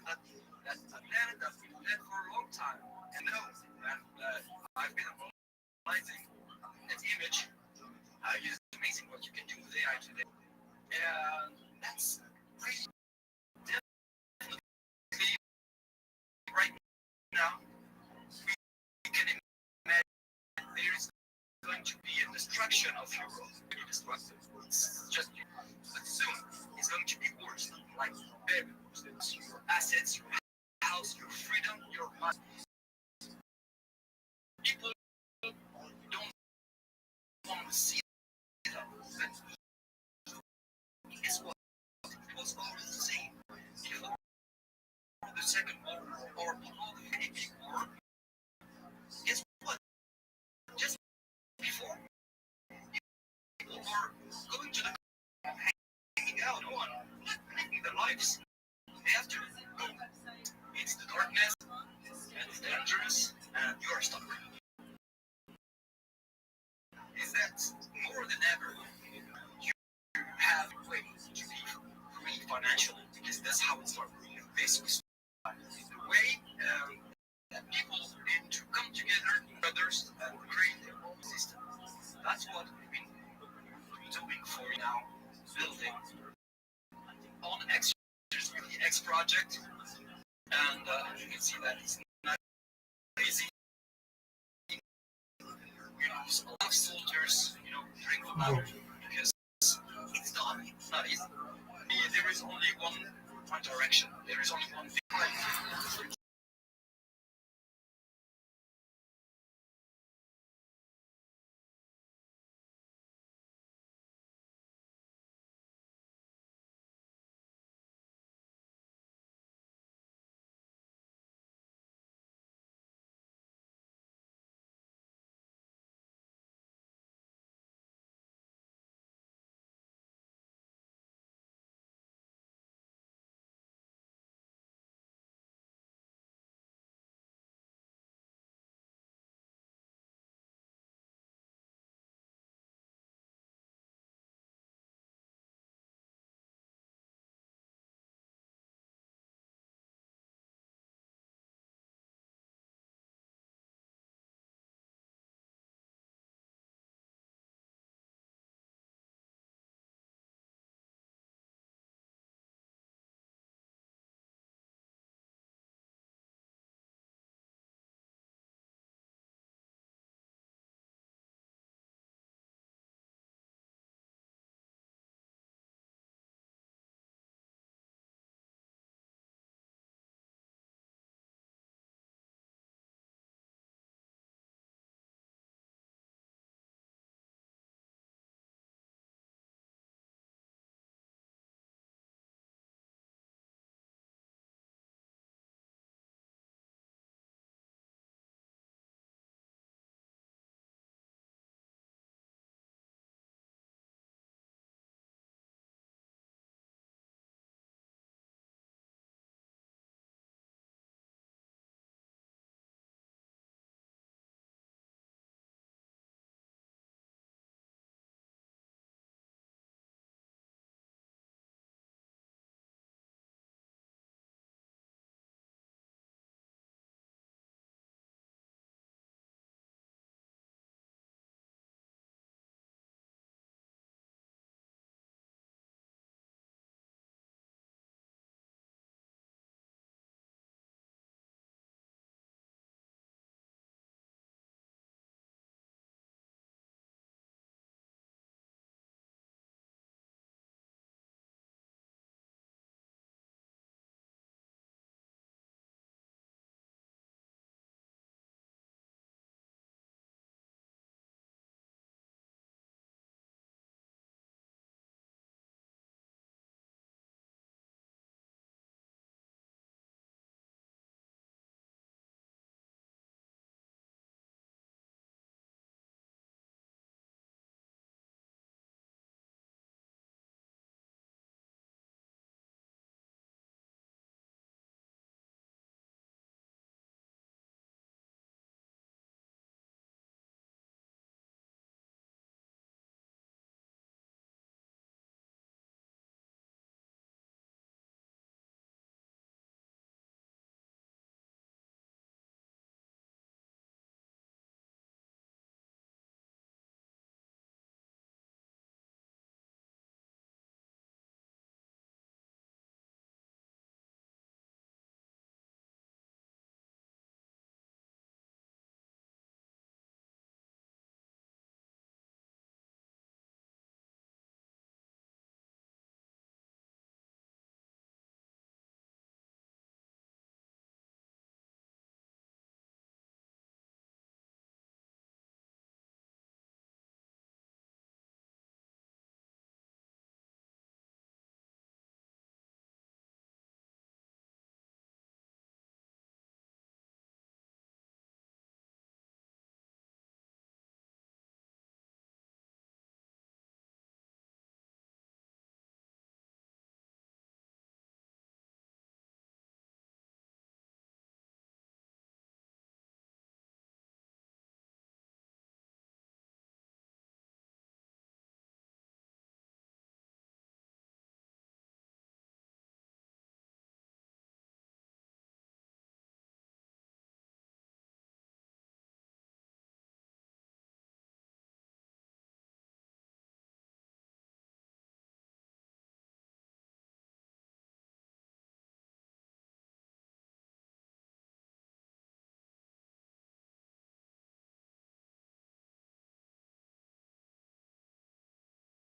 That's a planet that's been dead for a long time. And no, and I've been analyzing that image. It's amazing what you can do with AI today. And that's pretty definitely right now. We can imagine there is going to be a destruction of your world. Pretty destructive. It's just, but soon it's going to be worse. Like very worse. Your assets, your house, your freedom, your money. People don't want to see that. But guess what? It was always the same. Before the Second World War or before the Big War, guess what? Just before, people were going to the hanging out on, living their lives. After, it's the darkness, and it's dangerous, and you're stuck. Is that more than ever? You have ways to be free financially, because that's how it started. Basically, the way that people need to come together, brothers, and create their own system. That's what we've been doing for now, building on X, the X project, and you can see that it's not easy. A lot of soldiers, drink the water because it's done. It's not easy. There is only one direction. There is only one thing.